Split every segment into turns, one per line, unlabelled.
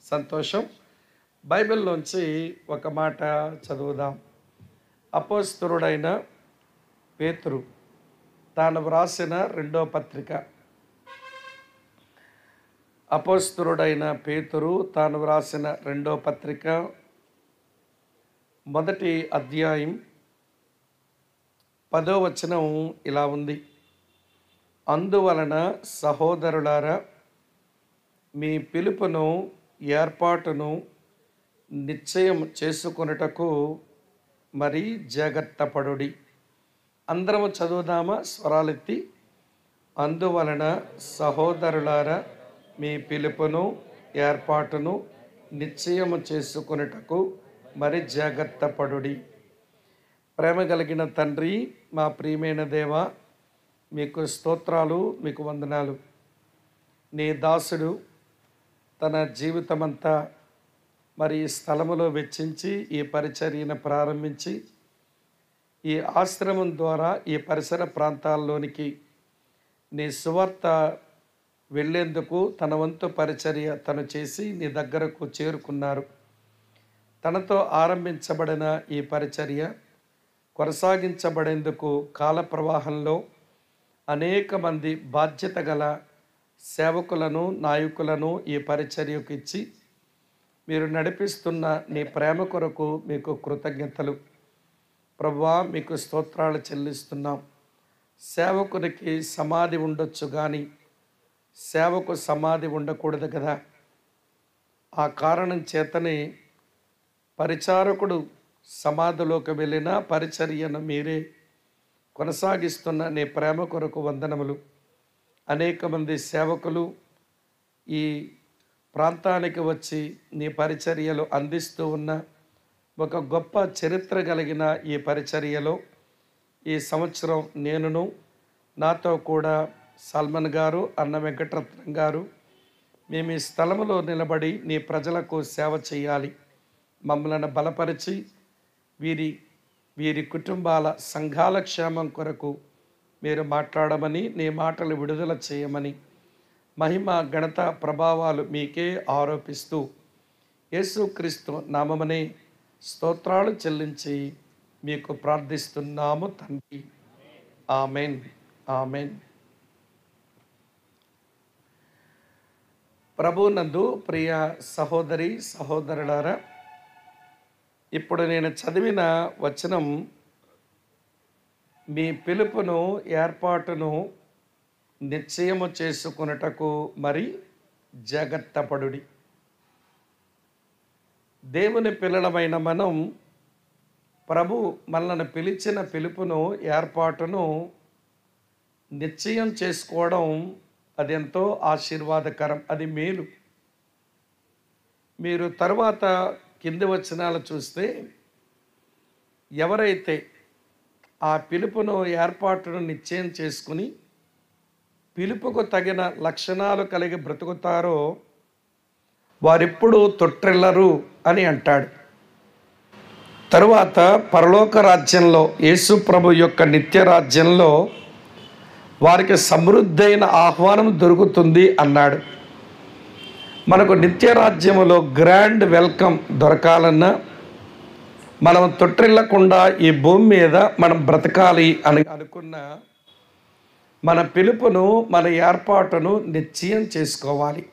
సంతోషం. బైబిల్లోంచి ఒక మాట చదువుదాం. అపోస్తలుడైన పేతురు తాను వ్రాసిన రెండో పత్రిక. అపోస్తలుడైన పేతురు తాను వ్రాసిన రెండో పత్రిక మొదటి అధ్యాయం 10వ వచనం ఇలా ఉంది. అందువలన సహోదరులారా, మీ పిలుపును ఏర్పాటును నిశ్చయం చేసుకొనుటకు మరి జాగ్రత్త పడుడి. అందరము చదువుదామా స్వరాలెత్తి? అందువలన సహోదరులారా, మీ పిలుపును ఏర్పాటును నిశ్చయము చేసుకొనుటకు మరి జాగ్రత్త పడుడి. ప్రేమ కలిగిన తండ్రి, మా ప్రియమైన దేవ, మీకు స్తోత్రాలు, మీకు వందనాలు. నీ దాసుడు తన జీవితమంతా మరి ఈ స్థలములో వెచ్చించి ఈ పరిచర్యను ప్రారంభించి ఈ ఆశ్రమం ద్వారా ఈ పరిసర ప్రాంతాల్లోనికి నీ సువార్త వెళ్ళేందుకు తన వంతు పరిచర్య తను చేసి నీ దగ్గరకు చేరుకున్నారు. తనతో ఆరంభించబడిన ఈ పరిచర్య కొనసాగించబడేందుకు కాల ప్రవాహంలో అనేక మంది బాధ్యత గల సేవకులను, నాయకులను ఈ పరిచర్యకు ఇచ్చి మీరు నడిపిస్తున్న నీ ప్రేమ కొరకు మీకు కృతజ్ఞతలు. ప్రభువా, మీకు స్తోత్రాలు చెల్లిస్తున్నాం. సేవకునికి సమాధి ఉండొచ్చు కానీ సేవకు సమాధి ఉండకూడదు కదా. ఆ కారణం చేతనే పరిచారకుడు సమాధిలోకి వెళ్ళిన పరిచర్యను మీరే కొనసాగిస్తున్న నీ ప్రేమ కొరకు వందనములు. అనేక మంది సేవకులు ఈ ప్రాంతానికి వచ్చి నీ పరిచర్యలు అందిస్తూ ఉన్న ఒక గొప్ప చరిత్ర కలిగిన ఈ పరిచర్యలో ఈ సంవత్సరం నేనును, నాతో కూడా సల్మాన్ గారు, అన్న వెంకటరత్నం గారు మేము ఈ స్థలంలో నిలబడి నీ ప్రజలకు సేవ చేయాలి. మమ్మల్ని బలపరిచి వీరి కుటుంబాల సంఘాల క్షేమం కొరకు మీరు మాట్లాడమని, నీ మాటలు విడుదల చేయమని, మహిమ ఘనత ప్రభావాలు మీకే ఆరోపిస్తూ యేసుక్రీస్తు నామమునే స్తోత్రాలు చెల్లించి మీకు ప్రార్థిస్తున్నాము తండ్రి. Amen, amen. ప్రభునందు ప్రియ సహోదరి సహోదరులారా, ఇప్పుడు నేను చదివిన వచనం మీ పిలుపును ఏర్పాటును నిశ్చయము చేసుకొనుటకు మరి జాగ్రత్త పడుడి. దేవుని పిల్లలమైన మనం ప్రభు మనల్ని పిలిచిన పిలుపును ఏర్పాటును నిశ్చయం చేసుకోవడం అది ఎంతో ఆశీర్వాదకరం, అది మేలు. మీరు తరువాత కింది వచనాలు చూస్తే ఎవరైతే ఆ పిలుపును ఏర్పాటును నిశ్చయం చేసుకుని పిలుపుకు తగిన లక్షణాలు కలిగి బ్రతుకుతారో వారెప్పుడు తొట్టిల్లరు అని అంటాడు. తరువాత పరలోక రాజ్యంలో, యేసు ప్రభు యొక్క నిత్య రాజ్యంలో వారికి సమృద్ధైన ఆహ్వానం దొరుకుతుంది అన్నాడు. మనకు నిత్య రాజ్యములో గ్రాండ్ వెల్కమ్ దొరకాలన్నా మనం తొట్టిల్లకుండా ఈ భూమి మీద మనం బ్రతకాలి అని అనుకున్న మన పిలుపును, మన ఏర్పాటును నిశ్చయం చేసుకోవాలి.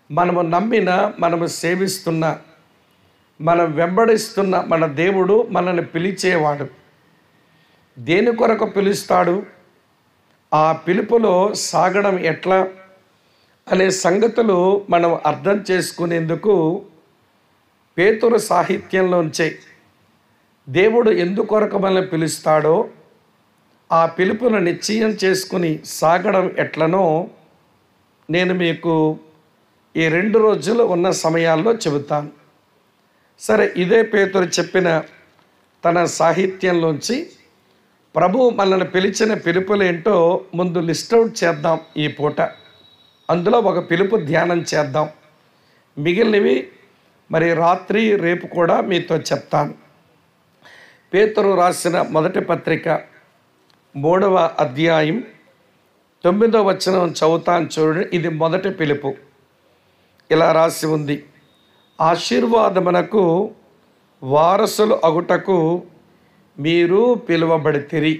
మనము నమ్మిన, మనము సేవిస్తున్న, మనం వెంబడిస్తున్న మన దేవుడు మనల్ని పిలిచేవాడు. దేని కొరకు పిలుస్తాడు? ఆ పిలుపులో సాగడం ఎట్లా అనే సంగతులు మనం అర్థం చేసుకునేందుకు పేతురు సాహిత్యంలోంచే దేవుడు ఎందుకొరకు మనల్ని పిలుస్తాడో, ఆ పిలుపును నిశ్చయం చేసుకుని సాగడం ఎట్లనో నేను మీకు ఈ 2 రోజులు ఉన్న సమయాల్లో చెబుతాను. సరే, ఇదే పేతురు చెప్పిన తన సాహిత్యంలోంచి ప్రభు మనల్ని పిలిచిన పిలుపులేంటో ముందు లిస్ట్ అవుట్ చేద్దాం ఈ పూట. అందులో ఒక పిలుపు ధ్యానం చేద్దాం. మిగిలినవి మరి రాత్రి రేపు కూడా మీతో చెప్తాను. పేతురు రాసిన మొదటి పత్రిక 3వ అధ్యాయం 9వ వచనం చదువుతాను చూడండి. ఇది మొదటి పిలుపు. ఇలా రాసి ఉంది, ఆశీర్వాదమునకు వారసులు అగుటకు మీరు పిలువబడితిరి.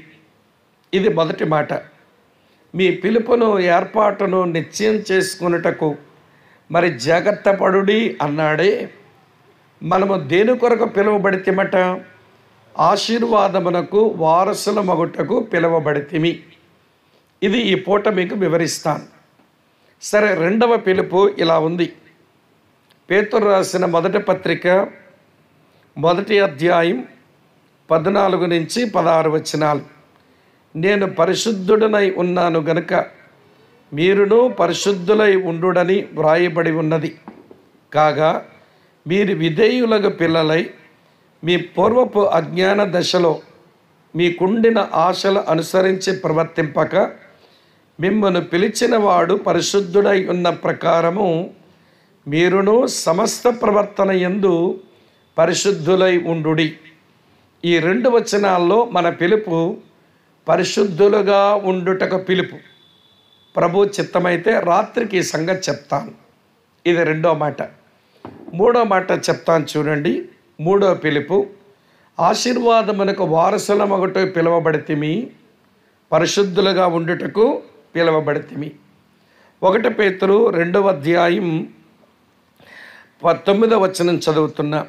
ఇది మొదటి మాట. మీ పిలుపును ఏర్పాటును నిశ్చయం చేసుకున్నటకు మరి జాగ్రత్త పడుడి అన్నాడే. మనము దేని కొరకు పిలువబడితిమట? ఆశీర్వాదమునకు వారసుల మగుటకు పిలువబడితిమి. ఇది ఈ పూట మీకు వివరిస్తాను. సరే, రెండవ పిలుపు ఇలా ఉంది. పేతురు రాసిన మొదటి పత్రిక 1వ అధ్యాయం 14 నుంచి 16 వచనాలు. నేను పరిశుద్ధుడనై ఉన్నాను గనుక మీరును పరిశుద్ధులై ఉండుడని వ్రాయబడి ఉన్నది. కాగా మీరు విధేయులకు పిల్లలై మీ పూర్వపు అజ్ఞాన దశలో మీకుండిన ఆశలు అనుసరించి ప్రవర్తింపక మిమ్మల్ని పిలిచిన వాడు పరిశుద్ధుడై ఉన్న ప్రకారము మీరును సమస్త ప్రవర్తన యందు పరిశుద్ధులై ఉండుడి. ఈ 2 వచనాల్లో మన పిలుపు పరిశుద్ధులుగా ఉండుటకు పిలుపు. ప్రభు చిత్తమైతే రాత్రికి ఈ సంగతి చెప్తాను. ఇది 2వ మాట. 3వ మాట చెప్తాను చూడండి. 3వ పిలుపు ఆశీర్వాదమునకు వారసుల మగుటకు పిలువబడితిమి, పరిశుద్ధులుగా ఉండుటకు పిలువబడితిమి. 1 పేతురు 2వ అధ్యాయం 19వ వచనం చదువుతున్నా.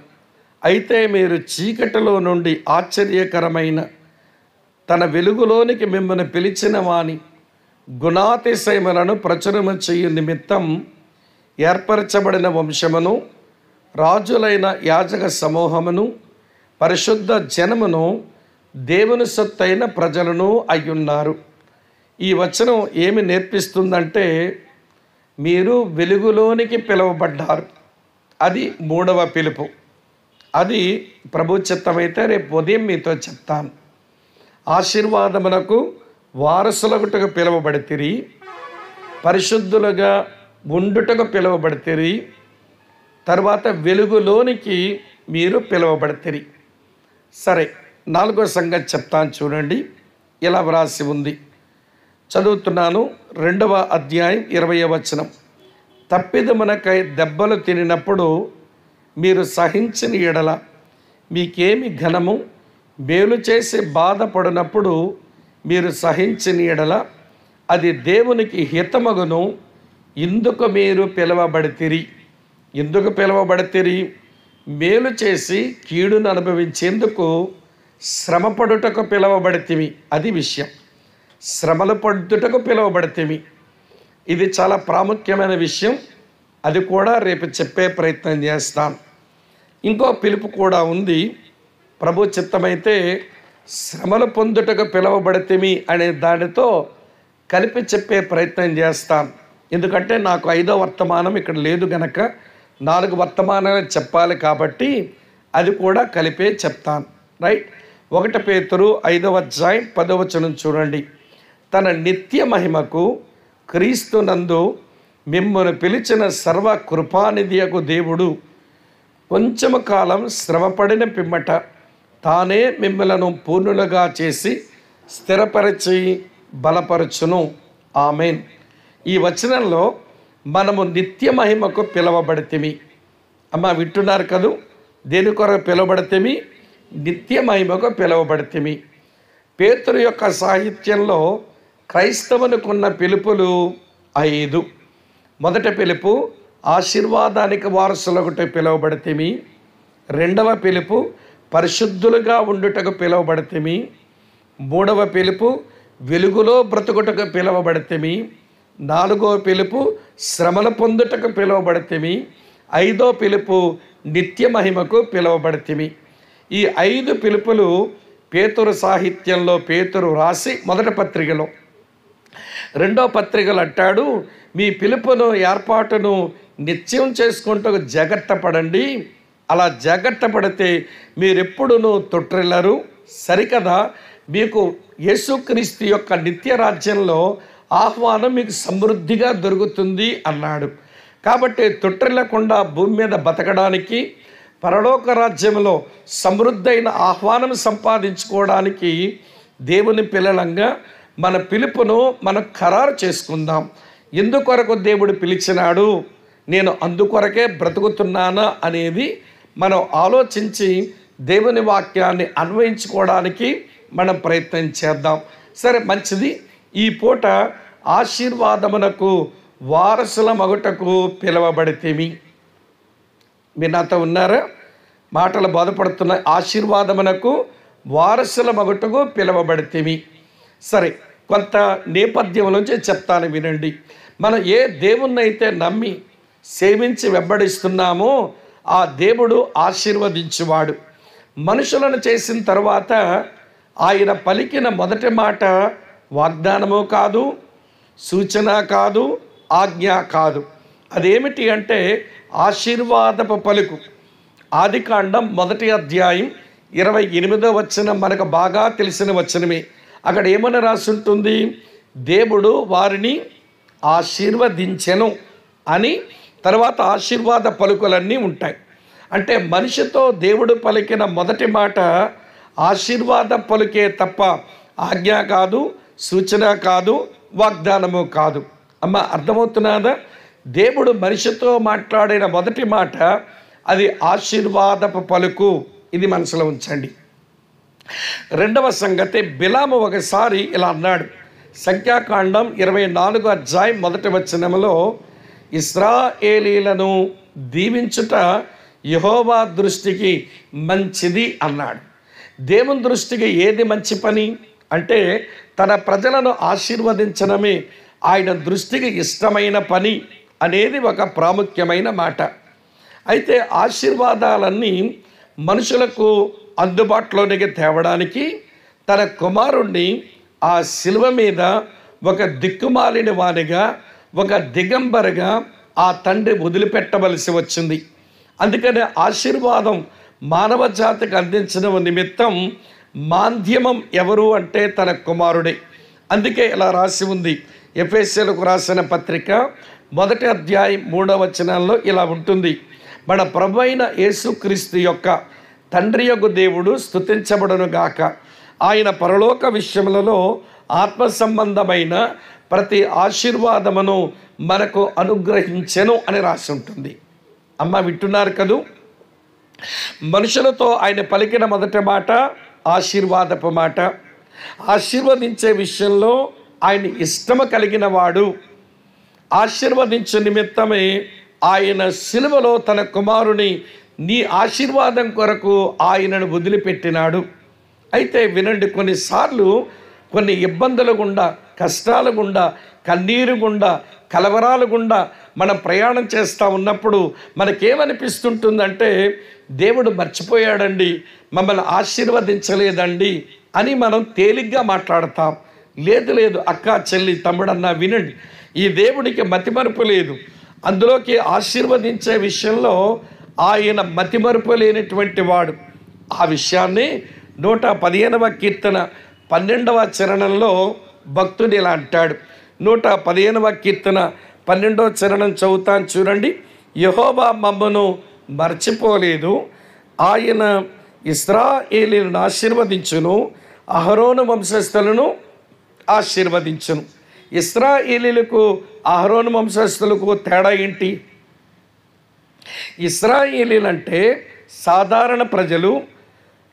అయితే మీరు చీకటిలో నుండి ఆశ్చర్యకరమైన తన వెలుగులోనికి మిమ్మల్ని పిలిచిన వాని గుణాతిశయములను ప్రచురము చేయు నిమిత్తం ఏర్పరచబడిన వంశమును, రాజులైన యాజక సమూహమును, పరిశుద్ధ జనమును, దేవుని సొత్తైన ప్రజలను అయ్యున్నారు. ఈ వచనం ఏమి నేర్పిస్తుందంటే మీరు వెలుగులోనికి పిలువబడ్డారు. అది 3వ పిలుపు. అది ప్రభు చిత్తమైతే రేపు ఉదయం మీతో చెప్తాను. ఆశీర్వాదమునకు వారసులగుటకు పిలువబడితిరి, పరిశుద్ధులుగా ఉండుటకు పిలువబడితిరి, తర్వాత వెలుగులోనికి మీరు పిలువబడితిరి. సరే, 4వ సంగతి చెప్తాను చూడండి. ఇలా వ్రాసి ఉంది, చదువుతున్నాను. 2వ అధ్యాయం 20వ వచనం. తప్పిదమునకై దెబ్బలు తినినప్పుడు మీరు సహించిన ఎడల మీకేమి ఘనము? మేలు చేసి బాధపడినప్పుడు మీరు సహించిన ఎడల అది దేవునికి హితమగును. ఇందుకు మీరు పిలువబడితిరి. ఎందుకు పిలువబడితిరి? మేలు చేసి కీడును అనుభవించేందుకు శ్రమపడుటకు పిలువబడితిమి. అది విషయం. శ్రమలు పడుటకు పిలువబడితిమి. ఇది చాలా ప్రాముఖ్యమైన విషయం. అది కూడా రేపు చెప్పే ప్రయత్నం చేస్తాను. ఇంకో పిలుపు కూడా ఉంది. ప్రభు చిత్తమైతే శ్రమలు పొందుటకు పిలువబడితిమి అనే దానితో కలిపి చెప్పే ప్రయత్నం చేస్తాను. ఎందుకంటే నాకు 5వ వర్తమానం ఇక్కడ లేదు గనక 4 వర్తమానాలు చెప్పాలి కాబట్టి అది కూడా కలిపే చెప్తాను. రైట్. 1 పేతురు 5వ అధ్యాయం 10వ వచనం చూడండి. తన నిత్య మహిమకు క్రీస్తునందు మిమ్మల్ని పిలిచిన సర్వ కృపానిధియకు దేవుడు కొంచెము కాలం శ్రమపడిన పిమ్మట తానే మిమ్మలను పూర్ణులుగా చేసి స్థిరపరిచి బలపరచును. ఆమేన్. ఈ వచనంలో మనము నిత్య మహిమకు పిలువబడితిమి. అమ్మ వింటున్నారు కదూ? దేని కొరకు పిలువబడితిమి? నిత్య మహిమకు పిలువబడితిమి. పేతురు యొక్క సాహిత్యంలో క్రైస్తవునికున్న పిలుపులు 5. మొదటి పిలుపు ఆశీర్వాదానికి వారసులగుటకు పిలువబడితిమి. 2వ పిలుపు పరిశుద్ధులుగా ఉండుటకు పిలువబడితిమి. 3వ పిలుపు వెలుగులో బ్రతుకుటకు పిలువబడితిమి. 4వ పిలుపు శ్రమలు పొందుటకు పిలువబడితిమి. 5వ పిలుపు నిత్య మహిమకు పిలువబడితిమి. ఈ 5 పిలుపులు పేతురు సాహిత్యంలో పేతురు రాసి మొదటి పత్రికలో, 2వ పత్రికలు అంటాడు, మీ పిలుపును ఏర్పాటును నిశ్చయం చేసుకుంటూ జాగ్రత్త పడండి. అలా జాగ్రత్త పడితే మీరెప్పుడునూ తొట్టిల్లరు. సరికదా? మీకు యేసుక్రీస్తు యొక్క నిత్య రాజ్యంలో ఆహ్వానం మీకు సమృద్ధిగా దొరుకుతుంది అన్నాడు. కాబట్టి తొట్టిల్లకుండా భూమి మీద బతకడానికి, పరలోక రాజ్యంలో సమృద్ధైన ఆహ్వానం సంపాదించుకోవడానికి దేవుని పిల్లలంగా మన పిలుపును మనం ఖరారు చేసుకుందాం. ఎందుకొరకు దేవుడు పిలిచినాడు? నేను అందుకొరకే బ్రతుకుతున్నానా అనేది మనం ఆలోచించి దేవుని వాక్యాన్ని అన్వయించుకోవడానికి మనం ప్రయత్నం చేద్దాం. సరే, మంచిది. ఈ పూట ఆశీర్వాదమునకు వారసుల మగుటకు పిలువబడితేమి. మీరు నాతో ఉన్నారా? మాటలు బోధపడుతున్న ఆశీర్వాదమునకు వారసుల మగుటకు పిలువబడితేమి. సరే, కొంత నేపథ్యం నుంచి చెప్తాను, వినండి. మనం ఏ దేవుణ్ణైతే నమ్మి సేవించి వెంబడిస్తున్నామో ఆ దేవుడు ఆశీర్వదించువాడు. మనుషులను చేసిన తర్వాత ఆయన పలికిన మొదటి మాట వాగ్దానము కాదు, సూచన కాదు, ఆజ్ఞ కాదు. అదేమిటి అంటే ఆశీర్వాదపు పలుకు. ఆదికాండం 1వ అధ్యాయం 28వ వచనం మనకు బాగా తెలిసిన వచనమే. అక్కడ ఏమని రాసి ఉంటుంది? దేవుడు వారిని ఆశీర్వదించెను అని. తర్వాత ఆశీర్వాద పలుకులన్నీ ఉంటాయి. అంటే మనిషితో దేవుడు పలికిన మొదటి మాట ఆశీర్వాద పలుకే తప్ప ఆజ్ఞ కాదు, సూచన కాదు, వాగ్దానము కాదు. అమ్మ, అర్థమవుతున్నదా? దేవుడు మనిషితో మాట్లాడిన మొదటి మాట అది ఆశీర్వాదపు పలుకు. ఇది మనసులో ఉంచండి. రెండవ సంగతి, బిలాము ఒకసారి ఇలా అన్నాడు. సంఖ్యాకాండం 24వ అధ్యాయం 1వ వచనంలో ఇశ్రాయేలీలను దీవించుట యెహోవా దృష్టికి మంచిది అన్నాడు. దేవుని దృష్టికి ఏది మంచి పని అంటే తన ప్రజలను ఆశీర్వదించడమే ఆయన దృష్టికి ఇష్టమైన పని అనేది ఒక ప్రాముఖ్యమైన మాట. అయితే ఆశీర్వాదాలన్నీ మనుషులకు అందుబాటులోనికి తేవడానికి తన కుమారుణ్ణి ఆ శిలువ మీద ఒక దిక్కుమాలిన వానిగా, ఒక దిగంబరగా ఆ తండ్రి వదిలిపెట్టవలసి వచ్చింది. అందుకనే ఆశీర్వాదం మానవ జాతికి అందించడం నిమిత్తం మాధ్యమం ఎవరు అంటే తన కుమారుడే. అందుకే ఇలా రాసి ఉంది. ఎఫెసీయులకు రాసిన పత్రిక 1వ అధ్యాయం 3వ వచనంలో ఇలా ఉంటుంది. మన ప్రభువైన యేసుక్రీస్తు యొక్క తండ్రి యొక్క దేవుడు స్తుతించబడును గాక. ఆయన పరలోక విషయములలో ఆత్మ సంబంధమైన ప్రతి ఆశీర్వాదమును మనకు అనుగ్రహించెను అని రాసి ఉంటుంది. అమ్మ, వింటున్నారు కదూ? మనుషులతో ఆయన పలికిన మొదటి మాట ఆశీర్వాదపు మాట. ఆశీర్వదించే విషయంలో ఆయన ఇష్టము కలిగిన వాడు. ఆశీర్వదించే నిమిత్తమే ఆయన శిలువలో తన కుమారుని నీ ఆశీర్వాదం కొరకు ఆయనను వదిలిపెట్టినాడు. అయితే వినండి, కొన్నిసార్లు కొన్ని ఇబ్బందుల గుండా, కష్టాల గుండా, కన్నీరు గుండా, కలవరాల గుండా మనం ప్రయాణం చేస్తూ ఉన్నప్పుడు మనకేమనిపిస్తుంటుందంటే దేవుడు మర్చిపోయాడండి, మమ్మల్ని ఆశీర్వదించలేదండి అని మనం తేలిగ్గా మాట్లాడతాం. లేదు, అక్క, చెల్లి, తమ్ముడన్నా వినండి, ఈ దేవుడికి మతిమరుపు లేదు. అందులోకి ఆశీర్వదించే విషయంలో ఆయన మతిమరుపు లేనటువంటి వాడు. ఆ విషయాన్ని 115వ కీర్తన 12వ చరణంలో భక్తుడు ఇలా అంటాడు. 115వ కీర్తన 12వ చరణం చదువుతాను, చూడండి. యెహోవా మమ్మను మర్చిపోలేదు, ఆయన ఇశ్రాయేలీయులను ఆశీర్వదించును, అహరోను వంశస్థులను ఆశీర్వదించును. ఇశ్రాయేలీయులకు అహరోను వంశస్థులకు తేడా ఏంటి? ఇశ్రాయేలీయులు అంటే సాధారణ ప్రజలు.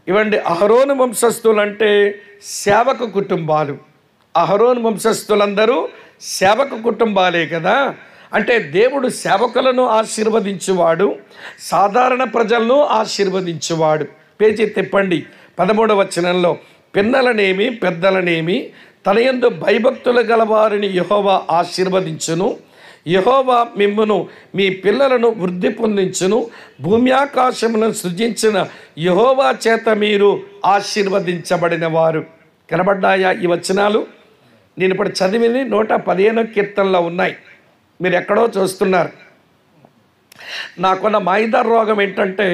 ఇవండి అహరోను వంశస్థులు అంటే సేవక కుటుంబాలు. అహరోను వంశస్థులందరూ సేవక కుటుంబాలే కదా. అంటే దేవుడు సేవకులను ఆశీర్వదించువాడు, సాధారణ ప్రజలను ఆశీర్వదించువాడు. పేజీ తిప్పండి. 13వ వచనంలో పిన్నలనేమి పెద్దలనేమి తన యందు భయభక్తులు గలవారిని యెహోవా ఆశీర్వదించును. యెహోవా మిమ్మును మీ పిల్లలను వృద్ధి పొందించును. భూమి ఆకాశములను సృజించిన యెహోవా చేత మీరు ఆశీర్వదించబడిన వారు. కనబడ్డాయా ఈ వచనాలు? నేను ఇప్పుడు చదివింది 115వ కీర్తనలో ఉన్నాయి. మీరు ఎక్కడో చూస్తున్నారు. నాకున్న మాయిదార్ రోగం ఏంటంటే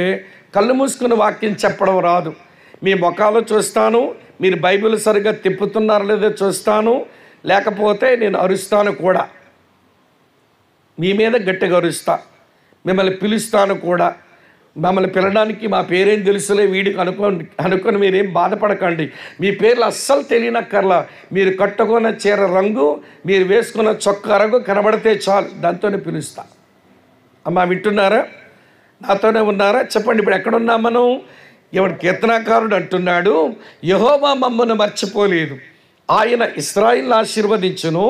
కళ్ళు మూసుకుని వాక్యం చెప్పడం రాదు. మీ ముఖాలు చూస్తాను, మీరు బైబిల్ సరిగ్గా తిప్పుతున్నారో లేదో చూస్తాను, లేకపోతే నేను అరుస్తాను కూడా. మీ మీద గట్టిగా అరుస్తా, మిమ్మల్ని పిలుస్తాను కూడా. మమ్మల్ని పిలవడానికి మా పేరేం తెలుసులే వీడికి అనుకొని మీరేం బాధపడకండి. మీ పేర్లు అస్సలు తెలియనక్కర్లా. మీరు కట్టుకున్న చీర రంగు, మీరు వేసుకున్న చొక్కా రంగు కనబడితే చాలు, దాంతోనే పిలుస్తా. అమ్మా వింటున్నారా? నాతోనే ఉన్నారా? చెప్పండి. ఇప్పుడు ఎక్కడున్నాం మనం? ఎవడు కీర్తనాకారుడు అంటున్నాడు, యెహోవా మమ్మను మర్చిపోలేదు, ఆయన ఇశ్రాయేలును ఆశీర్వదించును,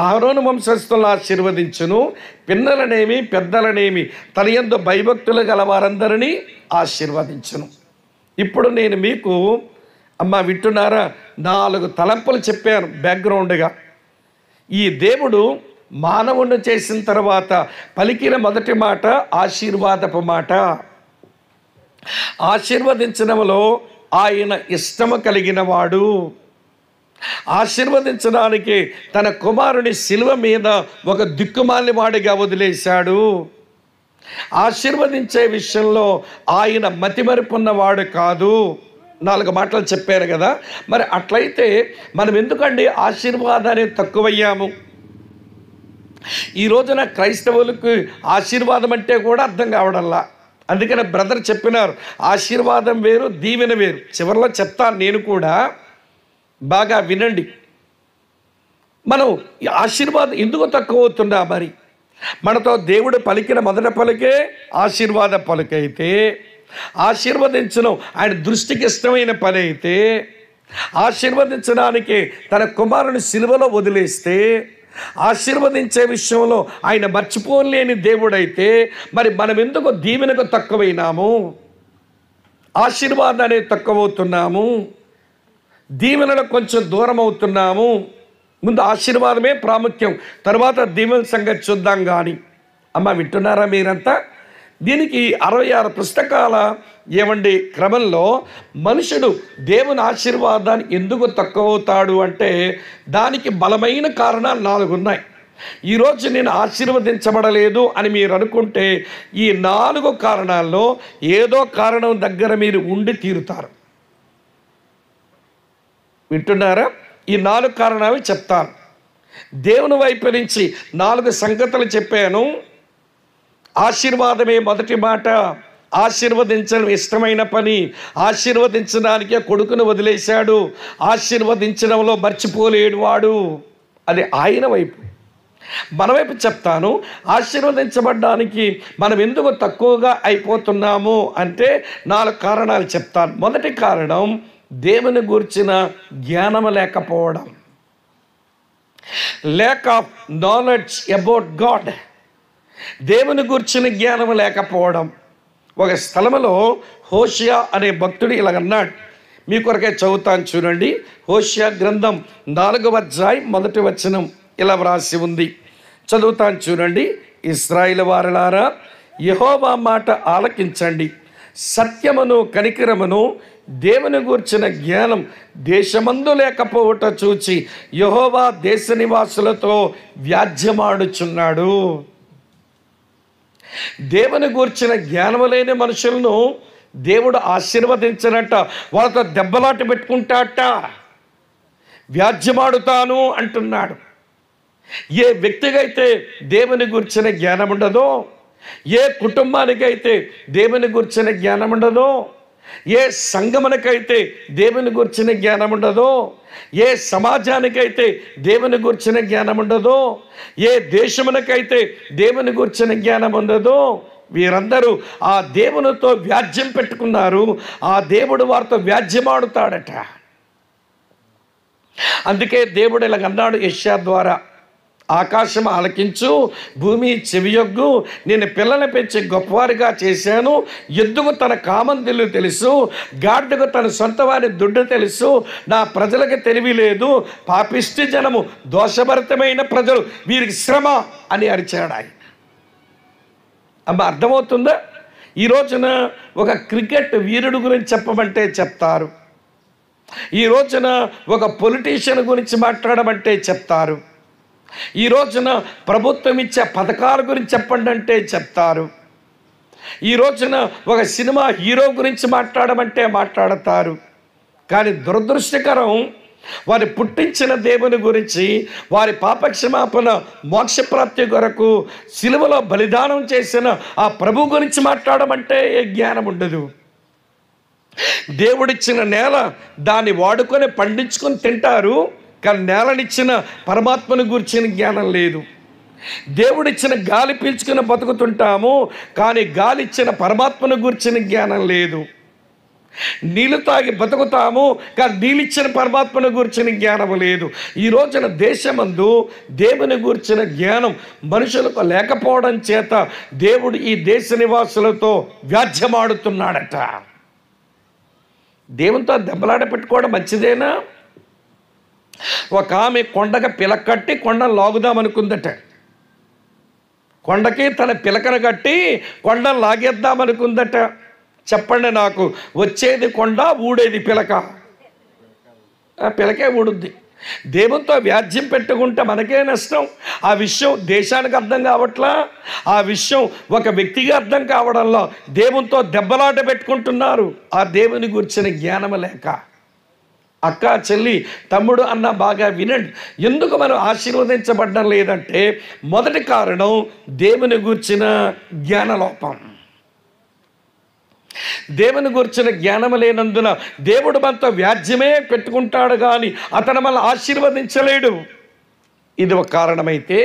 అహరోను వంశస్థులను ఆశీర్వదించును, పిన్నలనేమి పెద్దలనేమి తన యందు భయభక్తులు గల వారందరినీ ఆశీర్వదించును. ఇప్పుడు నేను మీకు అమ్మా వింటున్నారా 4 తలంపులు చెప్పాను బ్యాక్గ్రౌండ్గా. ఈ దేవుడు మానవుణ్ణి చేసిన తర్వాత పలికిన మొదటి మాట ఆశీర్వాదపు మాట. ఆశీర్వదించడంలో ఆయన ఇష్టము కలిగిన వాడు. ఆశీర్వదించడానికి తన కుమారుని శిలువ మీద ఒక దిక్కుమాలిన వాడిగా వదిలేశాడు. ఆశీర్వదించే విషయంలో ఆయన మతిమరుపున్నవాడు కాదు. 4 మాటలు చెప్పారు కదా. మరి అట్లయితే మనం ఎందుకండి ఆశీర్వాదాన్ని తక్కువయ్యాము? ఈ రోజున క్రైస్తవులకు ఆశీర్వాదం అంటే కూడా అర్థం కావడంలా. అందుకని బ్రదర్ చెప్పినారు, ఆశీర్వాదం వేరు, దీవెన వేరు. చివరిలో చెప్తాను నేను కూడా, బాగా వినండి. మనం ఈ ఆశీర్వాదం ఎందుకు తక్కువ అవుతుందా? మరి మనతో దేవుడు పలికిన మొదటి పలికే ఆశీర్వాద పలుకైతే, ఆశీర్వదించడం ఆయన దృష్టికి ఇష్టమైన పని అయితే, ఆశీర్వదించడానికి తన కుమారుని సిలువలో వదిలేస్తే, ఆశీర్వదించే విషయంలో ఆయన మర్చిపోలేని దేవుడైతే, మరి మనం ఎందుకు దీవెనకు తక్కువైనాము? ఆశీర్వాదాన్ని తక్కువవుతున్నాము, దీవెనలో కొంచెం దూరం అవుతున్నాము. ముందు ఆశీర్వాదమే ప్రాముఖ్యం, తర్వాత దీవెన సంగతి చూద్దాం. కానీ అమ్మ వింటున్నారా మీరంతా? దీనికి 66 పుస్తకాల క్రమంలో మనుషుడు దేవుని ఆశీర్వాదాన్ని ఎందుకు తక్కువ అవుతాడు అంటే దానికి బలమైన కారణాలు 4 ఉన్నాయి. ఈరోజు నేను ఆశీర్వదించబడలేదు అని మీరు అనుకుంటే ఈ 4 కారణాల్లో ఏదో కారణం దగ్గర మీరు ఉండి తీరుతారు. వింటున్నారా? ఈ 4 కారణాలు చెప్తాను. దేవుని వైపు నుంచి 4 సంగతులు చెప్పాను. ఆశీర్వాదమే మొదటి మాట. ఆశీర్వదించడం ఇష్టమైన పని. ఆశీర్వదించడానికే కొడుకును వదిలేశాడు. ఆశీర్వదించడంలో మర్చిపోలేడు వాడు. అది ఆయన వైపు. మన వైపు చెప్తాను. ఆశీర్వదించబడ్డానికి మనం ఎందుకు తక్కువగా అయిపోతున్నాము అంటే 4 కారణాలు చెప్తాను. మొదటి కారణం దేవుని గురించిన జ్ఞానం లేకపోవడం. Lack of knowledge about God. దేవుని గురించిన జ్ఞానం లేకపోవడం. ఒక స్థలంలో హోషియా అనే భక్తుడు ఇలాగన్నాడు. మీ కొరకే చదువుతాను చూడండి. హోషియా గ్రంథం 4వ అధ్యాయం 1వ వచనం ఇలా వ్రాసి ఉంది. చదువుతాను చూడండి. ఇశ్రాయేలు వారలారా, యెహోవా మాట ఆలకించండి. సత్యమును కనికరమును దేవుని గూర్చిన జ్ఞానం దేశమందు లేకపోవట చూచి యెహోవా దేశ నివాసులతో వ్యాజ్యమాడుచున్నాడు. దేవుని గూర్చిన జ్ఞానం లేని మనుషులను దేవుడు ఆశీర్వదించనట, వాళ్ళతో దెబ్బలాట పెట్టుకుంటాట, వ్యాజ్యమాడుతాను అంటున్నాడు. ఏ వ్యక్తికైతే దేవుని గురించిన జ్ఞానం ఉండదో, ఏ కుటుంబానికైతే దేవుని గురించిన జ్ఞానం ఉండదో, ఏ సంఘమునకైతే దేవుని గురించిన జ్ఞానం ఉండదో, ఏ సమాజానికైతే దేవుని గురించిన జ్ఞానం ఉండదో, ఏ దేశమునకైతే దేవుని గురించిన జ్ఞానం ఉండదో, వీరందరూ ఆ దేవునితో వ్యాజ్యం పెట్టుకున్నారు. ఆ దేవుడు వారితో వ్యాజ్యమాడుతాడట. అందుకే దేవుడు ఇలాగన్నాడు యెషయా ద్వారా, ఆకాశం ఆలకించు, భూమి చెవియొగ్గు, నేను పిల్లల్ని పెంచి గొప్పవారిగా చేశాను. ఎద్దుకు తన కామందిల్లు తెలుసు, గాడిదకు తన సొంత వారి దుడ్డు తెలుసు. నా ప్రజలకు తెలివి లేదు, పాపిష్టి జనము, దోషభరితమైన ప్రజలు, వీరికి శ్రమ అని అరిచాడు ఆయన. అమ్మ అర్థమవుతుందా? ఈ రోజున ఒక క్రికెట్ వీరుడు గురించి చెప్పమంటే చెప్తారు. ఈ రోజున ఒక పొలిటీషియన్ గురించి మాట్లాడమంటే చెప్తారు. ఈ రోజున ప్రభుత్వం ఇచ్చే పథకాల గురించి చెప్పండి అంటే చెప్తారు. ఈ రోజున ఒక సినిమా హీరో గురించి మాట్లాడమంటే మాట్లాడతారు. కానీ దురదృష్టకరం, వారి పుట్టించిన దేవుని గురించి, వారి పాపక్షమాపణ మోక్షప్రాప్తి కొరకు సిలువలో బలిదానం చేసిన ఆ ప్రభు గురించి మాట్లాడమంటే ఏ జ్ఞానం ఉండదు. దేవుడిచ్చిన నేల దాన్ని వాడుకొని పండించుకొని తింటారు, కానీ నేలనిచ్చిన పరమాత్మను గురించిన జ్ఞానం లేదు. దేవుడిచ్చిన గాలి పీల్చుకుని బతుకుతుంటాము, కానీ గాలి ఇచ్చిన పరమాత్మను గురించిన జ్ఞానం లేదు. నీళ్ళు తాగి బతుకుతాము, కానీ నీళ్ళిచ్చిన పరమాత్మను గురించిన జ్ఞానం లేదు. ఈ రోజున దేశమందు దేవుని గురించిన జ్ఞానం మనుషులకు లేకపోవడం చేత దేవుడు ఈ దేశ నివాసులతో వ్యాజ్యమాడుతున్నాడట. దేవునితో దెబ్బలాట పెట్టుకోవడం మంచిదేనా? ఒక ఆమె కొండగా పిలక కట్టి కొండను లాగుదామనుకుందట. కొండకి తన పిలకను కట్టి కొండను లాగేద్దామనుకుందట. చెప్పండి నాకు, వచ్చేది కొండ, ఊడేది పిలక? పిలకే ఊడుద్ది. దేవునితో వ్యాజ్యం పెట్టుకుంటే మనకే నష్టం. ఆ విషయం దేశానికి అర్థం కావట్లా, ఆ విషయం ఒక వ్యక్తిగా అర్థం కావడంలో దేవునితో దెబ్బలాట పెట్టుకుంటున్నారు. ఆ దేవుని గురించిన జ్ఞానం లేక. అక్క, చెల్లి, తమ్ముడు అన్న బాగా వినండి. ఎందుకు మనం ఆశీర్వదించబడడం లేదంటే మొదటి కారణం దేవుని గురించిన జ్ఞానలోపం. దేవుని గురించిన జ్ఞానం లేనందున దేవుడు మనతో వ్యాజ్యమే పెట్టుకుంటాడు, కానీ అతను మనల్ని ఆశీర్వదించలేడు. ఇది ఒక కారణమైతే,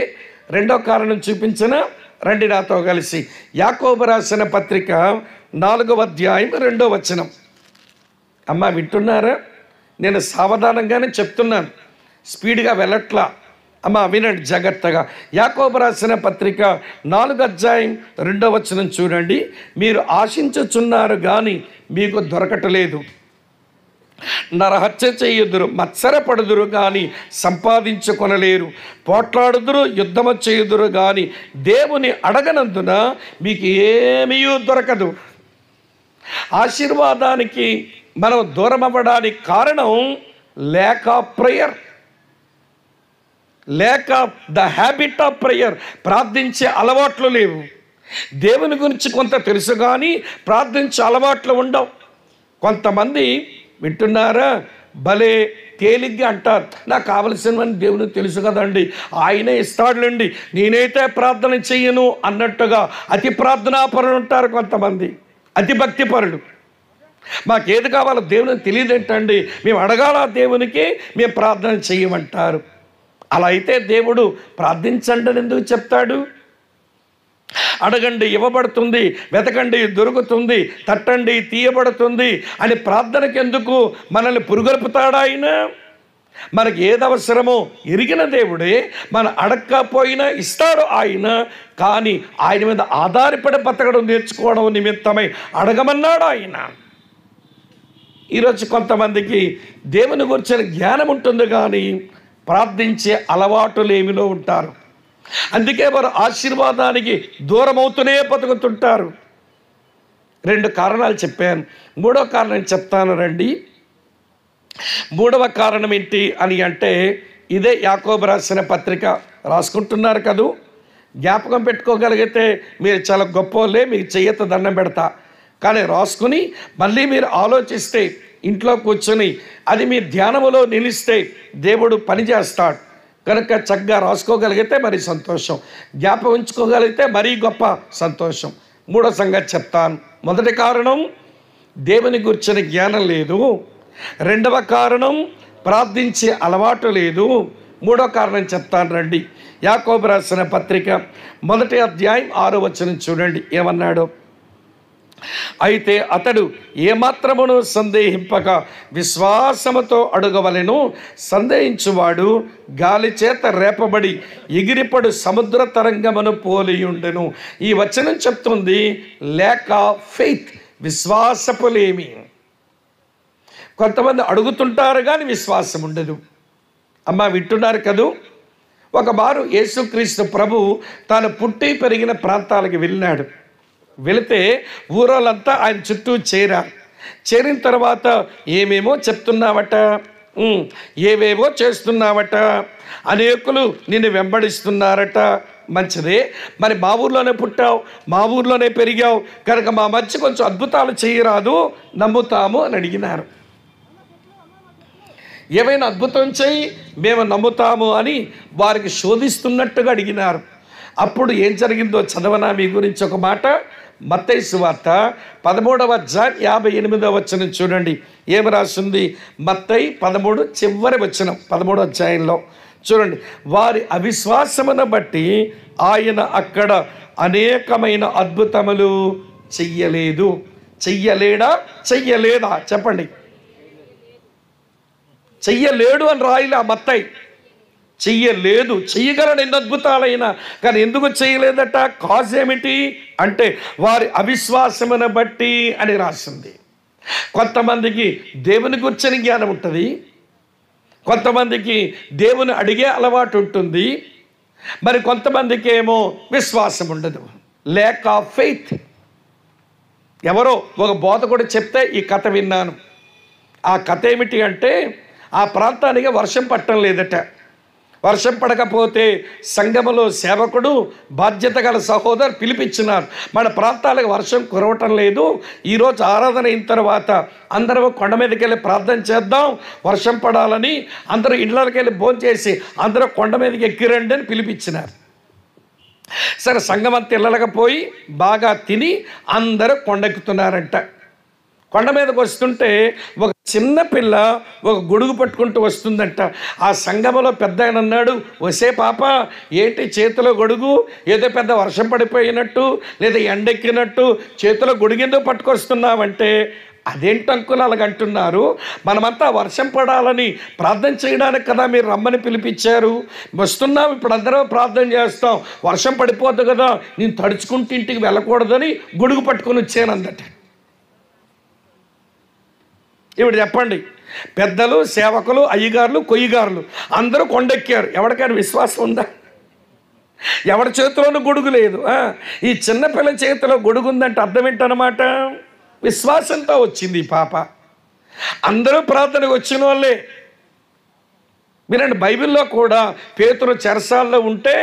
రెండో కారణం చూపించిన రండి నాతో కలిసి. యాకోబు రాసిన పత్రిక 4వ అధ్యాయం 2వ వచనం. అమ్మ వింటున్నారా? నేను సావధానంగానే చెప్తున్నాను, స్పీడ్గా వెళ్ళట్లా. అమ్మ వినండి జాగ్రత్తగా. యాకోబు రాసిన పత్రిక 4వ అధ్యాయం 2వ వచనం చూడండి. మీరు ఆశించుచున్నారు కానీ మీకు దొరకటలేదు, నరహత్య చేయుదురు, మత్సరపడుదురు కానీ సంపాదించుకొనలేరు, పోట్లాడుదురు, యుద్ధము చేయుదురు కానీ దేవుని అడగనందున మీకు ఏమీ దొరకదు. ఆశీర్వాదానికి మనం దూరం అవ్వడానికి కారణం లేక ప్రేయర్, లేక ద హ్యాబిట్ ఆఫ్ ప్రేయర్. ప్రార్థించే అలవాట్లు లేవు. దేవుని గురించి కొంత తెలుసు కానీ ప్రార్థించే అలవాట్లు ఉండవు. కొంతమంది వింటున్నారా, భలే తేలిగ్గా అంటారు, నాకు కావలసినవని దేవునికి తెలుసు కదండి, ఆయనే ఇస్తాడులేండి, నేనైతే ప్రార్థన చెయ్యను అన్నట్టుగా అతి ప్రార్థనాపరులు ఉంటారు కొంతమంది, అతి భక్తిపరులు. మాకేది కావాలో దేవునికి తెలియదేంటండి, మేము అడగాల దేవునికి, మేము ప్రార్థన చెయ్యమంటారు. అలా అయితే దేవుడు ప్రార్థించండి అని ఎందుకు చెప్తాడు? అడగండి ఇవ్వబడుతుంది, వెతకండి దొరుకుతుంది, తట్టండి తీయబడుతుంది అని ప్రార్థనకి ఎందుకు మనల్ని పురుగొల్పుతాడు ఆయన? మనకి ఏది అవసరమో ఎరిగిన దేవుడే, మన అడగకపోయినా ఇస్తాడు ఆయన. కానీ ఆయన మీద ఆధారపడి బతకడం నేర్చుకోవడం నిమిత్తమై అడగమన్నాడు ఆయన. ఈరోజు కొంతమందికి దేవుని గురించిన జ్ఞానం ఉంటుంది కానీ ప్రార్థించే అలవాటులు ఏమిలో ఉంటారు. అందుకే వారు ఆశీర్వాదానికి దూరం అవుతూనే బతుకుతుంటారు. 2 కారణాలు చెప్పాను, 3వ కారణం చెప్తాను రండి. 3వ కారణం ఏంటి అని అంటే, ఇదే యాకోబు రాసిన పత్రిక రాసుకుంటున్నారు కదూ, జ్ఞాపకం పెట్టుకోగలిగితే మీరు చాలా గొప్పలే, మీకు చెయ్యత దండం పెడతా. కానీ రాసుకుని మళ్ళీ మీరు ఆలోచిస్తే, ఇంట్లో కూర్చొని అది మీ ధ్యానములో నిలిస్తే దేవుడు పని చేస్తాడు. కనుక చక్కగా రాసుకోగలిగితే మరి సంతోషం, జ్ఞాపకం ఉంచుకోగలిగితే మరీ గొప్ప సంతోషం. 3వ సంగతి చెప్తాను. మొదటి కారణం దేవుని గురించిన జ్ఞానం లేదు, 2వ కారణం ప్రార్థించే అలవాటు లేదు, 3వ కారణం చెప్తాను రండి. యాకోబు రాసిన పత్రిక 1వ అధ్యాయం 6వ వచనం చూడండి ఏమన్నాడు. అయితే అతడు ఏమాత్రమును సందేహింపక విశ్వాసముతో అడుగవలెను, సందేహించువాడు గాలి చేత రేపబడి ఎగిరిపడు సముద్ర తరంగమును పోలియుండెను. ఈ వచనం చెప్తుంది లేక ఫెయిత్, విశ్వాసపులేమి. కొంతమంది అడుగుతుంటారు కానీ విశ్వాసం ఉండదు. అమ్మ వింటున్నారు కదూ. ఒక మారు యేసుక్రీస్తు ప్రభు తాను పుట్టి పెరిగిన ప్రాంతాలకు వెళ్ళినాడు. వెళితే ఊరోళ్ళంతా ఆయన చుట్టూ చేరారు. చేరిన తర్వాత ఏమేమో చెప్తున్నావట, ఏవేవో చేస్తున్నావట, అనేకులు నిన్ను వెంబడిస్తున్నారట. మంచిదే, మరి మా ఊర్లోనే పుట్టావు, మా ఊర్లోనే పెరిగావు కనుక మా మధ్య కొంచెం అద్భుతాలు చేయరాదు, నమ్ముతాము అని అడిగినారు. ఏమైనా అద్భుతం చేయి, మేము నమ్ముతాము అని వారికి శోధిస్తున్నట్టుగా అడిగినారు. అప్పుడు ఏం జరిగిందో చదవనా మీ గురించి ఒక మాట. మత్తయి సువార్త 13వ అధ్యాయం 58వ వచనం చూడండి ఏమి రాసింది. మత్తయి 13 చివరి వచనం 13వ అధ్యాయంలో చూడండి. వారి అవిశ్వాసమును బట్టి ఆయన అక్కడ అనేకమైన అద్భుతములు చెయ్యలేదు. చెయ్యలేడా చెయ్యలేదా చెప్పండి. చెయ్యలేడు అని రాయిలే ఆ మత్తయి. చెయ్యలేదు. చెయ్యగలడు ఎన్ని అద్భుతాలైనా, కానీ ఎందుకు చేయలేదట? కాజ్ ఏమిటి అంటే వారి అవిశ్వాసమును బట్టి అని రాసింది. కొంతమందికి దేవుని గురించిన జ్ఞానం ఉంటుంది, కొంతమందికి దేవుని అడిగే అలవాటు ఉంటుంది, మరి కొంతమందికి ఏమో విశ్వాసం ఉండదు. Lack of faith. ఎవరో ఒక బోధకుడు చెప్తే ఈ కథ విన్నాను. ఆ కథ ఏమిటి అంటే ఆ ప్రాంతానికి వర్షం పట్టడం లేదట. వర్షం పడకపోతే సంఘములో సేవకుడు బాధ్యత గల సహోదరు పిలిపించినారు, మన ప్రాంతాలకు వర్షం కురవటం లేదు, ఈరోజు ఆరాధన అయిన తర్వాత అందరూ కొండ మీదకి వెళ్ళి ప్రార్థన చేద్దాం వర్షం పడాలని. అందరూ ఇళ్ళకి వెళ్ళి భోంచేసి అందరూ కొండ మీదకి ఎక్కిరండి అని పిలిపించినారు. సరే, సంఘం అంతా ఇళ్ళకి పోయి బాగా తిని అందరూ కొండెక్కుతున్నారంట. కొండ మీదకి వస్తుంటే ఒక చిన్న పిల్ల ఒక గొడుగు పట్టుకుంటూ వస్తుందంట. ఆ సంఘములో పెద్ద ఆయన అన్నాడు, వసే పాప ఏంటి చేతిలో గొడుగు? ఏదో పెద్ద వర్షం పడిపోయినట్టు లేదా ఎండెక్కినట్టు చేతిలో గొడుగు ఎందుకు పట్టుకొస్తున్నావంటే, అదేంటి అంకులు అలాగంటున్నారు, మనమంతా వర్షం పడాలని ప్రార్థన చేయడానికి కదా మీరు రమ్మని పిలిపించారు, వస్తున్నాం ఇప్పుడు అందరం ప్రార్థన చేస్తాం, వర్షం పడిపోద్దు కదా, నేను తడుచుకుంటూ ఇంటికి వెళ్ళకూడదని గొడుగు పట్టుకొని వచ్చాను అందట. ఇప్పుడు చెప్పండి, పెద్దలు, సేవకులు, అయ్యగారులు, కొయ్యగారులు అందరూ కొండెక్కారు. ఎవరికైనా విశ్వాసం ఉందా? ఎవరి చేతిలోనూ గొడుగు లేదు. ఈ చిన్నపిల్ల చేతిలో గొడుగు ఉందంటే అర్థం ఏంటన్నమాట? విశ్వాసంతో వచ్చింది ఈ పాప. అందరూ ప్రార్థనకు వచ్చిన వాళ్ళే. మీరండి, బైబిల్లో కూడా పేతురు చెరసాల్లో ఉంటే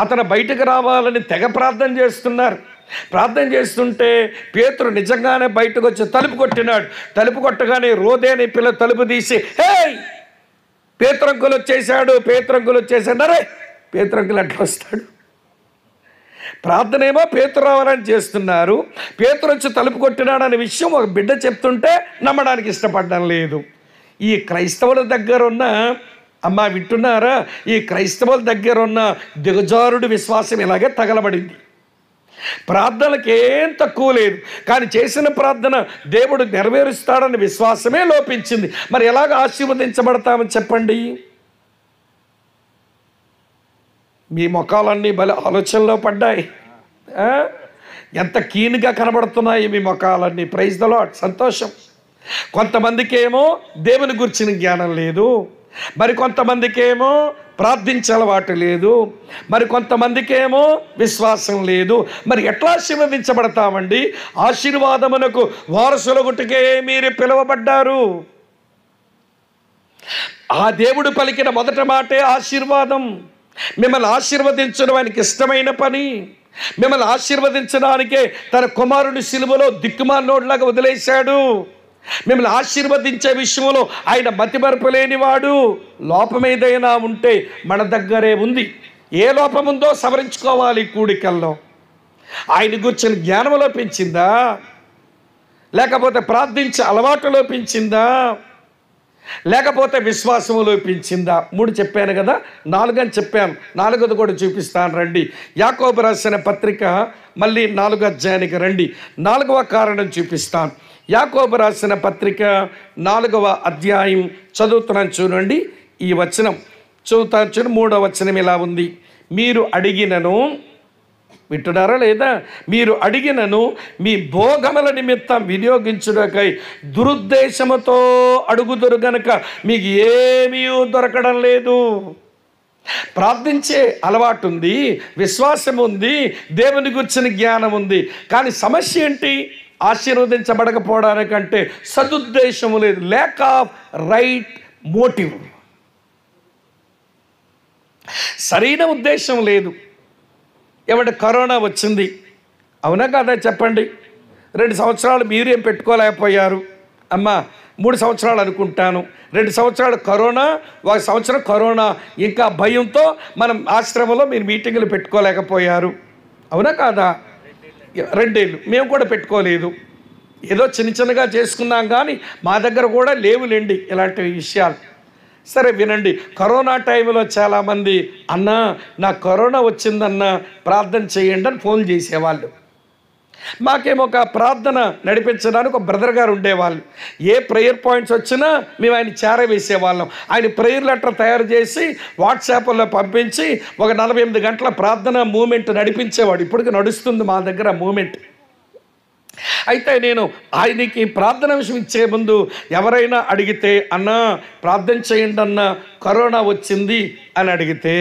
అతను బయటకు రావాలని తెగ ప్రార్థన చేస్తున్నారు. ప్రార్థన చేస్తుంటే పేతురు నిజంగానే బయటకు వచ్చి తలుపు కొట్టినాడు. తలుపు కొట్టగానే రోదే అనే పిల్ల తలుపు తీసి, హే పేతురంకులు వచ్చేసాడు, పేతురంకులు వచ్చేసాడు. అరే పేతురంకులు ఎట్లా వస్తాడు? ప్రార్థన ఏమో పేతురు రావాలని చేస్తున్నారు, పేతురు వచ్చి తలుపు కొట్టినాడు అనే విషయం ఒక బిడ్డ చెప్తుంటే నమ్మడానికి ఇష్టపడడం లేదు. ఈ క్రైస్తవుల దగ్గర ఉన్న అమ్మ వింటున్నారా, ఈ క్రైస్తవుల దగ్గర ఉన్న దిగజారుడు విశ్వాసం ఇలాగే తగలబడింది. ప్రార్థనకి ఏం తక్కువ లేదు, కానీ చేసిన ప్రార్థన దేవుడు నెరవేరుస్తాడని విశ్వాసమే లోపించింది. మరి ఎలాగ ఆశీర్వదించబడతామని చెప్పండి? మీ ముఖాలన్నీ భలే ఆలోచనలో పడ్డాయి. ఎంత కీన్గా కనబడుతున్నాయి మీ ముఖాలన్నీ. ప్రైజ్ ద లార్డ్, సంతోషం. కొంతమందికి ఏమో దేవుని గురించిన జ్ఞానం లేదు, మరి కొంతమందికి ఏమో ప్రార్థించే అలవాటు లేదు, మరి కొంతమందికి ఏమో విశ్వాసం లేదు. మరి ఎట్లా ఆశీర్వదించబడతామండి? ఆశీర్వాదమునకు వారసులగుటకే మీరు పిలువబడ్డారు. ఆ దేవుడు పలికిన మొదటి మాటే ఆశీర్వాదం. మిమ్మల్ని ఆశీర్వదించడం ఆయనకి ఇష్టమైన పని. మిమ్మల్ని ఆశీర్వదించడానికే తన కుమారుని సిలువలో దిక్కుమాలినోడ్లాగా వదిలేశాడు. మిమ్మల్ని ఆశీర్వదించే విషయంలో ఆయన మతిమరుపు లేనివాడు. లోపం ఏదైనా ఉంటే మన దగ్గరే ఉంది. ఏ లోపం ఉందో సవరించుకోవాలి. కూడికల్లో ఆయన గురించిన జ్ఞానం లోపించిందా, లేకపోతే ప్రార్థించే అలవాటు లోపించిందా, లేకపోతే విశ్వాసము లోపించిందా? 3 చెప్పాను కదా, 4 అని చెప్పాను. 4వది కూడా చూపిస్తాను రండి. యాకోబు రాసిన పత్రిక మళ్ళీ 4వ అధ్యాయానికి రండి. 4వ కారణం చూపిస్తాను. యాకోబు రాసిన పత్రిక 4వ అధ్యాయం చదువుతున్నాను చూడండి. ఈ వచనం చదువుతాను చూడండి. 3వ వచనం ఇలా ఉంది, మీరు అడిగినను, వింటున్నారా లేదా? మీరు అడిగినను మీ భోగముల నిమిత్తం వినియోగించుటకై దురుద్దేశముతో అడుగుదురు గనుక మీకు ఏమీ దొరకడం లేదు. ప్రార్థించే అలవాటు ఉంది, విశ్వాసం ఉంది, దేవుని గురించిన జ్ఞానం ఉంది, కానీ సమస్య ఏంటి? ఆశీర్వదించబడకపోవడానికంటే సదుద్దేశము లేదు. Lack of right motive. సరైన ఉద్దేశం లేదు. ఏమంటే కరోనా వచ్చింది, అవునా కాదా చెప్పండి? 2 సంవత్సరాలు మీరేం పెట్టుకోలేకపోయారు అమ్మా. 3 సంవత్సరాలు అనుకుంటాను. 2 సంవత్సరాలు కరోనా, 1 సంవత్సరం కరోనా. ఇంకా భయంతో మనం ఆశ్రమంలో మీరు మీటింగులు పెట్టుకోలేకపోయారు, అవునా కాదా? 2 ఏళ్ళు మేము కూడా పెట్టుకోలేదు. ఏదో చిన్నగా చేసుకున్నాం, కానీ మా దగ్గర కూడా లేవులేండి ఇలాంటి విషయాలు. సరే వినండి, కరోనా టైంలో చాలామంది అన్నా నాకు కరోనా వచ్చిందన్న ప్రార్థన చేయండి అని ఫోన్ చేసేవాళ్ళు. మాకేమో ఒక ప్రార్థన నడిపించడానికి ఒక బ్రదర్ గారు ఉండేవాళ్ళు. ఏ ప్రేయర్ పాయింట్స్ వచ్చినా మేము ఆయన చేరవేసేవాళ్ళం. ఆయన ప్రేయర్ లెటర్ తయారు చేసి వాట్సాప్లో పంపించి ఒక 48 గంటల ప్రార్థన మూమెంట్ నడిపించేవాడు. ఇప్పటికి నడుస్తుంది మా దగ్గర మూమెంట్. అయితే నేను ఆయనకి ప్రార్థన విషయం ఇచ్చే ముందు ఎవరైనా అడిగితే అన్నా ప్రార్థన చేయండి అన్న కరోనా వచ్చింది అని అడిగితే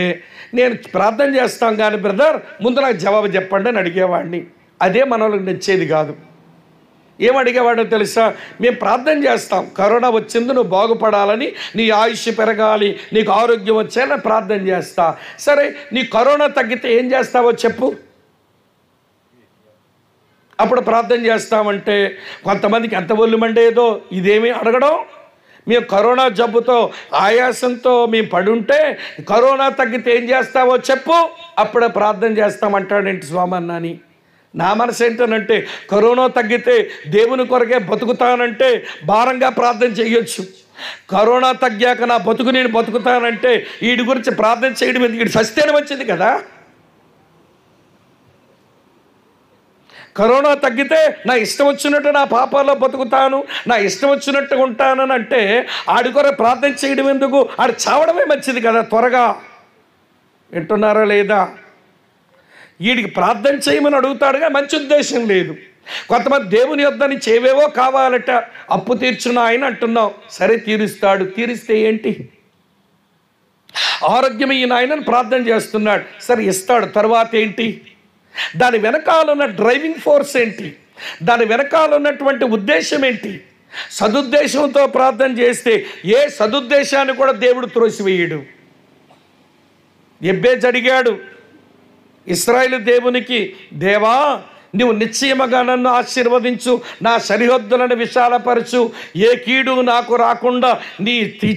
నేను ప్రార్థన చేస్తాం కానీ బ్రదర్ ముందు నాకు జవాబు చెప్పండి అని అడిగేవాడిని. అదే మనోళ్ళకి నచ్చేది కాదు. ఏమడిగేవాడో తెలుసా, మేము ప్రార్థన చేస్తాం కరోనా వచ్చింది నువ్వు బాగుపడాలని, నీ ఆయుష్ పెరగాలి, నీకు ఆరోగ్యం వచ్చేలా ప్రార్థన చేస్తా. సరే నీ కరోనా తగ్గితే ఏం చేస్తావో చెప్పు, అప్పుడు ప్రార్థన చేస్తామంటే కొంతమందికి ఎంత ఒళ్ళు మండేదో ఇదేమీ అడగడం. మేము కరోనా జబ్బుతో ఆయాసంతో మేము పడుంటే కరోనా తగ్గితే ఏం చేస్తావో చెప్పు అప్పుడే ప్రార్థన చేస్తామంటాడేంటి స్వామి అన్నాని. నా మనసు ఏంటనంటే కరోనా తగ్గితే దేవుని కొరకే బతుకుతానంటే భారంగా ప్రార్థన చేయొచ్చు. కరోనా తగ్గాక నా బతుకు నేను బతుకుతానంటే వీడి గురించి ప్రార్థన చేయడం ఎందుకు, వీడి సస్తేనే వచ్చింది కదా. కరోనా తగ్గితే నా ఇష్టం వచ్చినట్టు నా పాపాల్లో బతుకుతాను, నా ఇష్టం వచ్చినట్టు ఉంటానని అంటే ఆడి కొరకు ప్రార్థన చేయడం ఎందుకు, ఆడు చావడమే మంచిది కదా త్వరగా. వింటున్నారా లేదా? వీడికి ప్రార్థన చేయమని అడుగుతాడుగా, మంచి ఉద్దేశం లేదు. కొంతమంది దేవుని యొద్ద నుంచి ఏవేవో కావాలట, అప్పు తీర్చున్న ఆయన అంటున్నావు, సరే తీరుస్తాడు, తీరిస్తే ఏంటి? ఆరోగ్యం ఈయన ఆయనను ప్రార్థన చేస్తున్నాడు, సరే ఇస్తాడు, తర్వాత ఏంటి? దాని వెనకాల ఉన్న డ్రైవింగ్ ఫోర్స్ ఏంటి? దాని వెనకాల ఉన్నటువంటి ఉద్దేశం ఏంటి? సదుద్దేశంతో ప్రార్థన చేస్తే ఏ సదుద్దేశాన్ని కూడా దేవుడు త్రోసివేయడు. ఎబ్బేజు అడిగాడు ఇశ్రాయేలు దేవునికి, దేవా నువ్వు నిశ్చయముగా నన్ను ఆశీర్వదించు, నా సరిహద్దులను విశాలపరచు, ఏ కీడు నాకు రాకుండా నీ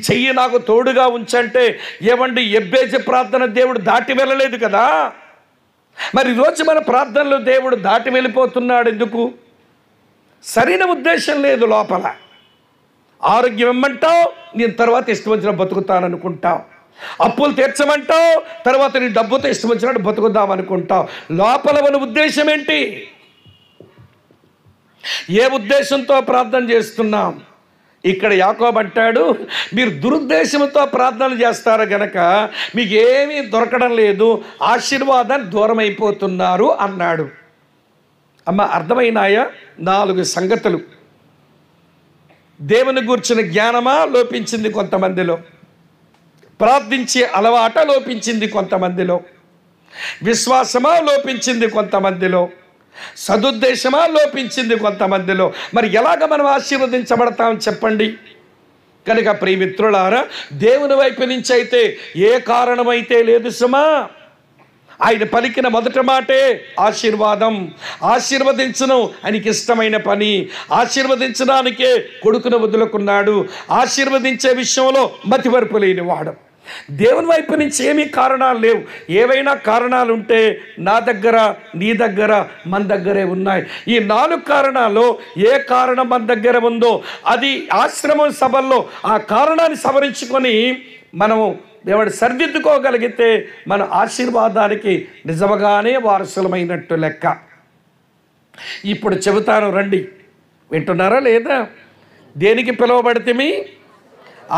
చెయ్యి నాకు తోడుగా ఉంచంటే ఏమండి ఎబ్బేజు ప్రార్థన దేవుడు దాటి వెళ్ళలేదు కదా. మరి ఈరోజు మన ప్రార్థనలో దేవుడు దాటి వెళ్ళిపోతున్నాడు ఎందుకు? సరైన ఉద్దేశం లేదు లోపల. ఆరోగ్యం ఇమ్మంటావు, నేను తర్వాత ఇష్టం వచ్చిన బతుకుతాననుకుంటావు. అప్పులు తీర్చమంటావు, తర్వాత నీ డబ్బుతో ఇష్టం వచ్చినట్టు బతుకుదాం అనుకుంటావు. లోపల ఉన్న ఉద్దేశం ఏంటి? ఏ ఉద్దేశంతో ప్రార్థన చేస్తున్నాం? ఇక్కడ యాకోబు అంటాడు, మీరు దురుద్దేశంతో ప్రార్థనలు చేస్తారు గనక మీకు ఏమీ దొరకడం లేదు, ఆశీర్వాదాన్ని దూరం అయిపోతున్నారు అన్నాడు. అమ్మ అర్థమైనాయా? 4 సంగతులు. దేవుని గూర్చిన జ్ఞానమా లోపించింది కొంతమందిలో, ప్రార్థించే అలవాట లోపించింది కొంతమందిలో, విశ్వాసమా లోపించింది కొంతమందిలో, సదుద్దేశమా లోపించింది కొంతమందిలో. మరి ఎలాగ మనం ఆశీర్వదించబడతాం చెప్పండి? కనుక ప్రియమిత్రులారా, దేవుని వైపు నుంచి అయితే ఏ కారణమైతే లేదు సుమా, ఆయన పలికిన మొదటి మాటే ఆశీర్వాదం. ఆశీర్వదించను ఆయనకి ఇష్టమైన పని. ఆశీర్వదించడానికే కొడుకును వదులుకున్నాడు. ఆశీర్వదించే విషయంలో మతివరపు లేనివాడు. దేవుని వైపు నుంచి ఏమీ కారణాలు లేవు. ఏవైనా కారణాలు ఉంటే నా దగ్గర, నీ దగ్గర, మన దగ్గరే ఉన్నాయి. ఈ 4 కారణాలు ఏ కారణం మన దగ్గర ఉందో అది ఆశ్రమం సభల్లో ఆ కారణాన్ని సవరించుకొని మనము దేవుడు సరిదిద్దుకోగలిగితే మన ఆశీర్వాదానికి నిజముగానే వారసులమైనట్టు లెక్క. ఇప్పుడు చెబుతాను రండి, వింటున్నారా లేదా? దేనికి పిలువబడితిమి?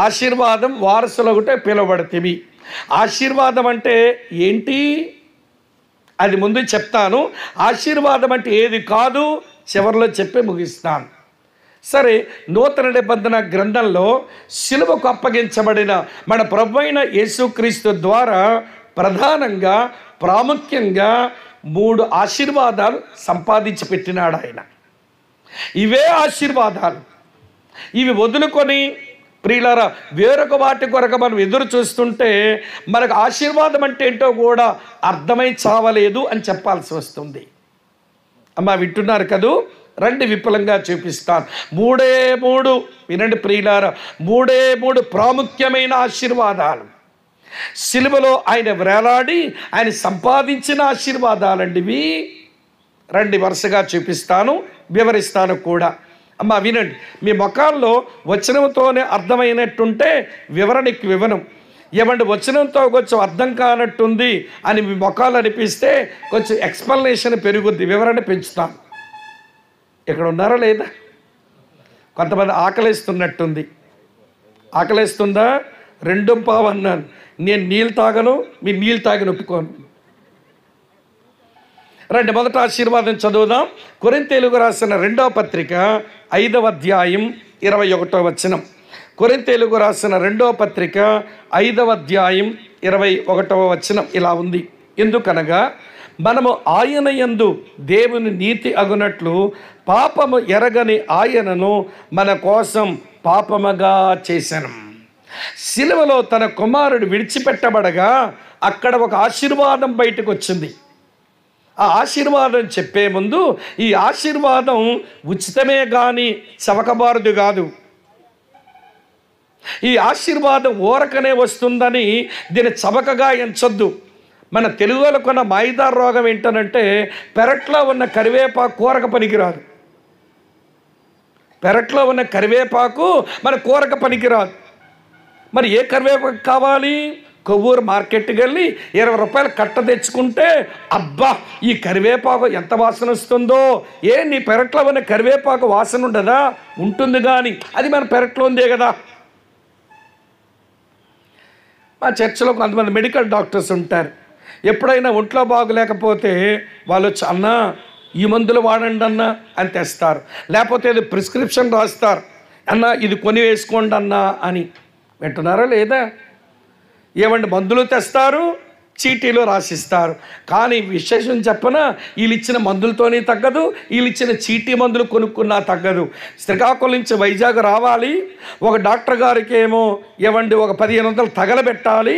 ఆశీర్వాదం వారసులొకటే పిలువబడితిమి. ఆశీర్వాదం అంటే ఏంటి అది ముందు చెప్తాను. ఆశీర్వాదం అంటే ఏది కాదు చివరిలో చెప్పి ముగిస్తాను. సరే, నూతన నిబంధన గ్రంథంలో సిలువకు అప్పగించబడిన మన ప్రభువైన యేసుక్రీస్తు ద్వారా ప్రధానంగా ప్రాముఖ్యంగా 3 ఆశీర్వాదాలు సంపాదించి పెట్టినాడు ఆయన. ఇవే ఆశీర్వాదాలు. ఇవి వదులుకొని ప్రియులారా వేరొక వాటి కొరకు మనం ఎదురు చూస్తుంటే మనకు ఆశీర్వాదం అంటే ఏంటో కూడా అర్థమై చావలేదు అని చెప్పాల్సి వస్తుంది. అమ్మ వింటున్నారు కదూ? రండి విపులంగా చూపిస్తాను. 3 వినండి ప్రియులారా, 3 ప్రాముఖ్యమైన ఆశీర్వాదాలు. సిలువలో ఆయన వేలాడి ఆయన సంపాదించిన ఆశీర్వాదాలండి ఇవి. రండి వరుసగా చూపిస్తాను, వివరిస్తాను కూడా. అమ్మా వినండి, మీ ముఖాల్లో వచనంతోనే అర్థమైనట్టుంటే వివరణకి వివరం, ఏమంటే వచనంతో కొంచెం అర్థం కానట్టుంది అని మీ ముఖాలు అనిపిస్తే కొంచెం ఎక్స్ప్లెనేషన్ పెరుగుద్ది, వివరణ పెంచుతాను. ఇక్కడ ఉన్నారా లేదా? కొంతమంది ఆకలిస్తున్నట్టుంది. ఆకలిస్తుందా? 2:15 అన్నాను. నేను నీళ్ళు తాగను, మీరు నీళ్ళు తాగి ఒప్పుకోను. రండి, మొదట ఆశీర్వాదం చదువుదాం. కొరింథీయులకు రాసిన 2వ పత్రిక 5వ అధ్యాయం 21వ వచనం. కొరింథీయులకు రాసిన 2వ పత్రిక 5వ అధ్యాయం 21వ వచనం ఇలా ఉంది. ఎందుకనగా మనము ఆయన యందు దేవుని నీతి అగునట్లు పాపము ఎరగని ఆయనను మన కోసం పాపముగా చేశాను. సిలువలో తన కుమారుడు విడిచిపెట్టబడగా అక్కడ ఒక ఆశీర్వాదం బయటకు వచ్చింది. ఆ ఆశీర్వాదం చెప్పే ముందు ఈ ఆశీర్వాదం ఉచితమే కానీ చవకబారదు కాదు. ఈ ఆశీర్వాదం ఊరకనే వస్తుందని దీన్ని చవకగా ఎంచొద్దు. మన తెలుగులోకున్న మాయిదారు రోగం ఏంటనంటే పెరట్లో ఉన్న కరివేపాకు కూరక పనికిరాదు. పెరట్లో ఉన్న కరివేపాకు మన కూరక పనికిరాదు. మరి ఏ కరివేపాకు కావాలి? కొవ్వూరు మార్కెట్కి వెళ్ళి 20 రూపాయలు కట్ట తెచ్చుకుంటే అబ్బా ఈ కరివేపాకు ఎంత వాసన వస్తుందో. నీ పెరట్లో ఉన్న కరివేపాకు వాసన ఉండదా? ఉంటుంది, కానీ అది మన పెరట్లో ఉందే కదా. మా చర్చిలో కొంతమంది మెడికల్ డాక్టర్స్ ఉంటారు. ఎప్పుడైనా ఒంట్లో బాగలేకపోతే వాళ్ళు వచ్చి అన్న ఈ మందులు వాడండి అన్న అని తెస్తారు. లేకపోతే ఇది ప్రిస్క్రిప్షన్ రాస్తారు, అన్న ఇది కొని వేసుకోండి అన్న అని. వింటున్నారా లేదా? ఏమండి, మందులు తెస్తారు, చీటీలో రాసిస్తారు. కానీ విశేషం చెప్పన, వీళ్ళు ఇచ్చిన మందులతోనే తగ్గదు, వీళ్ళు ఇచ్చిన చీటీ మందులు కొనుక్కున్నా తగ్గదు. శ్రీకాకుళం నుంచి వైజాగ్ రావాలి, ఒక డాక్టర్ గారికి ఏమో ఏమండి ఒక 1500 తగలబెట్టాలి,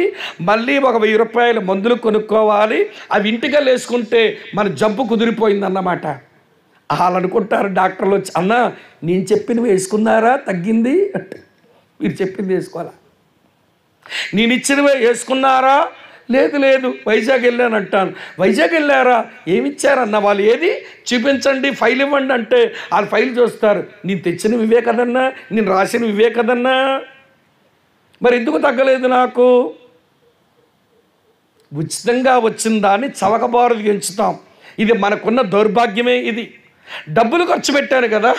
మళ్ళీ ఒక 1000 రూపాయల మందులు కొనుక్కోవాలి. అవి ఇంటికి వేసుకుంటే మన జబ్బు కుదిరిపోయిందన్నమాట. వాళ్ళు అనుకుంటారు డాక్టర్లు వచ్చి, అన్న నేను చెప్పినవి వేసుకున్నారా తగ్గింది అంటే, మీరు చెప్పింది వేసుకోవాలా, నేను ఇచ్చినవే వేసుకున్నారా? లేదు లేదు వైజాగ్ వెళ్ళాను అంటాను. వైజాగ్ వెళ్ళారా? ఏమిచ్చారన్న వాళ్ళు, ఏది చూపించండి, ఫైల్ ఇవ్వండి అంటే వాళ్ళు ఫైల్ చూస్తారు. నేను తెచ్చిన ఇవే కదన్నా, నేను రాసిన ఇవే కదన్నా, మరి ఎందుకు తగ్గలేదు నాకు? ఉచితంగా వచ్చిన దాన్ని చవకబారుగా ఎంచుతాం. ఇది మనకున్న దౌర్భాగ్యమే. ఇది డబ్బులు ఖర్చు పెట్టాను కదా,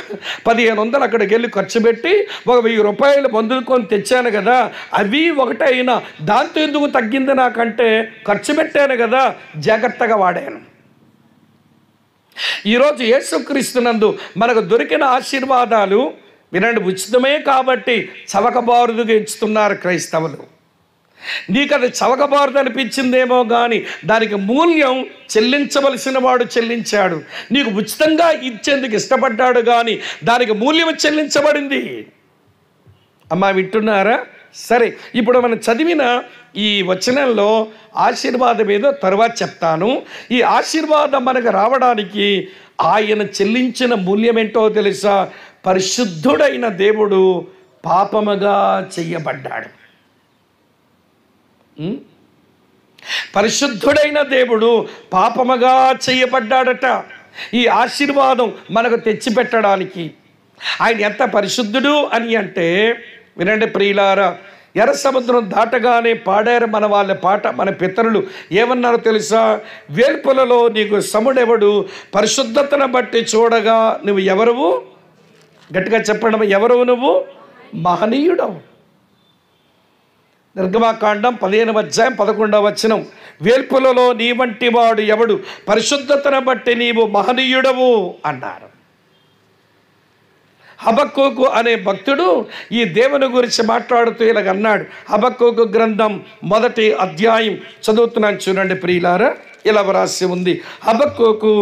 1500 అక్కడికి వెళ్ళి ఖర్చు పెట్టి ఒక 1000 రూపాయలు మందులు కొని తెచ్చాను కదా, అవి ఒకటే అయినా దాంతో ఎందుకు తగ్గింది నాకంటే ఖర్చు పెట్టాను కదా, జాగ్రత్తగా వాడాను. ఈరోజు యేసుక్రీస్తునందు మనకు దొరికిన ఆశీర్వాదాలు వినండి, ఉచితమే కాబట్టి చవకబారుదుగా ఎంచుతున్నారు క్రైస్తవులు. నీకు అది చవకబారుదు అనిపించిందేమో కానీ దానికి మూల్యం చెల్లించవలసిన వాడు చెల్లించాడు. నీకు ఉచితంగా ఇచ్చేందుకు ఇష్టపడ్డాడు కానీ దానికి మూల్యం చెల్లించబడింది. అమ్మా వింటున్నారా? సరే, ఇప్పుడు మనం చదివిన ఈ వచనంలో ఆశీర్వాదం ఏదో తరువాత చెప్తాను. ఈ ఆశీర్వాదం మనకు రావడానికి ఆయన చెల్లించిన మూల్యం ఏంటో తెలుసా? పరిశుద్ధుడైన దేవుడు పాపముగా చెయ్యబడ్డాడు. పరిశుద్ధుడైన దేవుడు పాపముగా చేయబడ్డాడట. ఈ ఆశీర్వాదం మనకు తెచ్చిపెట్టడానికి ఆయన ఎంత పరిశుద్ధుడు అని అంటే, వినండి ప్రియులారా, ఎర్ర సముద్రం దాటగానే పాడారు మన వాళ్ళ పాట. మన పితరులు ఏమన్నారో తెలుసా? వేల్పులలో నీకు సముడెవడు, పరిశుద్ధతను బట్టి చూడగా నువ్వు ఎవరువు? గట్టిగా చెప్పడం, ఎవరు నువ్వు? మహనీయుడవు. నిర్గమాకాండం 15వ అధ్యాయం 11వ వచనం, వేల్పులలో నీ వంటి వాడు ఎవడు, పరిశుద్ధతను బట్టి నీవు మహనీయుడవు అన్నారు. హబక్కూకు అనే భక్తుడు ఈ దేవుని గురించి మాట్లాడుతూ ఇలాగ అన్నాడు. హబక్కూకు గ్రంథం 1వ అధ్యాయం చదువుతున్నాను చూడండి ప్రియులారా, ఇలా వ్రాసి ఉంది. హబక్కూకు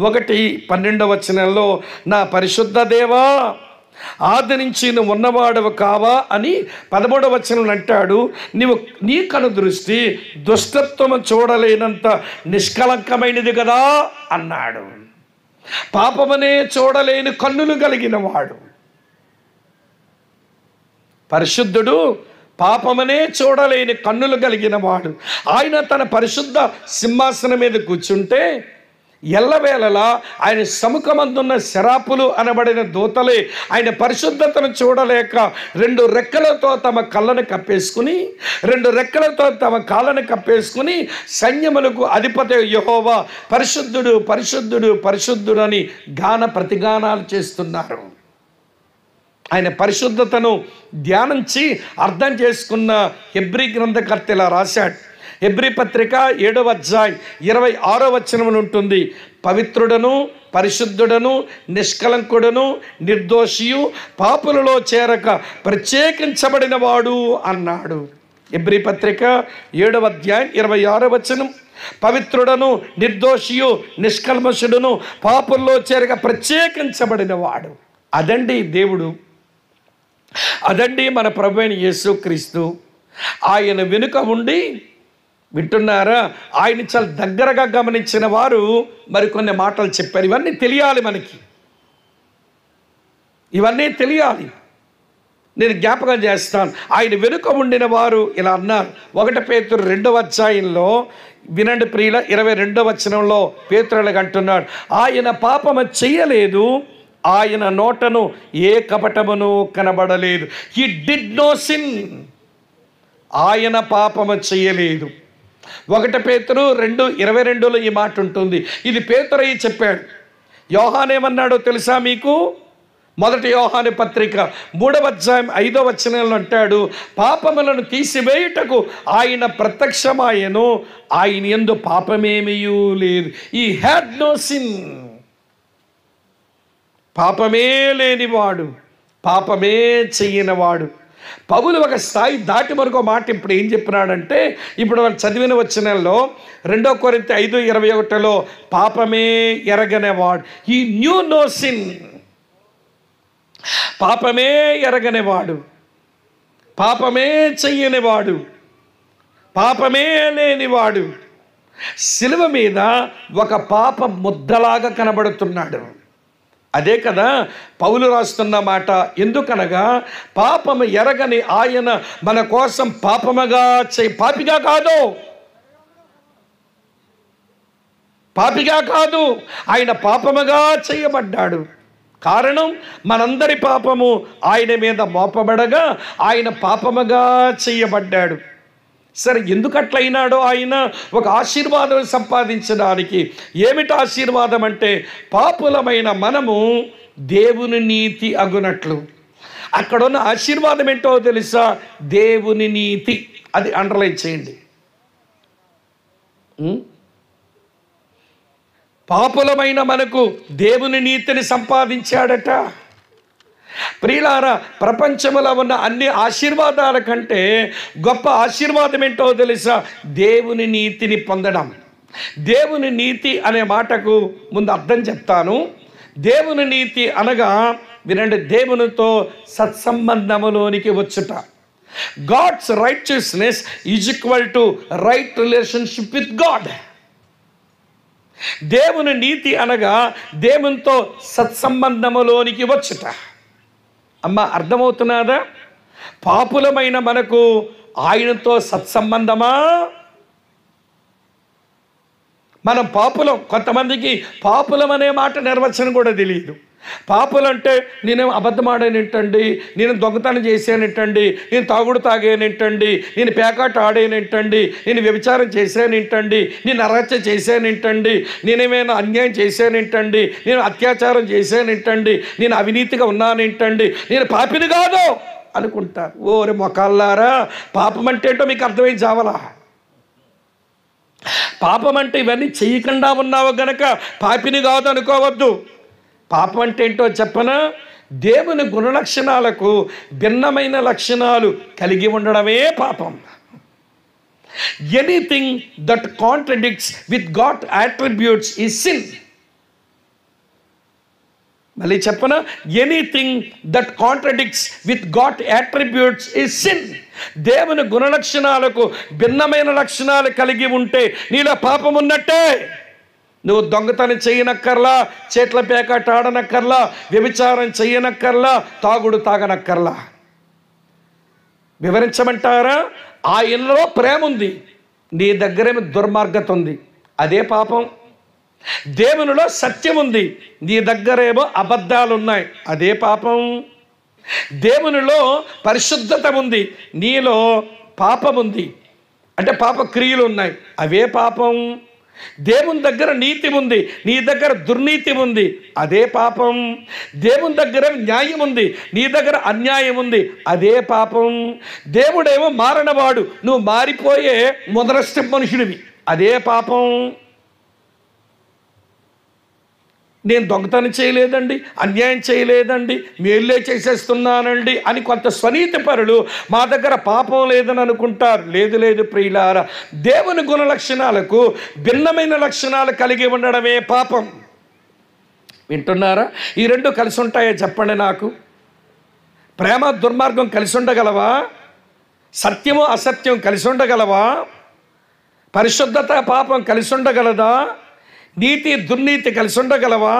1:12 వచనంలో, నా పరిశుద్ధ దేవా ఆది నుంచి నువ్వు ఉన్నవాడవు కావా అని 13వ వచనంలో అంటాడు. నీ కను దృష్టి దుష్టత్వము చూడలేనంత నిష్కలంకమైనది కదా అన్నాడు. పాపమనే చూడలేని కన్నులు కలిగిన వాడు పరిశుద్ధుడు, పాపమనే చూడలేని కన్నులు కలిగిన వాడు. ఆయన తన పరిశుద్ధ సింహాసనం మీద కూర్చుంటే ఎల్లవేళలా ఆయన సముఖమందున్న శరాపులు అనబడిన దూతలే ఆయన పరిశుద్ధతను చూడలేక రెండు రెక్కలతో తమ కళ్ళను కప్పేసుకుని, రెండు రెక్కలతో తమ కాళ్ళను కప్పేసుకుని సైన్యములకు అధిపతి యెహోవా పరిశుద్ధుడు పరిశుద్ధుడు పరిశుద్ధుడు అని గాన ప్రతిగానాలు చేస్తున్నారు. ఆయన పరిశుద్ధతను ధ్యానించి అర్థం చేసుకున్న హెబ్రీ గ్రంథకర్త ఇలా రాశాడు. హెబ్రీ పత్రిక 7వ అధ్యాయం 26వ వచనం ఉంటుంది. పవిత్రుడను పరిశుద్ధుడను నిష్కలంకుడను నిర్దోషియు పాపులలో చేరక ప్రత్యేకించబడిన వాడు అన్నాడు. హెబ్రీ పత్రిక 7వ అధ్యాయం 26వ వచనం. పవిత్రుడను నిర్దోషియు నిష్కల్మషుడును పాపుల్లో చేరక ప్రత్యేకించబడిన వాడు. అదండి దేవుడు, అదండి మన ప్రభువైన యేసుక్రీస్తు. ఆయన వెనుక ఉండి, వింటున్నారా, ఆయన చాలా దగ్గరగా గమనించిన వారు మరికొన్ని మాటలు చెప్పారు. ఇవన్నీ తెలియాలి మనకి, ఇవన్నీ తెలియాలి. నేను జ్ఞాపకం చేస్తాను. ఆయన వెనుక ఉండిన వారు ఇలా అన్నారు. 1 పేతురు 2వ అధ్యాయంలో వినండి ప్రియుల, 22వ వచనంలో పేతురులకు అంటున్నాడు, ఆయన పాపము చెయ్యలేదు, ఆయన నోటను ఏ కపటమును కనబడలేదు. He did no sin. ఆయన పాపము చెయ్యలేదు. 1 పేతురు 2:22లో ఈ మాట ఉంటుంది. ఇది పేతురయ్య చెప్పాడు. యోహాను ఏమన్నాడో తెలుసా మీకు? 1 యోహాను పత్రిక 3వ అధ్యాయం 5వ వచనంలో అంటాడు, పాపములను తీసివేయుటకు ఆయన ప్రత్యక్షమాయెను, ఆయన యందు పాపమేమీయూ లేదు. ఈ హ్యాడ్ నో సిన్. పాపమే లేనివాడు, పాపమే చెయ్యనివాడు. పౌలు ఒక స్థాయి దాటి మరొక మాట ఇప్పుడు ఏం చెప్పినాడంటే, ఇప్పుడు వాళ్ళు చదివిన వచనంలో 2 కొరింథీ 5:21లో పాపమే ఎరగనేవాడు. He knew no sin. పాపమే ఎరగనేవాడు, పాపమే చెయ్యనివాడు, పాపమే లేనివాడు శిలువ మీద ఒక పాప ముద్దలాగా కనబడుతున్నాడు. అదే కదా పౌలు రాస్తున్న మాట. ఎందుకనగా పాపము ఎరగని ఆయన మన కోసం పాపిగా కాదు, ఆయన పాపముగా చేయబడ్డాడు. కారణం మనందరి పాపము ఆయన మీద మోపబడగా ఆయన పాపముగా చేయబడ్డాడు. సరే, ఎందుకు అట్లయినాడో? ఆయన ఒక ఆశీర్వాదం సంపాదించడానికి. ఏమిటి ఆశీర్వాదం అంటే, పాపులమైన మనము దేవుని నీతి అగునట్లు. అక్కడున్న ఆశీర్వాదం ఏంటో తెలుసా? దేవుని నీతి. అది అండర్లైన్ చేయండి. పాపులమైన మనకు దేవుని నీతిని సంపాదించాడట. ప్రియులారా, ప్రపంచంలో ఉన్న అన్ని ఆశీర్వాదాల కంటే గొప్ప ఆశీర్వాదం ఏంటో తెలుసా? దేవుని నీతిని పొందడం. దేవుని నీతి అనే మాటకు ముందు అర్థం చెప్తాను. దేవుని నీతి అనగా వినండి, దేవునితో సత్సంబంధములోనికి వచ్చుట. God's righteousness is equal to right relationship with God. దేవుని నీతి అనగా దేవునితో సత్సంబంధములోనికి వచ్చుట. అమ్మ, అర్థమవుతున్నదా? పాపులమైన మనకు ఆయనతో సత్సంబంధమా? మనం పాపులం. కొంతమందికి పాపులం అనే మాట నిర్వచనం కూడా తెలియదు. పాపులంటే నేనేం అబద్ధమాడానేంటండి, నేను దొంగతనం చేశానేంటండి, నేను తాగుడు తాగానేంటండి, నేను పేకాట ఆడానేంటండి, నేను వ్యభిచారం చేశానేంటండి, నేను అరహత్య చేశానేంటండి, నేనేమైనా అన్యాయం చేశానేంటండి, నేను అత్యాచారం చేశానేంటండి, నేను అవినీతిగా ఉన్నానేంటండి, నేను పాపిని కాదు అనుకుంటారు. ఓరే మొకాళ్ళారా, పాపం అంటే ఏంటో మీకు అర్థమై చావలా? పాపం అంటే ఇవన్నీ చేయకుండా ఉన్నావు గనక పాపిని కాదు అనుకోవద్దు. పాపం అంటే ఏంటో చెప్పనా? దేవుని గుణలక్షణాలకు భిన్నమైన లక్షణాలు కలిగి ఉండడమే పాపం. Anything that contradicts with God attributes is sin. మళ్ళీ చెప్పనా? Anything that contradicts with God attributes is sin. దేవుని గుణలక్షణాలకు భిన్నమైన లక్షణాలు కలిగి ఉంటే నీలో పాపం ఉన్నట్టే. నువ్వు దొంగతనం చేయనక్కర్లా, చేట్ల పేకాట ఆడనక్కర్లా, వ్యభిచారం చేయనక్కర్లా, తాగుడు తాగనక్కర్లా. వివరించమంటారా? ఆయనలో ప్రేమ ఉంది, నీ దగ్గరేమో దుర్మార్గత ఉంది. అదే పాపం. దేవునిలో సత్యం ఉంది, నీ దగ్గరేమో అబద్ధాలు ఉన్నాయి, అదే పాపం. దేవునిలో పరిశుద్ధత ఉంది, నీలో పాపం ఉంది, అంటే పాప క్రియలు ఉన్నాయి, అవే పాపం. దేవుని దగ్గర నీతి ఉంది, నీ దగ్గర దుర్నీతి ఉంది, అదే పాపం. దేవుని దగ్గర న్యాయం ఉంది, నీ దగ్గర అన్యాయం ఉంది, అదే పాపం. దేవుడేమో మారనవాడు, నువ్వు మారిపోయే మొదలష్ట మనుషుడివి, అదే పాపం. నేను దొంగతనం చేయలేదండి, అన్యాయం చేయలేదండి, మేళ్ళే చేసేస్తున్నానండి అని కొంత స్వనీతి పరులు మా దగ్గర పాపం లేదని అనుకుంటారు. లేదు ప్రియులారా, దేవుని గుణ లక్షణాలకు భిన్నమైన లక్షణాలు కలిగి ఉండడమే పాపం. వింటున్నారా? ఈ రెండు కలిసి ఉంటాయో చెప్పండి నాకు. ప్రేమ దుర్మార్గం కలిసి ఉండగలవా? సత్యము అసత్యం కలిసి ఉండగలవా? పరిశుద్ధత పాపం కలిసి ఉండగలదా? నీతి దుర్నీతి కలిసి ఉండగలవా?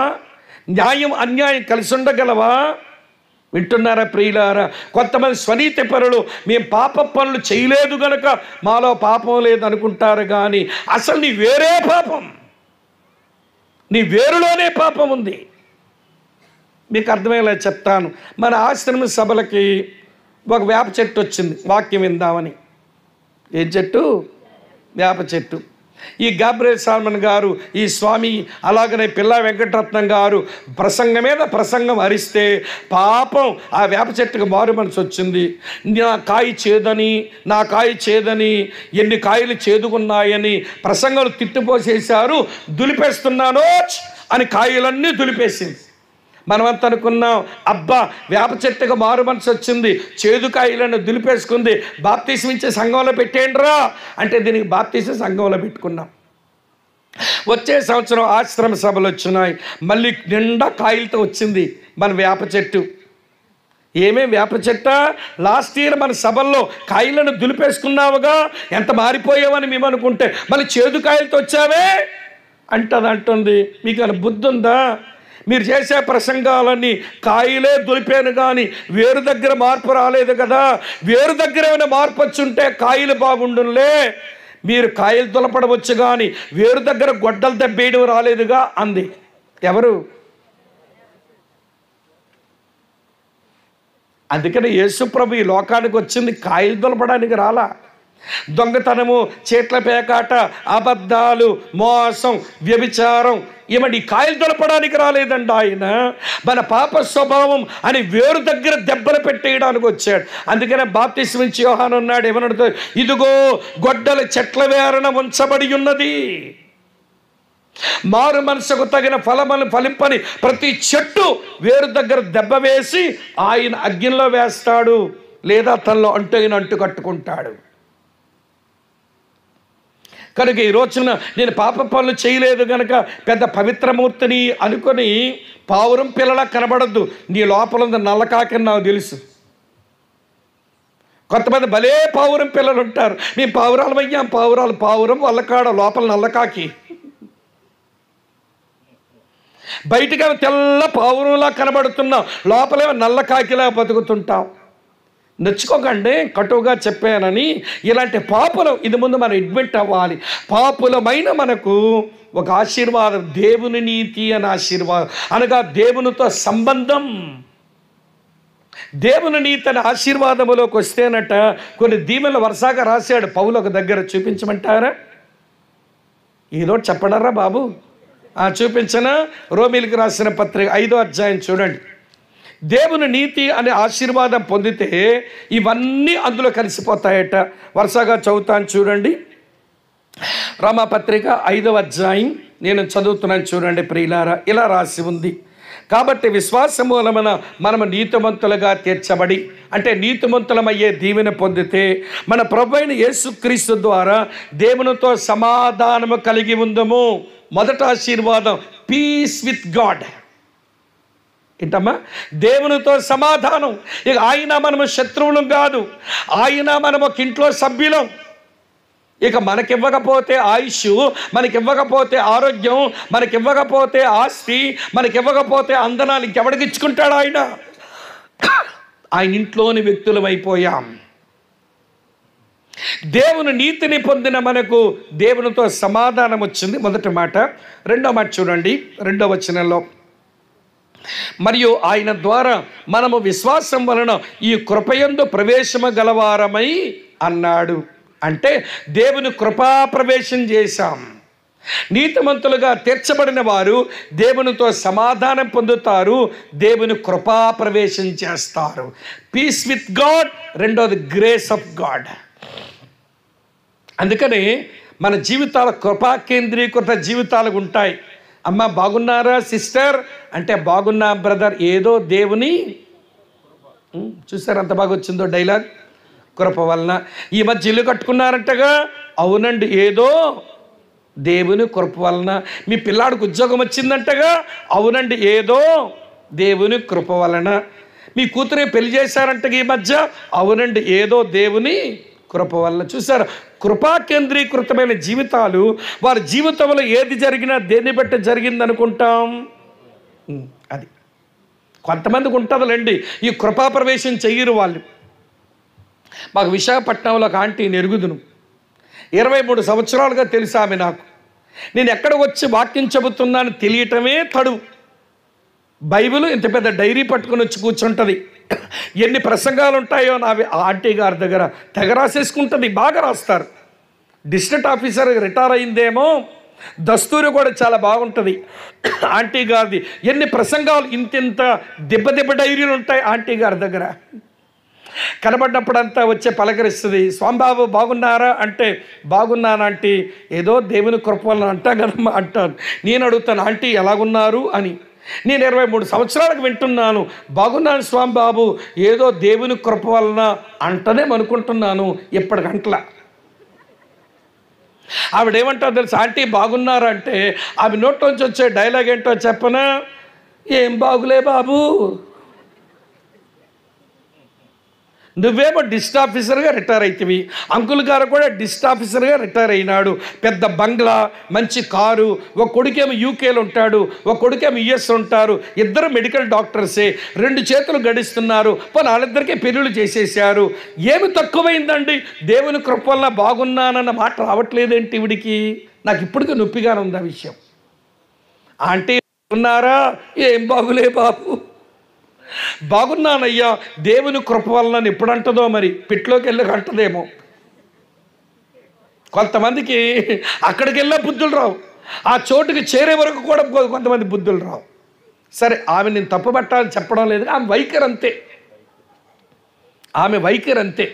న్యాయం అన్యాయం కలిసి ఉండగలవా? వింటున్నారా ప్రియులారా? కొంతమంది స్వనీతి పరులు మేము పాప పనులు చేయలేదు గనక మాలో పాపం లేదనుకుంటారు, కానీ అసలు నీ వేరే పాపం, నీ వేరులోనే పాపం ఉంది. మీకు అర్థమయ్యేలా చెప్తాను. మన ఆశ్రమ సభలకి ఒక వేప చెట్టు వచ్చింది, వాక్యం విందామని. ఏం చెట్టు? వేప చెట్టు. ఈ గాబ్రియల్ సాల్మన్ గారు, ఈ స్వామి, అలాగనే పిల్లా వెంకటరత్నం గారు ప్రసంగం మీద ప్రసంగం హరిస్తే పాపం ఆ వేప చెట్టుకు మారు మనసు వచ్చింది. నా కాయ చేదని ఎన్ని కాయలు చేదుకున్నాయని ప్రసంగాలు తిట్టిపోసేశారు. దులిపేస్తున్నాను అని కాయలన్నీ దులిపేసింది. మనమంతా అనుకున్నాం, అబ్బా వేప చెట్టుకు మారు మనసు వచ్చింది, చేదుకాయలను దులిపేసుకుంది, బాప్తీసం ఇచ్చే సంఘంలో పెట్టేయండిరా అంటే దీనికి బాప్తీసం సంఘంలో పెట్టుకున్నాం. వచ్చే సంవత్సరం ఆశ్రమ సభలు వచ్చినాయి, మళ్ళీ నిండా కాయలతో వచ్చింది మన వేప చెట్టు. ఏమేం వేప చెట్ట? లాస్ట్ ఇయర్ మన సభల్లో కాయలను దులిపేసుకున్నావుగా, ఎంత మారిపోయావని మేము అనుకుంటే మళ్ళీ చేదుకాయలతో వచ్చావే అంటుంది. మీకు అని బుద్ధి ఉందా? మీరు చేసే ప్రసంగాలన్నీ కాయలే దులిపాను, కానీ వేరు దగ్గర మార్పు రాలేదు కదా. వేరు దగ్గర ఏమైనా మార్పు వచ్చుంటే కాయలు బాగుండులే. మీరు కాయలు దులపడవచ్చు కానీ వేరు దగ్గర గొడ్డలు దెబ్బేయడం రాలేదుగా అంది. ఎవరు? అందుకని యేసుప్రభు ఈ లోకానికి వచ్చింది కాయలు దులపడానికి రాలా. దొంగతనము, చీట్ల పేకాట, అబద్ధాలు, మోసం, వ్యభిచారం ఏమండి కాయలు దొలపడానికి రాలేదండి ఆయన. మన పాప స్వభావం అని వేరు దగ్గర దెబ్బలు పెట్టేయడానికి వచ్చాడు. అందుకనే బాప్తిస్మం ఇచ్చి యోహాను అన్నాడు, ఏమన్నాడు? ఇదిగో గొడ్డల చెట్ల వేరన ఉంచబడి ఉన్నది, మారు మనసుకు తగిన ఫలములు ఫలింపని ప్రతి చెట్టు వేరు దగ్గర దెబ్బ వేసి ఆయన అగ్నిలో వేస్తాడు, లేదా తనలో అంటు కట్టుకుంటాడు. కనుక ఈ రోజున నేను పాప పనులు చేయలేదు కనుక పెద్ద పవిత్రమూర్తిని అనుకొని పావురం పిల్లలా కనబడద్దు. నీ లోపల ఉంది నల్లకాకని నాకు తెలుసు. కొంతమంది భలే పావురం పిల్లలు ఉంటారు, మేము పావురాలు అయ్యాం, పావురం వల్లకాడ లోపల నల్లకాకి, బయటగా తెల్ల పావురంలా కనబడుతున్నాం, లోపలేమో నల్లకాకిలా బతుకుతుంటాం. నచ్చుకోకండి, కటువుగా చెప్పానని. ఇలాంటి పాపులు ఇది ముందు మనం అడ్మిట్ అవ్వాలి. పాపులమైన మనకు ఒక ఆశీర్వాదం, దేవుని నీతి అనే ఆశీర్వాదం, అనగా దేవునితో సంబంధం. దేవుని నీతి అనే ఆశీర్వాదములోకి వస్తేనట కొన్ని దీవెనలు వరుసగా రాశాడు పౌలు. ఒక దగ్గర చూపించమంటారా? ఏదో చెప్పడరా బాబు, చూపించనా? రోమీలకు రాసిన పత్రిక 5వ అధ్యాయం చూడండి. దేవుని నీతి అనే ఆశీర్వాదం పొందితే ఇవన్నీ అందులో కలిసిపోతాయట. వరుసగా చదువుతాను చూడండి. రోమాపత్రిక 5వ అధ్యాయం నేను చదువుతున్నాను చూడండి ప్రియులారా. ఇలా రాసి ఉంది, కాబట్టి విశ్వాసం మూలమున మనము నీతిమంతులుగా తీర్చబడి, అంటే నీతిమంతులమయ్యే దీవెన పొందితే మన ప్రభువైన యేసుక్రీస్తు ద్వారా దేవునితో సమాధానము కలిగి ఉందము. మొదట ఆశీర్వాదం పీస్ విత్ గాడ్. ఏంటమ్మా? దేవునితో సమాధానం. ఇక ఆయన మనము శత్రువులం కాదు, ఆయన మనం ఒక ఇంట్లో సభ్యులం. ఇక మనకివ్వకపోతే ఆయుష్, మనకివ్వకపోతే ఆరోగ్యం, మనకివ్వకపోతే ఆస్తి, మనకివ్వకపోతే అందనాలు ఇంకెవడికి ఇచ్చుకుంటాడు ఆయన? ఆయన ఇంట్లోని వ్యక్తులం అయిపోయాం. దేవుని నీతిని పొందిన మనకు దేవునితో సమాధానం వచ్చింది. మొదటి మాట. రెండో మాట చూడండి, 2వ వచనంలో, మరియు ఆయన ద్వారా మనము విశ్వాసం వలన ఈ కృపయందు ప్రవేశము గలవారమై అన్నాడు. అంటే దేవుని కృపా ప్రవేశం చేశాం. నీతిమంతులుగా తీర్చబడిన వారు దేవునితో సమాధానం పొందుతారు, దేవుని కృపా ప్రవేశం చేస్తారు. పీస్ విత్ గాడ్, రెండోది గ్రేస్ ఆఫ్ గాడ్. అందుకని మన జీవితాల కృపా కేంద్రీకృత జీవితాలు ఉంటాయి. అమ్మ బాగున్నారా సిస్టర్ అంటే బాగున్నా బ్రదర్, ఏదో దేవుని చూసారు ఎంత బాగా వచ్చిందో డైలాగ్, కృప వలన. ఈ మధ్య ఇల్లు కట్టుకున్నారంటగా, అవునండి ఏదో దేవుని కృప వలన. మీ పిల్లాడికి ఉద్యోగం వచ్చిందంటగా, అవునండి ఏదో దేవుని కృప వలన. మీ కూతురే పెళ్లి చేశారంటగా ఈ మధ్య, అవునండి ఏదో దేవుని కృప వలన. చూసారు, కృపా కేంద్రీకృతమైన జీవితాలు. వారి జీవితంలో ఏది జరిగినా దేన్ని బట్టి జరిగింది అనుకుంటాం. అది కొంతమందికి ఉంటుందిలేండి, ఈ కృపా ప్రవేశం చెయ్యరు వాళ్ళు. మాకు విశాఖపట్నంలో ఒక ఆంటీని ఎరుగుదును, 23 సంవత్సరాలుగా తెలుసు ఆమె నాకు. నేను ఎక్కడ వచ్చి వాక్యం చెబుతున్నాను తెలియటమే తడువు. బైబిల్ ఇంత పెద్ద డైరీ పట్టుకుని వచ్చి కూర్చుంటుంది. ఎన్ని ప్రసంగాలు ఉంటాయో నావి ఆంటీ గారి దగ్గర తెగ రాసేసుకుంటుంది, బాగా రాస్తారు. డిస్ట్రిక్ట్ ఆఫీసర్ రిటైర్ అయిందేమో, దస్తూరి కూడా చాలా బాగుంటుంది ఆంటీ గారిది. ఎన్ని ప్రసంగాలు, ఇంతింత దెబ్బ డైరీలు ఉంటాయి ఆంటీ గారి దగ్గర. కనబడినప్పుడంతా వచ్చే పలకరిస్తుంది, స్వామిబాబు బాగున్నారా అంటే, బాగున్నాను ఆంటీ, ఏదో దేవుని కృప వలన అంటాం కదమ్మా అంటాను. నేను అడుగుతాను, ఆంటీ ఎలాగున్నారు అని. నేను 23 సంవత్సరాలకు వింటున్నాను, బాగున్నాను స్వామిబాబు, ఏదో దేవుని కృప వలన అంటనేమనుకుంటున్నాను ఇప్పటికంటలా. ఆవిడేమంటారు తెలుసు, ఆంటీ బాగున్నారా అంటే ఆమె నోట్లోంచి వచ్చే డైలాగ్ ఏంటో చెప్పనా, ఏం బాగులే బాబు, నువ్వేమో డిస్ట్రిక్ట్ ఆఫీసర్గా రిటైర్ అవుతావి, అంకుల్ గారు కూడా డిస్ట్రిక్ట్ ఆఫీసర్గా రిటైర్ అయినాడు, పెద్ద బంగ్లా, మంచి కారు. ఒక కొడుకేమో యూకేలో ఉంటాడు, ఒక కొడుకేమో యుఎస్ ఉంటారు. ఇద్దరు మెడికల్ డాక్టర్సే, 2 చేతులు గడిస్తున్నారు. పోనీ వాళ్ళిద్దరికీ పెళ్ళిళ్ళు చేసేసారు. ఏమి తక్కువైందండి, దేవుని కృప వల్ల బాగున్నానన్న మాట రావట్లేదేంటి ఇవిడికి? నాకు ఇప్పటికీ నొప్పిగానే ఉంది ఆ విషయం. ఆంటీ ఉన్నారా, ఏం బాగులే బాబు, బాగున్నానయ్యా దేవుని కృప వలన. ఎప్పుడంటదో మరి, పిట్లోకి వెళ్ళి అంటదేమో. కొంతమందికి అక్కడికి వెళ్ళే బుద్ధులు రావు, ఆ చోటుకి చేరే వరకు కూడా కొంతమంది బుద్ధులు రావు. సరే, ఆమె నేను తప్పుపట్టాలని చెప్పడం లేదు, ఆమె వైఖరి అంతే, ఆమె వైఖరి అంతే.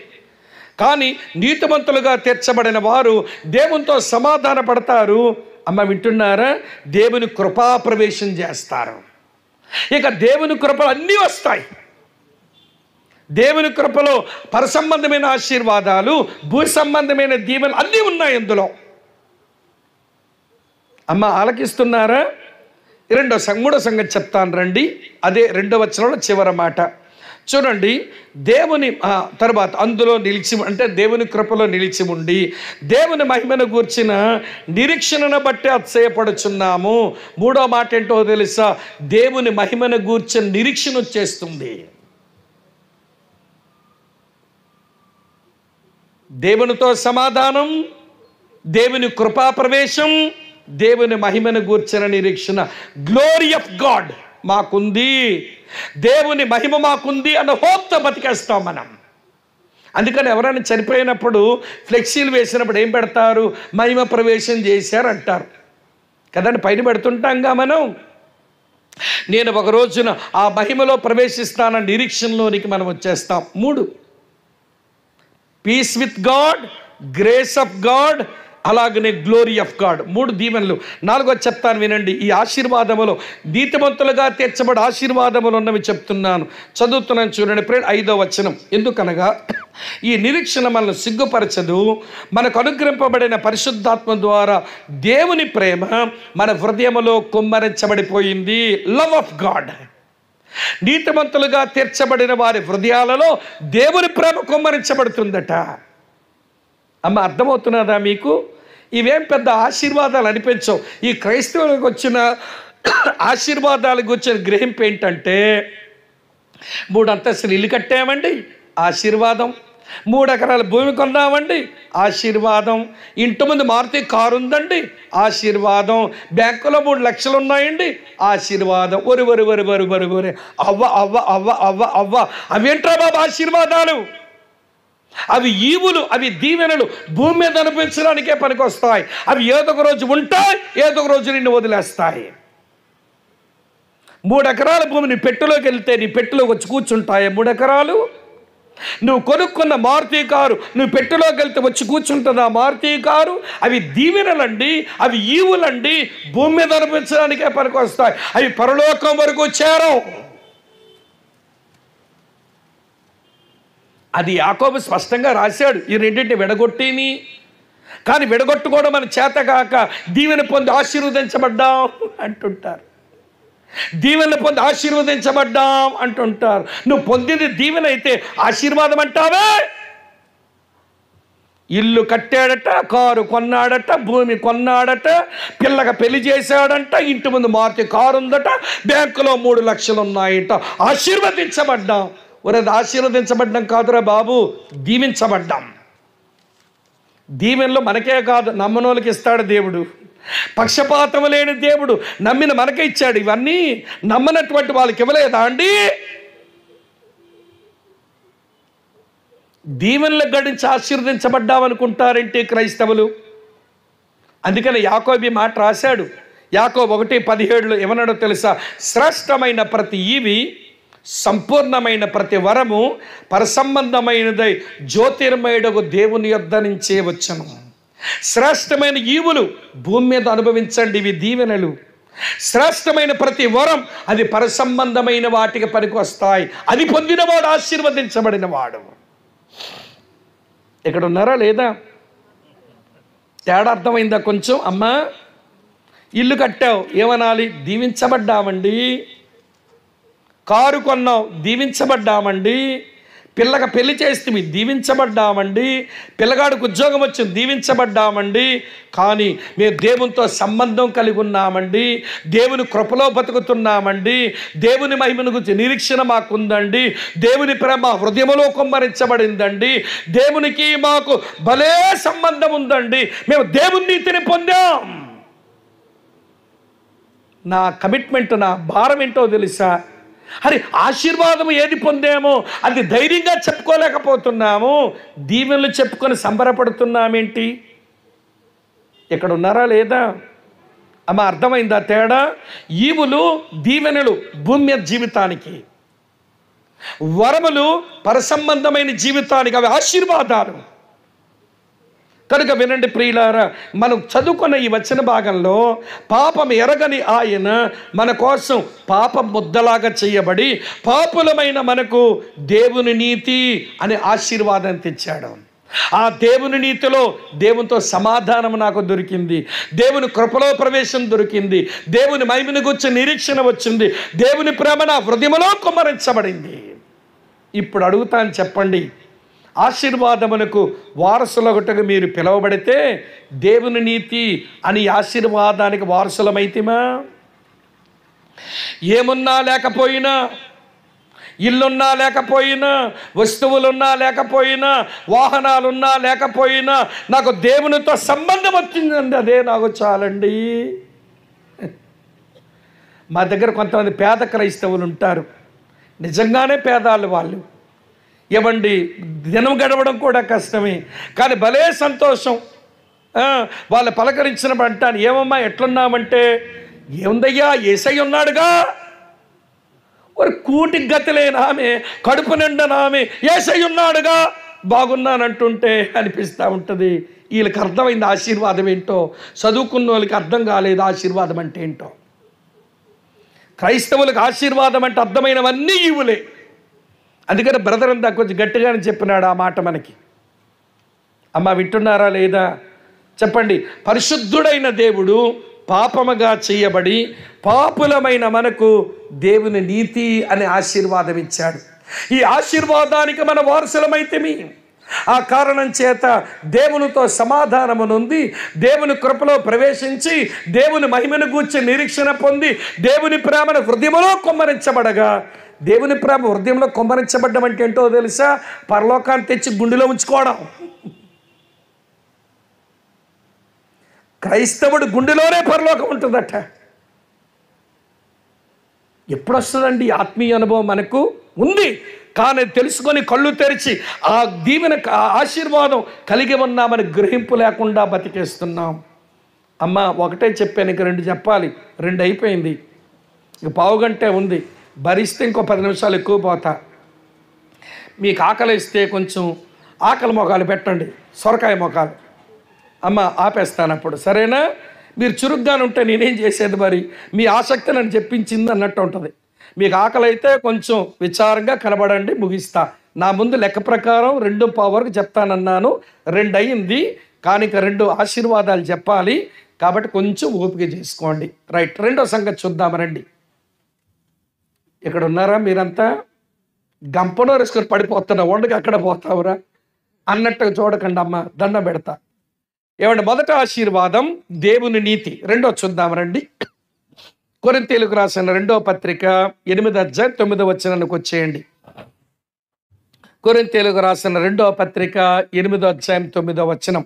కానీ నీతిమంతులుగా తీర్చబడిన వారు దేవునితో సమాధాన పడతారు. అమ్మ వింటున్నారా, దేవుని కృపా ప్రవేశం చేస్తారు. ఇక దేవుని కృపలు అన్నీ వస్తాయి. దేవుని కృపలో పరసంబంధమైన ఆశీర్వాదాలు, భూ సంబంధమైన దీవెనలు అన్నీ ఉన్నాయి ఇందులో. అమ్మ ఆలకిస్తున్నారా? మూడో సంగతి చెప్తాను రండి. అదే 2వ వచనంలో చివరి మాట చూడండి. దేవుని తర్వాత అందులో నిలిచి, అంటే దేవుని కృపలో నిలిచి ఉండి దేవుని మహిమను గూర్చిన నిరీక్షణను బట్టి అతిశయపడుచున్నాము. 3వ మాట ఏంటో తెలుసా, దేవుని మహిమను గూర్చిన నిరీక్షణ వచ్చేస్తుంది. దేవునితో సమాధానం, దేవుని కృపా ప్రవేశం, దేవుని మహిమను గూర్చిన నిరీక్షణ. గ్లోరీ ఆఫ్ గాడ్ మాకుంది, దేవుని మహిమ మాకుంది అన్న హోప్తో బతికేస్తాం మనం. అందుకని ఎవరైనా చనిపోయినప్పుడు ఫ్లెక్సీలు వేసినప్పుడు ఏం పెడతారు, మహిమ ప్రవేశం చేశారు అంటారు కదండి, పైన పెడుతుంటాంగా మనం. నేను ఒక రోజున ఆ మహిమలో ప్రవేశిస్తానన్న నిరీక్షణలోనికి మనం వచ్చేస్తాం. 3 peace with God, grace of God, అలాగనే గ్లోరీ ఆఫ్ గాడ్. 3 దీవెనలు. 4వ చెప్తాను వినండి. ఈ ఆశీర్వాదములో నీతిమంతులుగా తీర్చబడి ఆశీర్వాదములు ఉన్నవి చెప్తున్నాను, చదువుతున్నాను చూడండి. 5వ వచనం. ఎందుకనగా ఈ నిరీక్షణ మనల్ని సిగ్గుపరచదు, మనకు అనుగ్రహింపబడిన పరిశుద్ధాత్మ ద్వారా దేవుని ప్రేమ మన హృదయములో కుమ్మరించబడిపోయింది. Love of God. నీతిమంతులుగా తీర్చబడిన వారి హృదయాలలో దేవుని ప్రేమ కుమ్మరించబడుతుందట. అమ్మ అర్థమవుతున్నదా మీకు? ఇవేం పెద్ద ఆశీర్వాదాలు అనిపించవు. ఈ క్రైస్తవులకు వచ్చిన ఆశీర్వాదాలకు వచ్చిన గ్రహింపు ఏంటంటే, 3 అంతస్తులు ఇల్లు కట్టామండి ఆశీర్వాదం, 3 ఎకరాల భూమి కొన్నామండి, ఆశీర్వాదం. ఇంటి ముందు మారుతి కారు ఉందండి, ఆశీర్వాదం. బ్యాంకులో 3 లక్షలు ఉన్నాయండి, ఆశీర్వాదం. ఒరి ఒరి ఒరి ఒరి ఒరి ఒరి అవ్వ అవ్వ అవ్వ అవ్వ అవ్వ. అవేంట్రా బాబు ఆశీర్వాదాలు? అవి ఈవులు, అవి దీవెనలు. భూమి మీద అనిపించడానికే పనికొస్తాయి. అవి ఏదో ఒక రోజు ఉంటాయి, ఏదో ఒక రోజు నిన్ను వదిలేస్తాయి. 3 ఎకరాల భూమి నీ పెట్టెలోకి వెళ్తే నీ పెట్టెలోకి వచ్చి కూర్చుంటాయి. 3 ఎకరాలు నువ్వు కొనుక్కున్న మారుతి కారు నువ్వు పెట్టెలోకి వెళ్తే వచ్చి కూర్చుంటుంది ఆ మారుతి కారు. అవి దీవెనలండి, అవి ఈవులండి. భూమి మీద అనిపించడానికే పనికొస్తాయి. అవి పరలోకం వరకు చేరవు. అది యాకోబు స్పష్టంగా రాశాడు. ఈ రెండింటిని విడగొట్టిని, కానీ విడగొట్టుకోవడం మన చేతగాక దీవెన పొంది ఆశీర్వదించబడ్డాం అంటుంటారు. దీవెన పొంది ఆశీర్వదించబడ్డాం అంటుంటారు. నువ్వు పొందింది దీవెన అయితే ఆశీర్వాదం అంటావే? ఇల్లు కట్టాడట, కారు కొన్నాడట, భూమి కొన్నాడట, పిల్లగా పెళ్లి చేశాడంట, ఇంటి ముందు మారుతి కారు ఉందట, బ్యాంకులో 3 లక్షలు ఉన్నాయట. ఆశీర్వదించబడ్డాం. ఒరేది ఆశీర్వదించబడ్డం కాదురా బాబు, దీవించబడ్డాం. దీవెనలో మనకే కాదు, నమ్మనోళ్ళకి ఇస్తాడు దేవుడు. పక్షపాతం లేని దేవుడు నమ్మిన మనకే ఇచ్చాడు. ఇవన్నీ నమ్మనటువంటి వాళ్ళకి ఇవ్వలేదా అండి? దీవెనలకు గడించి ఆశీర్వదించబడ్డామనుకుంటారంటే క్రైస్తవులు. అందుకని యాకోబు మాట రాశాడు. యాకోబు 1:17 ఏమన్నాడో తెలుసా? శ్రేష్టమైన ప్రతి ఈవి, సంపూర్ణమైన ప్రతి వరము పరసంబంధమైనదై జ్యోతిర్మయుడగు దేవుని యొద్ద నుంచే వచ్చును. శ్రేష్టమైన ఈవులు భూమి మీద అనుభవించండి, ఇవి దీవెనలు. శ్రేష్టమైన ప్రతి వరం అది పరసంబంధమైన వాటికి పనికి వస్తాయి. అది పొందినవాడు ఆశీర్వదించబడిన వాడు. ఇక్కడ ఉన్నారా లేదా? తేడా అర్థమైందా కొంచెం? అమ్మా ఇల్లు కట్టావు, ఏమనాలి? దీవించబడ్డామండి. కారు కొన్నావు, దీవించబడ్డామండి. పిల్లగా పెళ్లి చేస్తే దీవించబడ్డామండి. పిల్లగాడికి ఉద్యోగం వచ్చింది, దీవించబడ్డామండి. కానీ మేము దేవునితో సంబంధం కలిగి ఉన్నామండి, దేవుని కృపలో బతుకుతున్నామండి, దేవుని మహిమను గురించి నిరీక్షణ మాకుందండి, దేవుని ప్రేమ హృదయంలో కుమ్మరించబడిందండి, దేవునికి మాకు భలే సంబంధం ఉందండి, మేము దేవుని నీతిని పొందాం. నా కమిట్మెంట్, నా భారం ఏంటో తెలుసా? అరే ఆశీర్వాదము ఏది పొందామో అది ధైర్యంగా చెప్పుకోలేకపోతున్నాము. దీవెనలు చెప్పుకొని సంబరపడుతున్నామేంటి? ఇక్కడ ఉన్నారా లేదా? అమ్మ అర్థమైందా తేడా? ఈవులు దీవెనలు భూమి మీద జీవితానికి, వరములు పరసంబంధమైన జీవితానికి, అవి ఆశీర్వాదాలు. కనుక వినండి ప్రియులారా, మనం చదువుకున్న ఈ వచన భాగంలో పాపం ఎరగని ఆయన మన కోసం పాప ముద్దలాగా చేయబడి పాపులమైన మనకు దేవుని నీతి అనే ఆశీర్వాదం తెచ్చాడు. ఆ దేవుని నీతిలో దేవునితో సమాధానం నాకు దొరికింది, దేవుని కృపలో ప్రవేశం దొరికింది, దేవుని మహిమను గురించి నిరీక్షణ వచ్చింది, దేవుని ప్రేమ నా హృదయంలో కుమ్మరించబడింది. ఇప్పుడు అడుగుతాను, చెప్పండి, ఆశీర్వాదమునకు వారసులొకటిగా మీరు పిలువబడితే దేవుని నీతి అని ఆశీర్వాదానికి వారసులమైతిమా? ఏమున్నా లేకపోయినా, ఇల్లున్నా లేకపోయినా, వస్తువులున్నా లేకపోయినా, వాహనాలున్నా లేకపోయినా, నాకు దేవునితో సంబంధం వచ్చిందండి, అదే నాకు చాలండి. మా దగ్గర కొంతమంది పేద క్రైస్తవులు ఉంటారు, నిజంగానే పేదాలు వాళ్ళు. ఏమండి, దినం గడవడం కూడా కష్టమే, కానీ భలే సంతోషం. వాళ్ళు పలకరించిన అంటాను, ఏమమ్మా ఎట్లున్నామంటే, ఏముందయ్యా యేసయ్య ఉన్నాడుగా. ఒక కూటికి గతి లేని ఆమె, కడుపు నిండని ఆమె యేసయ్య ఉన్నాడుగా బాగున్నానంటుంటే అనిపిస్తూ ఉంటుంది. వీళ్ళకి అర్థమైంది ఆశీర్వాదం ఏంటో, చదువుకున్న వాళ్ళకి అర్థం కాలేదు ఆశీర్వాదం అంటే ఏంటో. క్రైస్తవులకు ఆశీర్వాదం అంటే అర్థమైనవన్నీ ఈవులే. అందుకని బ్రదర్ అంతా కొంచెం గట్టిగానే చెప్పినాడు ఆ మాట మనకి. అమ్మ వింటున్నారా లేదా? చెప్పండి. పరిశుద్ధుడైన దేవుడు పాపముగా చేయబడి పాపులమైన మనకు దేవుని నీతి అనే ఆశీర్వాదం ఇచ్చాడు. ఈ ఆశీర్వాదానికి మన వారసులమైతిమి. ఆ కారణం చేత దేవునితో సమాధానము నొంది, దేవుని కృపలో ప్రవేశించి, దేవుని మహిమను గూర్చి నిరీక్షణ పొంది, దేవుని ప్రేమను హృదయంలో కుమ్మరించబడగా దేవుని ప్రేమ హృదయంలో కుమ్మరించబడ్డం అంటే ఏంటో తెలుసా? పరలోకాన్ని తెచ్చి గుండెలో ఉంచుకోవడం. క్రైస్తవుడు గుండెలోనే పరలోకం ఉంటుందట. ఎప్పుడు వస్తుందండి ఆత్మీయ అనుభవం? మనకు ఉంది, కానీ తెలుసుకొని కళ్ళు తెరిచి ఆ దీవెన ఆశీర్వాదం కలిగి ఉన్నామని గ్రహింపు లేకుండా బతికేస్తున్నాం. అమ్మ ఒకటే చెప్పాను, ఇంక 2 చెప్పాలి. 2 అయిపోయింది, ఇక పావుగంట ఉంది. భరిస్తే ఇంకో 10 నిమిషాలు ఎక్కువ పోతా. మీకు ఆకలి ఇస్తే కొంచెం ఆకలి మొఖాలు పెట్టండి, సొరకాయ మొఖాలు. అమ్మ ఆపేస్తాను అప్పుడు, సరేనా? మీరు చురుగ్గానే ఉంటే నేనేం చేసేది మరి? మీ ఆసక్తి నన్ను చెప్పించింది అన్నట్టు ఉంటుంది. మీకు ఆకలి అయితే కొంచెం విచారంగా కనబడండి, ముగిస్తా. నా ముందు లెక్క ప్రకారం 2:15 వరకు చెప్తానన్నాను, 2 అయింది. కానీ ఇక 2 ఆశీర్వాదాలు చెప్పాలి, కాబట్టి కొంచెం ఓపిక చేసుకోండి. రైట్, 2వ సంగతి చూద్దాం రండి. ఇక్కడ ఉన్నారా మీరంతా? గంపనో వేసుకొని పడిపోతున్నా, వండుకి అక్కడ పోతావురా అన్నట్టుగా చూడకండి అమ్మ, దండం పెడతా. ఏమంటే మొదట ఆశీర్వాదం దేవుని నీతి. 2వ చూద్దాం రండి. కొరింథీయులకు రాసిన 2వ పత్రిక 8వ అధ్యాయం 9వ వచనానికి వచ్చేయండి. కొరింథీయులకు రాసిన 2వ పత్రిక 8వ అధ్యాయం 9వ వచనం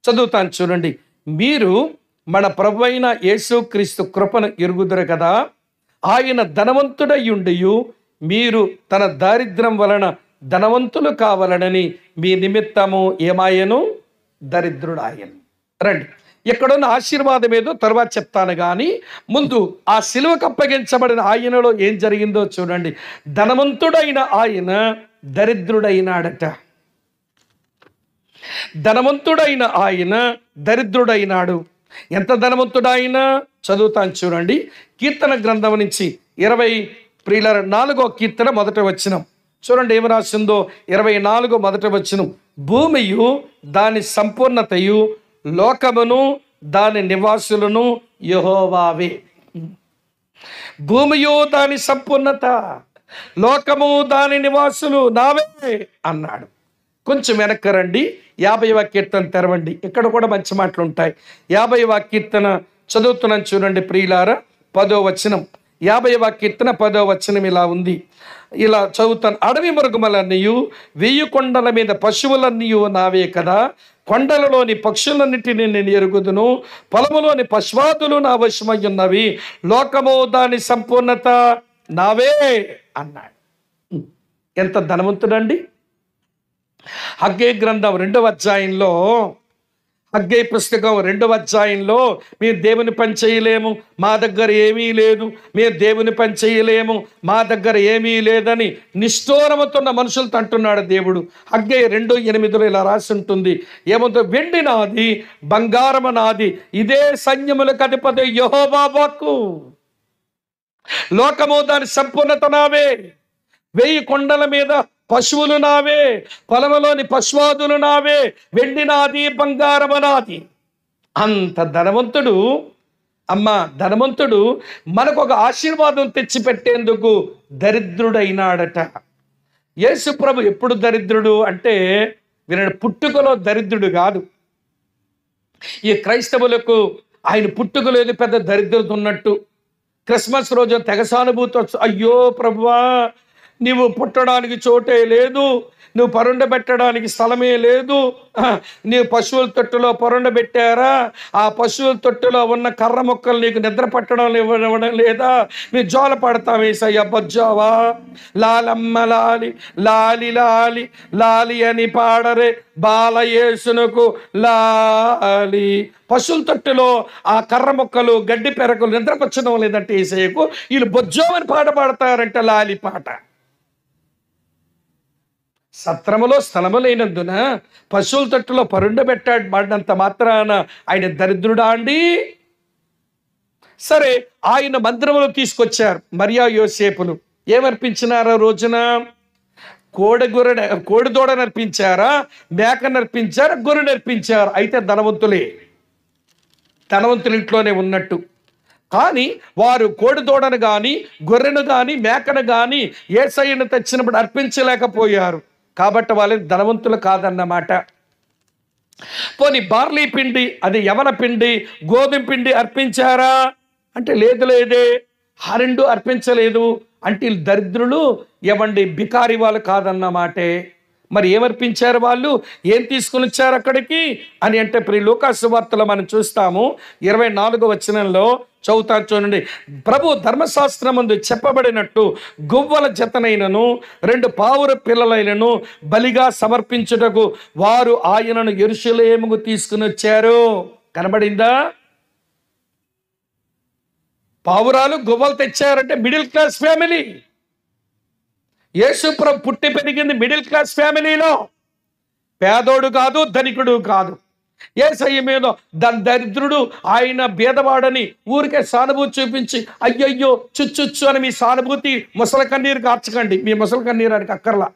చదువుతాను చూడండి. మీరు మన ప్రభువైన యేసుక్రీస్తు కృపను ఎరుగుదురు కదా, ఆయన ధనవంతుడయ్యుండియు మీరు తన దారిద్ర్యం వలన ధనవంతులు కావాలనని మీ నిమిత్తము ఏమాయను? దరిద్రుడాయను. రండి, ఎక్కడున్న ఆశీర్వాదం ఏదో తర్వాత చెప్తాను, కానీ ముందు ఆ సిలువకు అప్పగించబడిన ఆయనలో ఏం జరిగిందో చూడండి. ధనవంతుడైన ఆయన దరిద్రుడైనాడట. ధనవంతుడైన ఆయన దరిద్రుడైనాడు. ఎంత ధనవంతుడైనా చదువుతాను చూడండి. కీర్తన గ్రంథం నుంచి 4వ కీర్తన మొదటి వచనం చూడండి ఏమి రాసిందో. 24 మొదటి వచనం. భూమియు దాని సంపూర్ణతయు లోకమును దాని నివాసులను యెహోవావే. భూమియు దాని సంపూర్ణత, లోకము దాని నివాసులు నావే అన్నాడు. కొంచెం వెనక్కి రండి, 50వ కీర్తన తెరవండి. ఇక్కడ కూడా మంచి మాటలు ఉంటాయి. 50వ కీర్తన చదువుతున్నాను చూడండి ప్రియులారా, 10వ వచనం. 50వ కీర్తన 10వ వచనం ఇలా ఉంది, ఇలా చదువుతాను. అడవి మృగములన్నీయు 1000 కొండల మీద పశువులన్నీయు నావే కదా, కొండలలోని పక్షులన్నిటిని నేను ఎరుగుదును, పొలములోని పశ్వాదులు నా వశమై ఉన్నవి, లోకము దాని సంపూర్ణత నావే అన్నాడు. ఎంత ధనవంతుడండి! హగ్గై గ్రంథం 2వ అధ్యాయంలో, హగ్గై పుస్తకం 2వ అధ్యాయంలో మీరు దేవుని పని చేయలేము, మా దగ్గర ఏమీ లేదు, మీరు దేవుని పని చేయలేము, మా దగ్గర ఏమీ లేదని నిష్ఠూరముతున్న మనుషులతో అంటున్నాడు దేవుడు. హగ్గై 2:8 ఇలా రాసి ఉంటుంది, ఏమంతో? వెండి నాది, బంగారము నాది, ఇదే సైన్యములకు అధిపతి యెహోవా వాక్కు, లోకము దాని సంపూర్ణత నావే, 1000 కొండల మీద పశువులు నావే, పొలములోని పశ్వాదులు నావే, వెండి నాది, బంగారము నాది. అంత ధనవంతుడు అమ్మ, ధనవంతుడు మనకు ఒక ఆశీర్వాదం తెచ్చిపెట్టేందుకు దరిద్రుడైనాడట. యేసు ప్రభు ఎప్పుడు దరిద్రుడు అంటే, వీళ్ళ పుట్టుకలో దరిద్రుడు కాదు. ఈ క్రైస్తవులకు ఆయన పుట్టుకలో ఏది పెద్ద దరిద్రత ఉన్నట్టు. క్రిస్మస్ రోజు తెగ సానుభూతి, అయ్యో ప్రభువా నీవు పుట్టడానికి చోటే లేదు, నువ్వు పరుండబెట్టడానికి స్థలమే లేదు, నీవు పశువుల తొట్టులో పరుండబెట్టారా, ఆ పశువుల తొట్టులో ఉన్న కర్ర మొక్కలు నీకు నిద్ర పట్టడం ఇవ్వడం లేదా, మీ జోల పడతాం ఏసయ్య బొజ్జావా, లాలమ్మ లాలి లాలి లాలి లాలి అని పాడరే బాలయేసునకు లాలి. పశువుల తొట్టులో ఆ కర్ర మొక్కలు గడ్డి పెరకలు నిద్రపచ్చడం లేదంటే ఏసయ్యకు వీళ్ళు బొజ్జోమని పాట పాడతారంట, లాలి పాట. సత్రములో స్థలము లేనందున పశువుల తొట్టులో పరుండబెట్టాడంత మాత్రాన ఆయన దరిద్రుడా అండి? సరే, ఆయన మందిరంలో తీసుకొచ్చారు మరియా యోసేపులు. ఏమర్పించినారు ఆ రోజున? కోడిదూడ నర్పించారా, మేక నర్పించారా, గొర్రె నర్పించారు? అయితే ధనవంతులే, ధనవంతుల ఇంట్లోనే ఉన్నట్టు. కానీ వారు కోడిదూడను కానీ గొర్రెను కానీ మేకను కానీ యేసయ్యను తెచ్చినప్పుడు అర్పించలేకపోయారు, కాబట్టి వాళ్ళని ధనవంతులు కాదన్నమాట. పోనీ బార్లీ పిండి, అది యవన పిండి, గోధుమ పిండి అర్పించారా అంటే లేదు, లేదే, ఆ రెండు అర్పించలేదు. అంటే వీళ్ళు దరిద్రులు, ఏమండి బికారి వాళ్ళు కాదన్నమాటే. మరి ఏమర్పించారు వాళ్ళు, ఏం తీసుకుని వచ్చారు అక్కడికి అని అంటే లూకా సువార్తలో మనం చూస్తాము 24వ వచనంలో చదువుతాను చూడండి. ప్రభు ధర్మశాస్త్రమందు చెప్పబడినట్టు గువ్వల జతనైనను 2 పావుర పిల్లలైనను బలిగా సమర్పించుటకు వారు ఆయనను యెరూషలేముకు తీసుకుని వచ్చారు. కనబడిందా? పావురాలు గువ్వలు తెచ్చారంటే మిడిల్ క్లాస్ ఫ్యామిలీ. యేసు ప్రభు పుట్టి పెరిగింది మిడిల్ క్లాస్ ఫ్యామిలీలో. పేదోడు కాదు, ధనికుడు కాదు. యేసయ్య మీద దరిద్రుడు, ఆయన భేదవాడని ఊరికే సానుభూతి చూపించి అయ్యయ్యో చుచ్చు అని మీ సానుభూతి ముసలి కన్నీరు కార్చకండి. మీ ముసలి కన్నీరు ఆయనకి అక్కర్లా.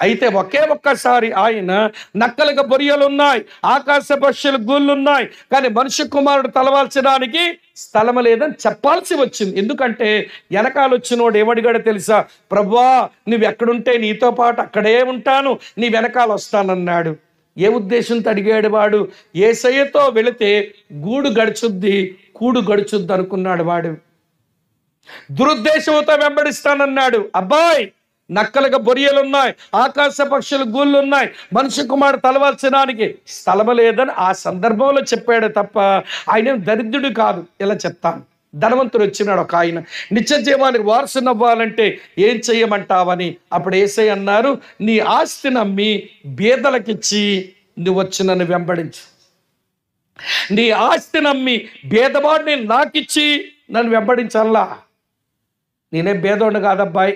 అయితే ఒక్కసారి ఆయన నక్కలకు బొరియలు ఉన్నాయి, ఆకాశ పక్షులు గూళ్ళున్నాయి, కానీ మనుష్య కుమారుడు తలవాల్చడానికి స్థలం లేదని చెప్పాల్సి వచ్చింది. ఎందుకంటే వెనకాల వచ్చినోడు ఏమడిగాడో తెలుసా? ప్రభువా, నువ్వు ఎక్కడుంటే నీతో పాటు అక్కడే ఉంటాను, నీ వెనకాల వస్తానన్నాడు. ఏ ఉద్దేశంతో అడిగాడు వాడు? యేసయ్యతో వెళితే గూడు గడుచుద్ది, కూడు గడుచుద్ది అనుకున్నాడు వాడు. దురుద్దేశంతో వెంబడిస్తానన్నాడు. అబ్బాయి, నక్కలకు బొరియలున్నాయి, ఆకాశ పక్షులు గూళ్ళున్నాయి, మనిషి కుమారుడు తలవాల్చడానికి స్థలం లేదని ఆ సందర్భంలో చెప్పాడు తప్ప ఆయన దరిద్రుడు కాదు. ఇలా చెప్తాను. ధనవంతుడు వచ్చినాడు ఒక ఆయన, నిత్య జీవానికి వారసుని అవ్వాలంటే ఏం చెయ్యమంటావని. అప్పుడు యేసయ్య అన్నారు, నీ ఆస్తి నమ్మి బీదలకిచ్చి నువ్వు వచ్చి నన్ను వెంబడించు. నీ ఆస్తి నమ్మి బీదవాడిని నాకిచ్చి నన్ను వెంబడించల్లా. నేనే బేదోడు కాదబ్బాయి.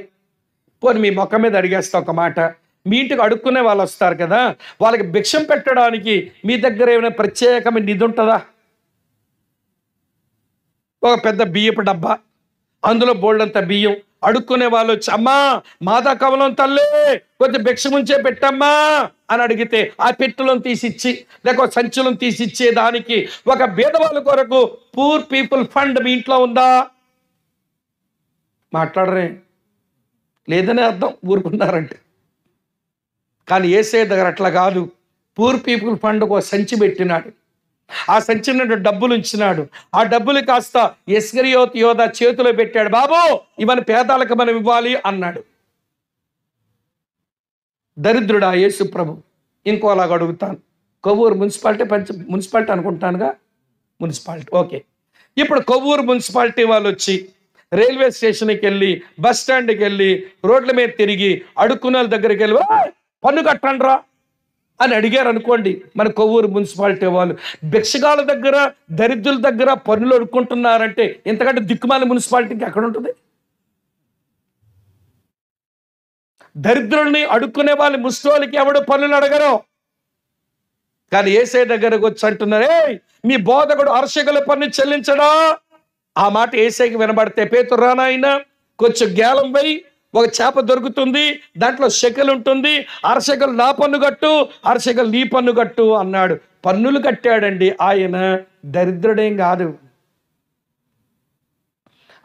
పోనీ మీ మొక్క మీద అడిగేస్తా ఒక మాట. మీ ఇంటికి అడుక్కునే వాళ్ళు వస్తారు కదా, వాళ్ళకి భిక్షం పెట్టడానికి మీ దగ్గర ఏమైనా ప్రత్యేకమైన నిధి ఉంటుందా? ఒక పెద్ద బియ్యపు డబ్బా, అందులో బోల్డంత బియ్యం. అడుక్కునే వాళ్ళు వచ్చి, అమ్మా మాతా కవలం తల్లి కొంచెం భిక్ష ముంచే పెట్టమ్మా అని అడిగితే ఆ పెట్టెలను తీసిచ్చి లేక సంచులను తీసిచ్చే దానికి ఒక బీదవాళ్ళ కొరకు పూర్ పీపుల్ ఫండ్ మీ ఇంట్లో ఉందా? మాట్లాడరే, లేదనే అర్థం, ఊరుకున్నారంటే. కానీ యేసయ్య దగ్గర అట్లా కాదు. పూర్ పీపుల్ ఫండ్ ఒక సంచి పెట్టినాడు. ఆ సంచి నుండి డబ్బులు ఉంచినాడు. ఆ డబ్బులు కాస్త ఇస్కరియోతు యోధా చేతిలో పెట్టాడు. బాబు, ఇవన్నీ పేదాలకు మనం ఇవ్వాలి అన్నాడు. దరిద్రుడా యేసు ప్రభు? ఇంకోలాగా అడుగుతాను. కొవ్వూరు మున్సిపాలిటీ అనుకుంటానుగా, మున్సిపాలిటీ ఓకే. ఇప్పుడు కొవ్వూరు మున్సిపాలిటీ వాళ్ళు వచ్చి రైల్వే స్టేషన్కి వెళ్ళి, బస్ స్టాండ్కి వెళ్ళి, రోడ్ల మీద తిరిగి అడుక్కునే దగ్గరికి వెళ్ళి పన్ను కట్టండ్రా అని అడిగారు అనుకోండి. మన కొవ్వూరు మున్సిపాలిటీ వాళ్ళు భిక్షగాల దగ్గర, దరిద్రుల దగ్గర పన్నులు అడుక్కుంటున్నారంటే ఇంతకంటే దిక్కుమాల మున్సిపాలిటీకి ఎక్కడ ఉంటుంది? దరిద్రుల్ని అడుక్కునే వాళ్ళు, ముష్టోళ్ళకి ఎవడు పన్నులు అడగరు. కానీ యేసయ్య దగ్గరకు వచ్చి అంటున్నారు, మీ బోధకుడు అరశకెల పన్ను చెల్లించడా? ఆ మాట యేసయ్యకి వినబడితే, పేతురు రానాయన కొంచెం గేలం పోయి, ఒక చేప దొరుకుతుంది, దాంట్లో షెకెల్ ఉంటుంది, అరశకెల్ నా పన్ను కట్టు, అరశకెల్ నీ పన్ను కట్టు అన్నాడు. పన్నులు కట్టాడండి ఆయన, దరిద్రుడేం కాదు.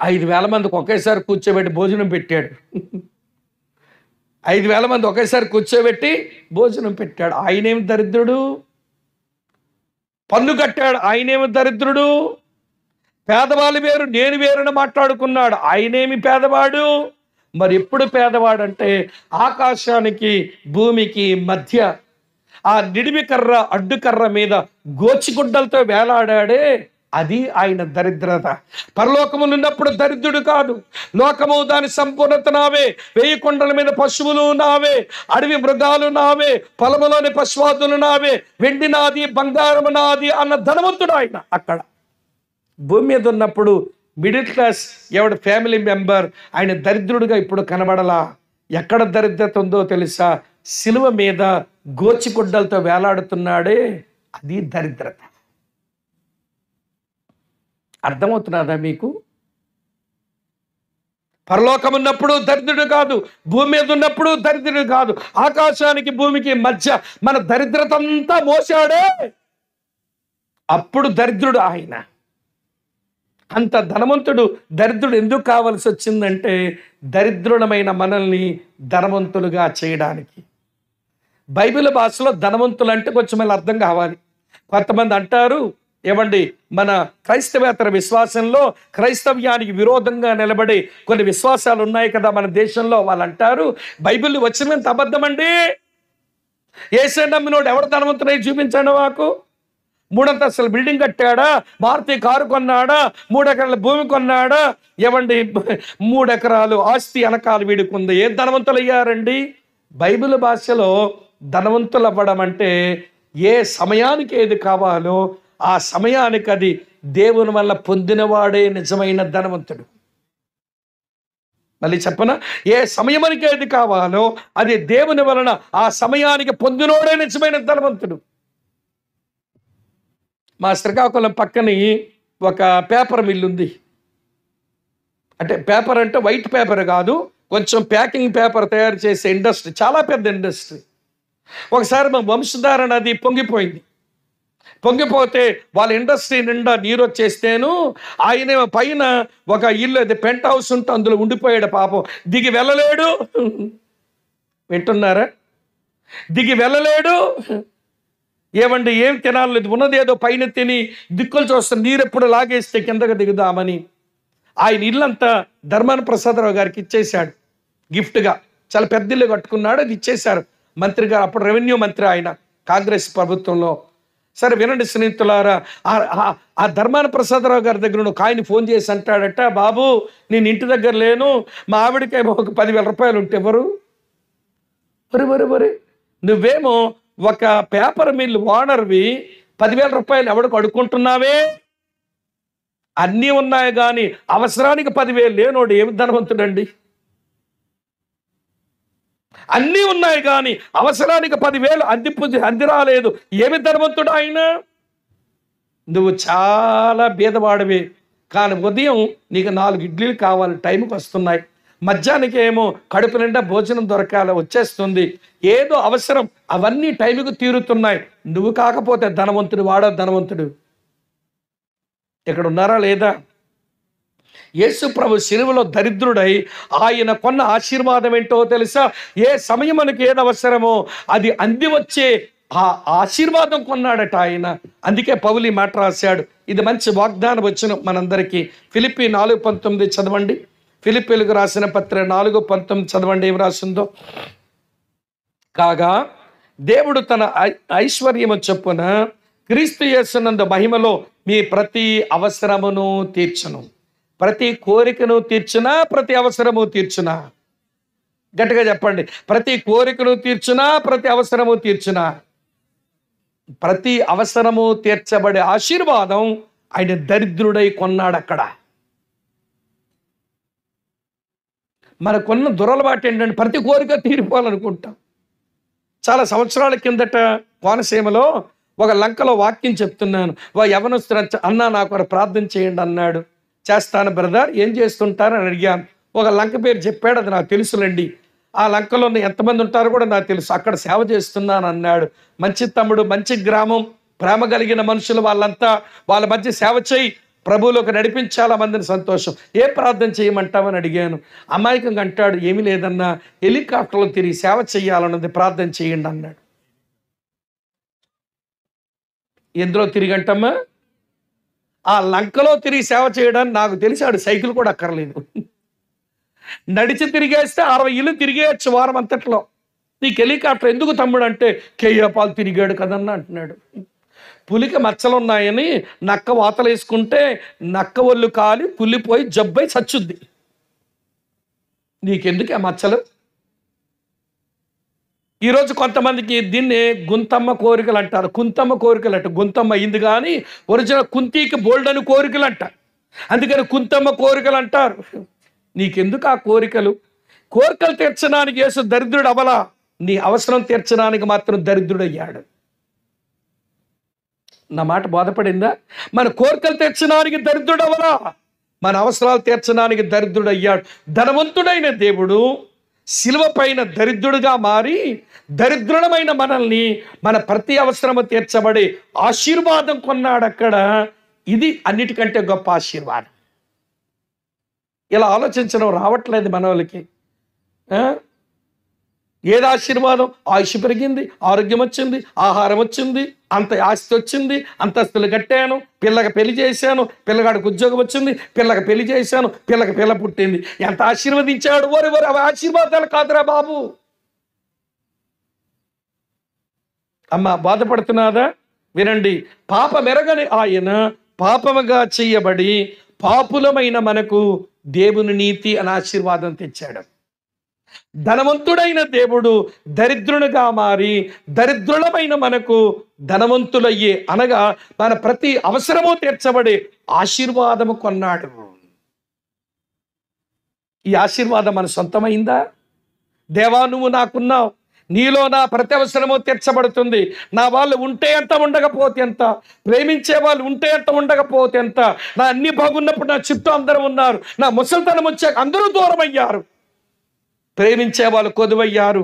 5,000 మందికి ఒకేసారి కూర్చోబెట్టి భోజనం పెట్టాడు. 5,000 మంది ఒకేసారి కూర్చోబెట్టి భోజనం పెట్టాడు. ఆయనేమి దరిద్రుడు? పన్ను కట్టాడు, ఆయనేమి దరిద్రుడు? పేదవాళ్ళు వేరు, నేను వేరుని మాట్లాడుకున్నాడు, ఆయనేమి పేదవాడు? మరి ఎప్పుడు పేదవాడంటే ఆకాశానికి భూమికి మధ్య ఆ నిడిమి కర్ర, అడ్డుకర్ర మీద గోచిగుడ్డలతో వేలాడాడే, అది ఆయన దరిద్రత. పరలోకమునున్నప్పుడు దరిద్రుడు కాదు. లోకము దాని సంపూర్ణత నావే, 1000 కొండల మీద పశువులు నావే, అడవి మృగాలు నావే, పొలములోని పశువాదులు నావే, వెండి నాది, బంగారము నాది అన్న ధనవంతుడు ఆయన. అక్కడ భూమి మీద ఉన్నప్పుడు మిడిల్ క్లాస్ ఎవడు ఫ్యామిలీ మెంబర్, ఆయన దరిద్రుడిగా ఇప్పుడు కనబడలా. ఎక్కడ దరిద్రత ఉందో తెలుసా? సిలువ మీద గోచిగుడ్డలతో వేలాడుతున్నాడే, అది దరిద్రత. అర్థమవుతున్నదా మీకు? పరలోకం ఉన్నప్పుడు దరిద్రుడు కాదు, భూమి మీద ఉన్నప్పుడు దరిద్రుడు కాదు. ఆకాశానికి భూమికి మధ్య మన దరిద్రత అంతా మోసాడే, అప్పుడు దరిద్రుడు ఆయన. అంత ధనవంతుడు దరిద్రుడు ఎందుకు కావాల్సి వచ్చిందంటే, దరిద్రుడమైన మనల్ని ధనవంతులుగా చేయడానికి. బైబిల్ భాషలో ధనవంతులు అంటే కొంచెం మళ్ళీ అర్థం కావాలి. కొంతమంది అంటారు, ఏమండి, మన క్రైస్తవేతర విశ్వాసంలో క్రైస్తవ్యానికి విరోధంగా నిలబడి కొన్ని విశ్వాసాలు ఉన్నాయి కదా మన దేశంలో. వాళ్ళు అంటారు బైబిల్ వచ్చినంత అబద్ధమండి, యేసే నమ్మినోడు ఎవడు ధనవంతుడై చూపించండి మాకు. 3 అంతస్తుల బిల్డింగ్ కట్టాడా, మారుతి కారు కొన్నాడా, 3 ఎకరాల భూమి కొన్నాడా, ఏమండి 3 ఎకరాలు ఆస్తి వెనకాల వీడుకుంది, ఏం ధనవంతులు అయ్యారండి? బైబిల్ భాషలో ధనవంతులు అవ్వడం అంటే ఏ సమయానికి ఏది కావాలో ఆ సమయానికి అది దేవుని వల్ల పొందినవాడే నిజమైన ధనవంతుడు. మళ్ళీ చెప్పనా, ఏ సమయానికి ఏది కావాలో అది దేవుని వలన ఆ సమయానికి పొందినోడే నిజమైన ధనవంతుడు. మా శ్రీకాకుళం పక్కని ఒక పేపర్ మిల్ ఉంది. అంటే పేపర్ అంటే వైట్ పేపర్ కాదు, కొంచెం ప్యాకింగ్ పేపర్ తయారు చేసే ఇండస్ట్రీ, చాలా పెద్ద ఇండస్ట్రీ. ఒకసారి మా వంశధార నది పొంగిపోయింది. పొంగిపోతే వాళ్ళ ఇండస్ట్రీ నిండా నీరు వచ్చేస్తేను ఆయన పైన ఒక ఇల్లు, అది పెంట్ హౌస్ ఉంటే అందులో ఉండిపోయాడు పాపం. దిగి వెళ్ళలేడు. వింటున్నారా? దిగి వెళ్ళలేడు. ఏమండి, ఏం తినాలేదు, ఉన్నది ఏదో పైన తిని దిక్కులు చూస్తాను, నీరు ఎప్పుడు లాగేస్తే కిందకు దిగుదామని ఆయన ఇల్లంతా ధర్మాన ప్రసాదరావు గారికి ఇచ్చేశాడు గిఫ్ట్గా. చాలా పెద్ద ఇల్లు కట్టుకున్నాడు, అది ఇచ్చేశారు మంత్రి గారు, అప్పుడు రెవెన్యూ మంత్రి ఆయన కాంగ్రెస్ ప్రభుత్వంలో. సరే వినండి స్నేహితులారా, ఆ ధర్మాన ప్రసాదరావు గారి దగ్గర ఒక ఆయన ఫోన్ చేసి అంటాడట, బాబు నేను ఇంటి దగ్గర లేను, మా ఆవిడకేమో ఒక 10,000 రూపాయలు ఉంటే ఎవరు? వరి నువ్వేమో ఒక పేపర్ మిల్ ఓనర్వి, 10,000 రూపాయలు ఎవడికి అడుక్కుంటున్నావే? అన్నీ ఉన్నాయి కానీ అవసరానికి 10,000 లేనోడు ఏమి ధనవంతుడండి? అన్నీ ఉన్నాయి కానీ అవసరానికి 10,000 అంది రాలేదు, ఏమి ధనవంతుడు ఆయన? నువ్వు చాలా బీదవాడివి, కానీ ఉదయం నీకు 4 ఇడ్లీలు కావాలి, టైంకి వస్తున్నాయి, మధ్యాహ్నానికి ఏమో కడుపు నిండా భోజనం దొరకాలి, వచ్చేస్తుంది, ఏదో అవసరం, అవన్నీ టైంకి తీరుతున్నాయి. నువ్వు కాకపోతే ధనవంతుడు, వాడో ధనవంతుడు. ఇక్కడ ఉన్నారా లేదా? యేసు ప్రభు శిలువలో దరిద్రుడై ఆయన కొన్న ఆశీర్వాదం ఏంటో తెలుసా? ఏ సమయం మనకి ఏది అవసరమో అది అంది వచ్చే ఆ ఆశీర్వాదం కొన్నాడట ఆయన. అందుకే పౌలు ఈ మాట రాశాడు. ఇది మంచి వాగ్దానం వచ్చిన మనందరికీ. ఫిలిప్పీ 4:19 చదవండి. ఫిలిప్పీలకు రాసిన పత్రిక 4:19 చదవండి, ఏం రాసిందో. కాగా దేవుడు తన ఐశ్వర్యము చొప్పున క్రీస్తు యేసునందు మహిమలో మీ ప్రతి అవసరమును తీర్చును. ప్రతి కోరికను తీర్చునా, ప్రతి అవసరము తీర్చునా? గట్టిగా చెప్పండి. ప్రతి కోరికను తీర్చునా, ప్రతి అవసరము తీర్చునా? ప్రతి అవసరము తీర్చబడే ఆశీర్వాదం ఆయన దరిద్రుడై కొన్నాడు అక్కడ. మనకున్న దురలవాటు ఏంటంటే ప్రతి కోరిక తీరిపోవాలనుకుంటాం. చాలా సంవత్సరాల కిందట కోనసీమలో ఒక లంకలో వాక్యం చెప్తున్నాను. యవనస్తుడు అన్నా నాకు ఒక ప్రార్థన చేయండి అన్నాడు. చేస్తాను బ్రదర్, ఏం చేస్తుంటారు అని అడిగాను. ఒక లంక పేరు చెప్పాడు, అది నాకు తెలుసులండి. ఆ లంకలో ఎంతమంది ఉంటారో కూడా నాకు తెలుసు, అక్కడ సేవ చేస్తున్నాను అన్నాడు. మంచి తమ్ముడు, మంచి గ్రామం, ప్రేమ కలిగిన మనుషులు, వాళ్ళంతా వాళ్ళ మధ్య సేవ చేయి, ప్రభువులోకి నడిపించాలా మందిని, సంతోషం. ఏ ప్రార్థన చేయమంటామని అడిగాను. అమాయకంగా అంటాడు, ఏమీ లేదన్నా, హెలికాప్టర్లో తిరిగి సేవ చేయాలన్నది, ప్రార్థన చేయండి అన్నాడు. ఎందులో తిరిగి అంటమ్మా? ఆ లంకలో తిరిగి సేవ చేయడానికి నాకు తెలిసి ఆడు సైకిల్ కూడా అక్కర్లేదు, నడిచి తిరిగేస్తే 60 ఇల్లు తిరిగేయచ్చు వారం అంతట్లో. నీకు హెలికాప్టర్ ఎందుకు తమ్ముడు అంటే, కేయ్యపాలు తిరిగాడు కదన్నా అంటున్నాడు. పులికి మచ్చలున్నాయని నక్క వాతలు వేసుకుంటే నక్క ఒళ్ళు కాలి కుళ్ళిపోయి జబ్బై చచ్చుద్ది. నీకెందుకు ఆ మచ్చలు? ఈరోజు కొంతమందికి దీన్ని గుంతమ్మ కోరికలు అంటారు, కుంతమ్మ కోరికలు అంట. గుంతమ్మ అయింది కానీ ఒరిజినల్ కుంతికి బోల్డని కోరికలు అంట, అందుకని కుంతమ్మ కోరికలు అంటారు. నీకెందుకు ఆ కోరికలు? కోరికలు తీర్చడానికి యేసు దరిద్రుడు అవలా, నీ అవసరం తీర్చడానికి మాత్రం దరిద్రుడు అయ్యాడు. నా మాట బోధపడిందా? మన కోరికలు తీర్చడానికి దరిద్రుడు అవలా, మన అవసరాలు తీర్చడానికి దరిద్రుడు అయ్యాడు. ధనవంతుడైన దేవుడు శిలువ పైన దరిద్రుడుగా మారి దరిద్రుడమైన మనల్ని మన ప్రతి అవసరము తీర్చబడి ఆశీర్వాదం కొన్నాడు అక్కడ. ఇది అన్నిటికంటే గొప్ప ఆశీర్వాదం. ఇలా ఆలోచించడం రావట్లేదు మన వాళ్ళకి. ఏది ఆశీర్వాదం? ఆయుష్ పెరిగింది, ఆరోగ్యం వచ్చింది, ఆహారం వచ్చింది, అంత ఆస్తి వచ్చింది, అంతస్తులు కట్టాను, పిల్లకి పెళ్లి చేశాను, పిల్లగాడికి ఉద్యోగం వచ్చింది, పిల్లకి పెళ్లి చేశాను, పిల్లకి పిల్ల పుట్టింది. ఎంత ఆశీర్వదించాడు! ఓరి ఓరి, అవి ఆశీర్వాదాలు కాదురా బాబు. అమ్మ బాధపడుతున్నాదా? వినండి, పాపమెరగని ఆయన పాపముగా చెయ్యబడి పాపులమైన మనకు దేవుని నీతి అని ఆశీర్వాదం తెచ్చాడు. ధనవంతుడైన దేవుడు దరిద్రునిగా మారి దరిద్రులమైన మనకు ధనవంతులయ్యే, అనగా మన ప్రతి అవసరము తీర్చబడే ఆశీర్వాదము కొన్నాడు. ఈ ఆశీర్వాదం మన సొంతమైందా? దేవా, నువ్వు నాకున్నావు, నీలో నా ప్రతి అవసరము తీర్చబడుతుంది. నా వాళ్ళు ఉంటే ఎంత, ఉండకపోతే ఎంత, ప్రేమించే వాళ్ళు ఉంటే ఎంత, ఉండకపోతే ఎంత. నా అన్ని బాగున్నప్పుడు నా చుట్టూ అందరూ ఉన్నారు, నా ముసలితనం వచ్చాక అందరూ దూరం అయ్యారు. ప్రేమించే వాళ్ళు కొదువయ్యారు,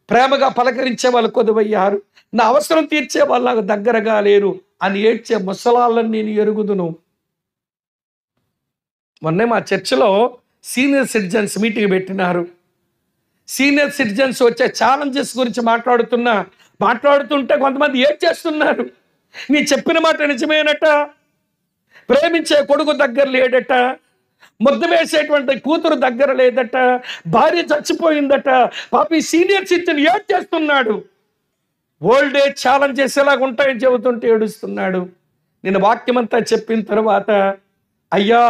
ప్రేమగా పలకరించే వాళ్ళు కొదువయ్యారు, నా అవసరం తీర్చే వాళ్ళు నాకు దగ్గరగా లేరు అని ఏడ్చే ముసలాళ్ళని నేను ఎరుగుదును. మొన్నే మా చర్చిలో సీనియర్ సిటిజన్స్ మీటింగ్ పెట్టినారు. సీనియర్ సిటిజన్స్ వచ్చే ఛాలెంజెస్ గురించి మాట్లాడుతుంటే కొంతమంది ఏడ్చేస్తున్నారు. నీ చెప్పిన మాట నిజమేనట, ప్రేమించే కొడుకు దగ్గర లేడట, ముద్ద వేసేటువంటి కూతురు దగ్గర లేదట, భార్య చచ్చిపోయిందట. పాపి సీనియర్ సిటిజన్ ఏడ్చేస్తున్నాడు. ఓల్డ్ ఏజ్ ఛాలెంజెస్ ఎలాగ ఉంటాయని చెబుతుంటే ఏడుస్తున్నాడు. నేను వాక్యం అంతా చెప్పిన తర్వాత, అయ్యా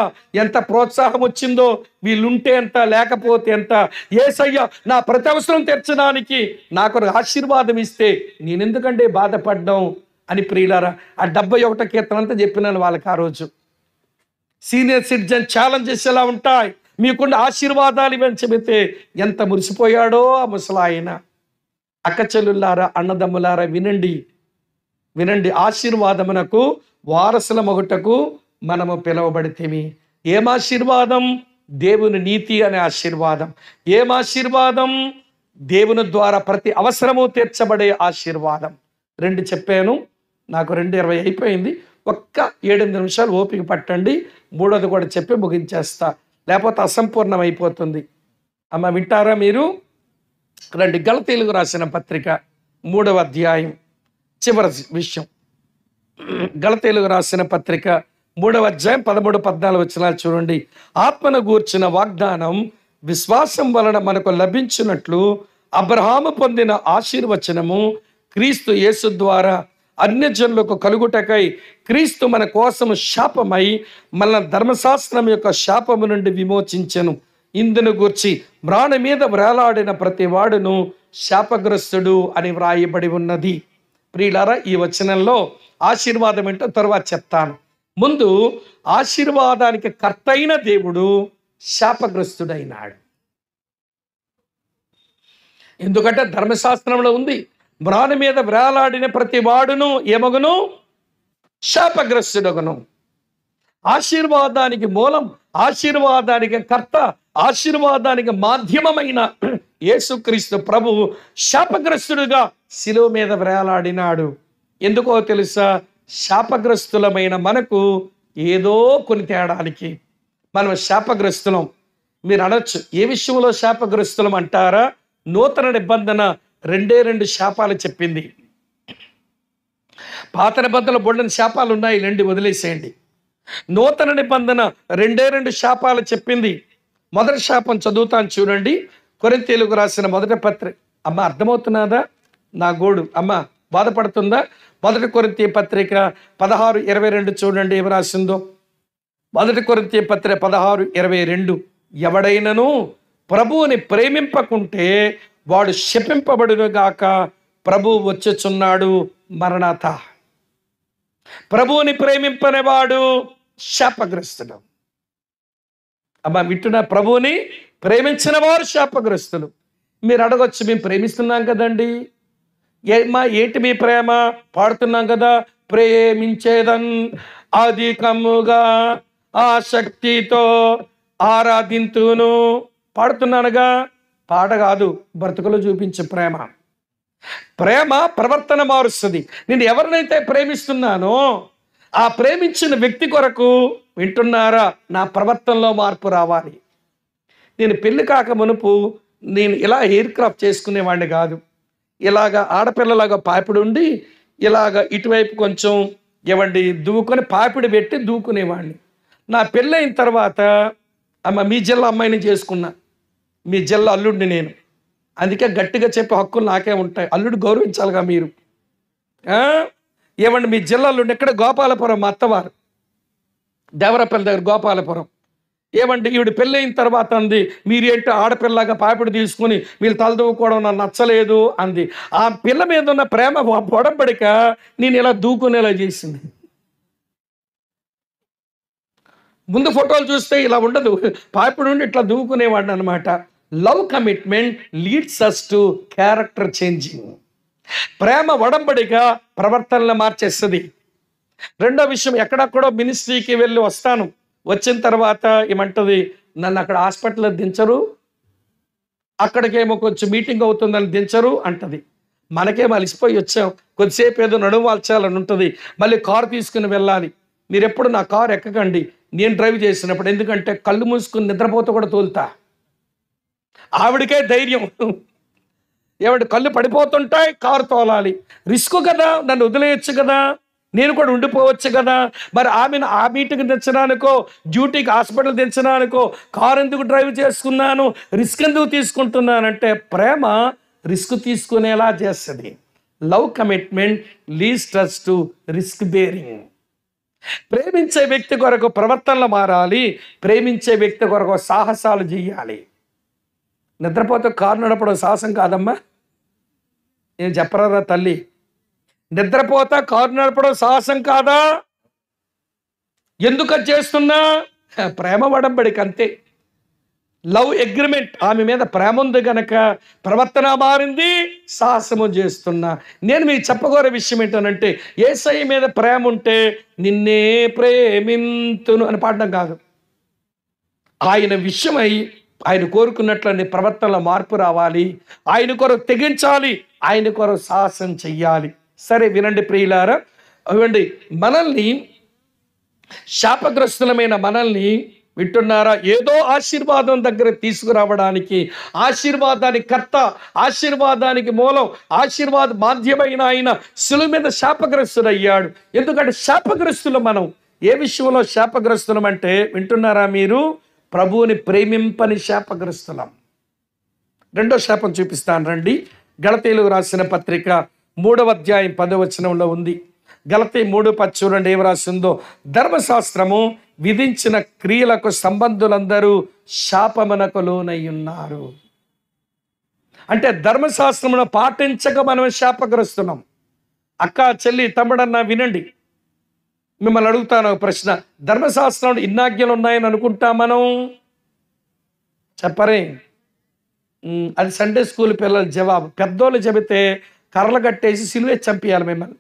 ఎంత ప్రోత్సాహం వచ్చిందో, వీళ్ళుంటే ఎంత, లేకపోతే ఎంత, యేసయ్యా నా ప్రతి అవసరం తీర్చడానికి నాకు ఆశీర్వాదం ఇస్తే నేనెందుకంటే బాధపడ్డాం అని ప్రియులారా ఆ 71 కీర్తన అంతా చెప్పినాను వాళ్ళకి ఆ రోజు. సీనియర్ సిటిజన్ ఛాలెంజెస్ ఎలా ఉంటాయి, మీకున్న ఆశీర్వాదాలు ఇవని చెబితే ఎంత మురిసిపోయాడో ఆ ముసలాయన. అక్క చెల్లులారా, అన్నదమ్ములారా, వినండి, ఆశీర్వాదమునకు వారసుల మొగటకు మనము పిలువబడితేమి. ఏం ఆశీర్వాదం? దేవుని నీతి అనే ఆశీర్వాదం. ఏం ఆశీర్వాదం? దేవుని ద్వారా ప్రతి అవసరము తీర్చబడే ఆశీర్వాదం. 2 చెప్పాను, నాకు 2:20 అయిపోయింది. ఒక్క 7-8 నిమిషాలు ఓపిక పట్టండి, 3వది కూడా చెప్పి ముగించేస్తా, లేకపోతే అసంపూర్ణం అయిపోతుంది. అమ్మ వింటారా మీరు? రండి, గలతీయులకు రాసిన పత్రిక 3వ అధ్యాయం చివరి విషయం. గలతీయులకు రాసిన పత్రిక 3వ అధ్యాయం 13-14 వచనాలు చూడండి. ఆత్మను గూర్చిన వాగ్దానం విశ్వాసం వలన మనకు లభించినట్లు అబ్రహాము పొందిన ఆశీర్వచనము క్రీస్తు యేసు ద్వారా అన్యజనులకు కలుగుటకై క్రీస్తు మన కోసము శాపమై మన ధర్మశాస్త్రం యొక్క శాపము నుండి విమోచించెను. ఇందును గూర్చి మ్రాణ మీద వ్రేలాడిన ప్రతి వాడును శాపగ్రస్తుడు అని వ్రాయబడి ఉన్నది. ప్రియులారా, ఈ వచనంలో ఆశీర్వాదం ఏంటో తర్వాత చెప్తాను. ముందు ఆశీర్వాదానికి కర్తైన దేవుడు శాపగ్రస్తుడైనాడు. ఎందుకంటే ధర్మశాస్త్రంలో ఉంది, మ్రాణ మీద వ్రేలాడిన ప్రతి వాడును ఏమగును? శాపగ్రస్తుడగును. ఆశీర్వాదానికి మూలం, ఆశీర్వాదానికి కర్త, ఆశీర్వాదానికి మాధ్యమమైన యేసుక్రీస్తు ప్రభువు శాపగ్రస్తుడుగా శిలువ మీద వ్రేలాడినాడు. ఎందుకో తెలుసా? శాపగ్రస్తులమైన మనకు ఏదో కొన్ని తేడానికి మనం శాపగ్రస్తులం. మీరు అనొచ్చు, ఏ విషయంలో శాపగ్రస్తులం అంటారా? నూతన నిబంధన 2 శాపాలు చెప్పింది. పాత నిబంధనలో బొండని శాపాలు ఉన్నాయి, 2 వదిలేసేయండి. నూతన నిబంధన 2 శాపాలు చెప్పింది. మొదటి శాపం చదువుతాను చూడండి, కొరింథీయులకు రాసిన మొదటి పత్రిక. అమ్మ అర్థమవుతున్నదా నా గోడు? అమ్మ బాధపడుతుందా? 1 కొరింథీ పత్రిక 16:22 చూడండి ఏమి రాసిందో. 1 కొరింథీ పత్రిక 16:22, ఎవడైనను ప్రభువుని ప్రేమింపకుంటే వాడు శపింపబడును గాక, ప్రభువు వచ్చుచున్నాడు, మరణాత. ప్రభువుని ప్రేమింపని వాడు శాపగ్రస్తుడు. అమ్మా వింటున్నా? ప్రభువుని ప్రేమించిన వారు శాపగ్రస్తులు. మీరు అడగొచ్చు, మేము ప్రేమిస్తున్నాం కదండి, ఏంటి మీ ప్రేమ? పాడుతున్నాం కదా, ప్రేమించేదన్ అధికముగా ఆసక్తితో ఆరాధింతును. పాడుతున్నానుగా, పాట కాదు, బ్రతుకులో చూపించే ప్రేమ. ప్రేమ ప్రవర్తన మారుస్తుంది. నేను ఎవరినైతే ప్రేమిస్తున్నానో ఆ ప్రేమించిన వ్యక్తి కొరకు, వింటున్నారా, నా ప్రవర్తనలో మార్పు రావాలి. నేను పెళ్లి కాక మునుపు నేను ఇలా హెయిర్ క్రాప్ చేసుకునేవాడిని కాదు. ఇలాగ ఆడపిల్లలాగా పాపిడి ఉండి ఇలాగ ఇటువైపు కొంచెం ఏవండి దువ్వుకొని పాపిడి పెట్టి దూకునేవాడిని. నా పెళ్ళైన తర్వాత అమ్మ మీ జిల్లా అమ్మాయిని చేసుకున్నా, మీ జిల్లా అల్లుడిని నేను. అందుకే గట్టిగా చెప్పే హక్కులు నాకే ఉంటాయి. అల్లుడు గౌరవించాలిగా మీరు. ఏమండి మీ జిల్లా అల్లుడిని ఎక్కడ? గోపాలపురం, మా అత్తవారు దేవరపల్లి దగ్గర గోపాలపురం. ఏమండి ఈవిడ పెళ్ళైన తర్వాత అంది, మీరేంటో ఆడపిల్లగా పాపిడి తీసుకుని మీరు తలదూకోవడం నాకు నచ్చలేదు అంది. ఆ పిల్ల మీద ఉన్న ప్రేమ పొడబడిక నేను ఇలా దూకునేలా చేసింది. ముందు ఫోటోలు చూస్తే ఇలా ఉండదు, పాపిడి ఉండి ఇట్లా దూకునేవాడిని అనమాట. Love commitment leads us to character changing. ప్రేమ ఒడంబడిక ప్రవర్తనలు మార్చేస్తుంది. రెండో విషయం, ఎక్కడెక్కడో మినిస్ట్రీకి వెళ్ళి వస్తాను, వచ్చిన తర్వాత ఏమంటుంది, నన్ను అక్కడ హాస్పిటల్లో దించరు, అక్కడికేమో కొంచెం మీటింగ్ అవుతుందని దించరు అంటది. మనకేమో అలిసిపోయి వచ్చాం, కొద్దిసేపు ఏదో నడుము వాల్చాలని ఉంటుంది, మళ్ళీ కారు తీసుకుని వెళ్ళాలి. మీరు ఎప్పుడు నా కారు ఎక్కకండి నేను డ్రైవ్ చేసినప్పుడు, ఎందుకంటే కళ్ళు మూసుకుని నిద్రపోతూ కూడా తోలుతా. ఆవిడకే ధైర్యం, ఏమంటే కళ్ళు పడిపోతుంటాయి, కారు తోలాలి, రిస్క్ కదా, నన్ను వదిలేయచ్చు కదా, నేను కూడా ఉండిపోవచ్చు కదా. మరి ఆమెను ఆ మీటింగ్ దించడానికో డ్యూటీకి హాస్పిటల్ దించడానికో కారు ఎందుకు డ్రైవ్ చేసుకున్నాను, రిస్క్ ఎందుకు తీసుకుంటున్నానంటే ప్రేమ రిస్క్ తీసుకునేలా చేస్తుంది. Love commitment leads us to risk bearing. ప్రేమించే వ్యక్తి కొరకు ప్రవర్తనలు మారాలి, ప్రేమించే వ్యక్తి కొరకు సాహసాలు చేయాలి. నిద్రపోతే కారు నడపడం సాహసం కాదమ్మా, నేను చెప్పరా తల్లి? నిద్రపోతా కారు నడపడం సాహసం కాదా? ఎందుకు చేస్తున్నా? ప్రేమ వడంబడికి అంతే. లవ్ అగ్రిమెంట్, ఆమె మీద ప్రేమ ఉంది గనక ప్రవర్తన మారింది, సాహసము చేస్తున్నా. నేను మీకు చెప్పగోరే విషయం ఏంటనంటే, యేసయ్య మీద ప్రేమ ఉంటే నిన్నే ప్రేమింతును అని పాడడం కాదు, ఆయన విషయమై ఆయన కోరుకున్నట్లు నీ ప్రవర్తనలో మార్పు రావాలి, ఆయన కొరకు తెగించాలి, ఆయన కొరకు సాహసం చెయ్యాలి. సరే వినండి ప్రియులారా, అవండి మనల్ని శాపగ్రస్తులమైన మనల్ని వింటున్నారా, ఏదో ఆశీర్వాదం దగ్గర తీసుకురావడానికి, ఆశీర్వాదానికి కర్త, ఆశీర్వాదానికి మూలం, ఆశీర్వాద మాధ్యమైన ఆయన శిలువ మీద శాపగ్రస్తుడు అయ్యాడు. ఎందుకంటే శాపగ్రస్తులు మనం ఏ విషయంలో శాపగ్రస్తులం అంటే, వింటున్నారా మీరు, ప్రభువుని ప్రేమింపని శాపగ్రస్తులం. రెండో శాపం చూపిస్తాను రండి. గలతీయులకు రాసిన పత్రిక 3వ అధ్యాయం 10వ వచనంలో ఉంది. గలతీ 3:10 చూడండి ఏం రాసిందో. ధర్మశాస్త్రము విధించిన క్రియలకు సంబంధులందరూ శాపమునకు లోనై ఉన్నారు. అంటే ధర్మశాస్త్రమును పాటించక మనం శాపగ్రస్తున్నాం. అక్క చెల్లి తమ్ముడన్నా వినండి, మిమ్మల్ని అడుగుతాను ఒక ప్రశ్న. ధర్మశాస్త్రంలో ఇన్నాజ్ఞలు ఉన్నాయని అనుకుంటా మనం? చెప్పరే. అది సండే స్కూల్ పిల్లల జవాబు. పెద్దోళ్ళు చెబితే కర్రలు కట్టేసి సిలువే చంపేయాలి మిమ్మల్ని.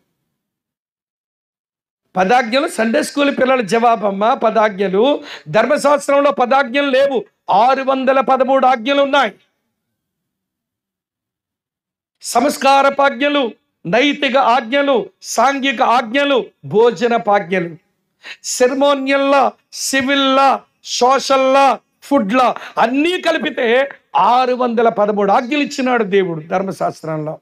10 ఆజ్ఞలు సండే స్కూల్ పిల్లల జవాబమ్మ. 10 ఆజ్ఞలు. ధర్మశాస్త్రంలో 10 ఆజ్ఞలు లేవు, 613 ఆజ్ఞలు ఉన్నాయి. సంస్కారపాజ్ఞలు, నైతిక ఆజ్ఞలు, సాంఘిక ఆజ్ఞలు, భోజనపాజ్ఞలు, సెర్మోనియల్లా, సివిల్లా, సోషల్లా, ఫుడ్లా అన్నీ కలిపితే 613 ఆజ్ఞలు ఇచ్చినాడు దేవుడు ధర్మశాస్త్రంలో.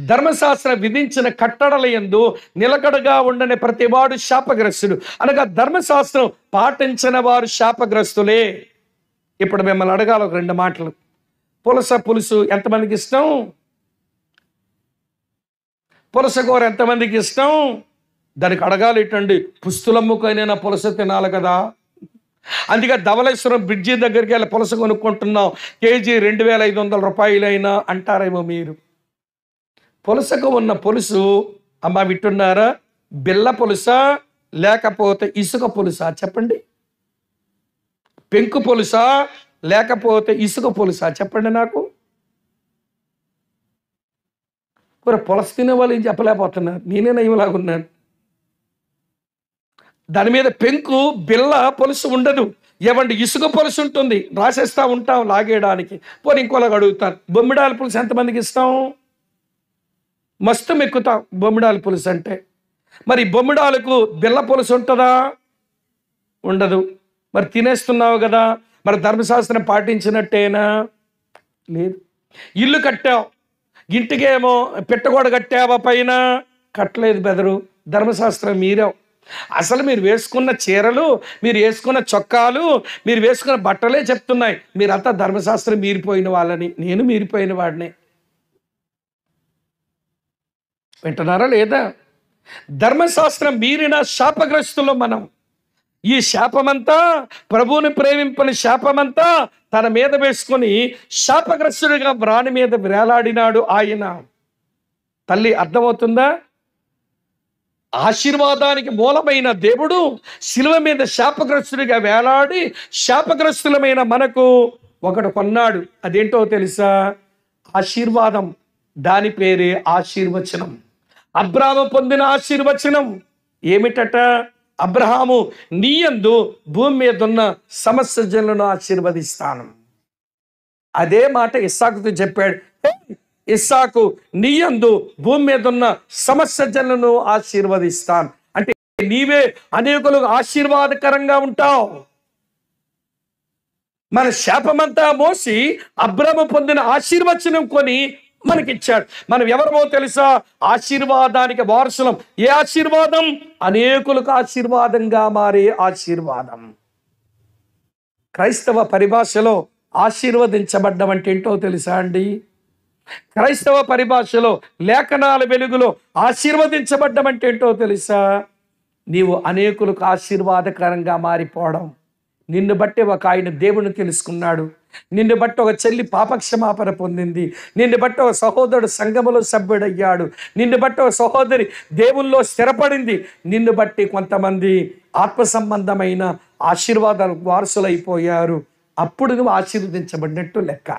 ధర్మశాస్త్రం విధించిన కట్టడల యందు నిలకడగా ఉండని ప్రతివాడు శాపగ్రస్తుడు. అనగా ధర్మశాస్త్రం పాటించిన వారు శాపగ్రస్తులే. ఇప్పుడు మిమ్మల్ని అడగాలి ఒక 2 మాటలు. పులుసు ఎంతమందికి ఇష్టం? పులస కూర ఎంతమందికి ఇష్టం? దానికి అడగాలి ఏంటండి, పుస్తులమ్ముకైనా పులస తినాలి కదా. అందుకే ధవళేశ్వరం బ్రిడ్జి దగ్గరికి వెళ్ళి పులస కొనుక్కుంటున్నాం, కేజీ 2500 రూపాయలైనా అంటారేమో మీరు. పులసకు ఉన్న పులుసు అమ్మ వింటున్నారా, బిల్ల పులుసా లేకపోతే ఇసుక పులుసా చెప్పండి? పెంకు పులుసా లేకపోతే ఇసుక పులుసా చెప్పండి నాకు? పులస తినే వాళ్ళు ఏం చెప్పలేకపోతున్నారు, నేనే నయ్యలాగున్నాను. దాని మీద పెంకు బిల్ల పులుసు ఉండదు. ఏమండి ఇసుక పులుసు ఉంటుంది, రాసేస్తూ ఉంటాం లాగేయడానికి. పోనీ ఇంకోలాగా అడుగుతాను, బొమ్మిడాల పులుసు ఎంతమందికి ఇష్టం? మస్తు మెక్కుతాం బొమ్మిడాల పులుసు అంటే. మరి బొమ్మిడాలకు బిల్ల పులుసు ఉంటుందా? ఉండదు. మరి తినేస్తున్నావు కదా, మరి ధర్మశాస్త్రం పాటించినట్టేనా? లేదు. ఇల్లు కట్టావు, ఇంటికేమో పిట్టగోడ కట్టావా పైన? కట్టలేదు బెదరు, ధర్మశాస్త్రం మీరావు. అసలు మీరు వేసుకున్న చీరలు, మీరు వేసుకున్న చొక్కాలు, మీరు వేసుకున్న బట్టలే చెప్తున్నాయి మీరంతా ధర్మశాస్త్రం మీరిపోయిన వాళ్ళని. నేను మీరిపోయిన వాడిని. వింటున్నారా లేదా? ధర్మశాస్త్రం మీరిన శాపగ్రస్తులు మనం. ఈ శాపమంతా, ప్రభువుని ప్రేమింపని శాపమంతా తన మీద వేసుకొని శాపగ్రస్తుడిగా వ్రాణి మీద వేలాడినాడు ఆయన. తల్లి, అర్థమవుతుందా? ఆశీర్వాదానికి మూలమైన దేవుడు శిలువ మీద శాపగ్రస్తుడిగా వేలాడి శాపగ్రస్తులమైన మనకు ఒకడు కొన్నాడు. అదేంటో తెలుసా? ఆశీర్వాదం. దాని పేరే ఆశీర్వచనం. అబ్రాహాము పొందిన ఆశీర్వచనం ఏమిటట? అబ్రహాము, నీయందు భూమి మీద ఉన్న సమస్త జనులను ఆశీర్వదిస్తాను. అదే మాట ఇస్సాకుతో చెప్పాడు. ఇస్సాకు, నీయందు భూమి మీద ఉన్న సమస్త జనులను ఆశీర్వదిస్తాను. అంటే నీవే అనేకులకు ఆశీర్వాదకరంగా ఉంటావు. మన శాపమంతా మోసి అబ్రహాము పొందిన ఆశీర్వచనం కొని మనకిచ్చాడు. మనం ఎవరమో తెలుసా? ఆశీర్వాదానికి వారసులం. ఏ ఆశీర్వాదం? అనేకులకు ఆశీర్వాదంగా మారే ఆశీర్వాదం. క్రైస్తవ పరిభాషలో ఆశీర్వదించబడ్డం అంటే ఏంటో తెలుసా అండి? క్రైస్తవ పరిభాషలో, లేఖనాల వెలుగులో ఆశీర్వదించబడ్డం అంటే ఏంటో తెలుసా? నీవు అనేకులకు ఆశీర్వాదకరంగా మారిపోవడం. నిన్ను బట్టి ఒక ఆయన దేవుని తెలుసుకున్నాడు, నిన్ను బట్టి ఒక చెల్లి పాపక్షమాపణ పొందింది, నిన్ను బట్టి ఒక సహోదరుడు సంఘములో సభ్యుడయ్యాడు, నిన్ను బట్టి ఒక సహోదరి దేవుల్లో స్థిరపడింది, నిన్ను బట్టి కొంతమంది ఆత్మ సంబంధమైన ఆశీర్వాదాలకు వారసులైపోయారు. అప్పుడు నువ్వు ఆశీర్వదించబడినట్టు లెక్క.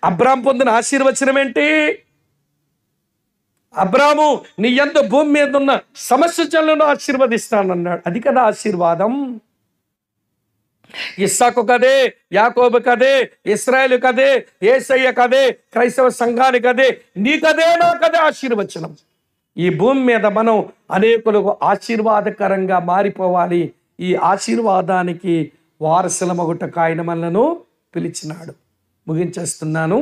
అబ్రాహాము పొందిన ఆశీర్వచనం ఏంటి? అబ్రాహాము, నీ యందు భూమి మీద ఉన్న సమస్త జనులను ఆశీర్వదిస్తానన్నాడు. అది కదా ఆశీర్వాదం. ఇస్సాకు కదే, యాకోబు కదే, ఇశ్రాయేలు కదే, యేసయ్య కదే, క్రైస్తవ సంఘానికి కదే, నీ కదే, నా కదే ఆశీర్వచనం. ఈ భూమి మీద మనం అనేకులకు ఆశీర్వాదకరంగా మారిపోవాలి. ఈ ఆశీర్వాదానికి వారసులమగుటకు ఆయన మనలను పిలిచినాడు. ముగించేస్తున్నాను.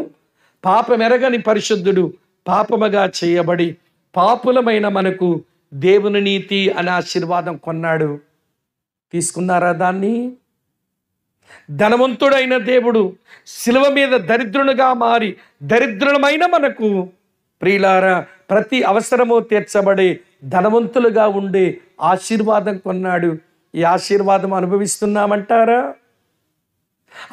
పాపమెరగని పరిశుద్ధుడు పాపముగా చేయబడి పాపులమైన మనకు దేవుని నీతి అనే ఆశీర్వాదం కొన్నాడు. తీసుకున్నారా దాన్ని? ధనవంతుడైన దేవుడు శిలువ మీద దరిద్రునిగా మారి దరిద్రులమైన మనకు, ప్రియులారా, ప్రతి అవసరము తీర్చబడే ధనవంతులుగా ఉండే ఆశీర్వాదం కొన్నాడు. ఈ ఆశీర్వాదం అనుభవిస్తున్నామంటారా?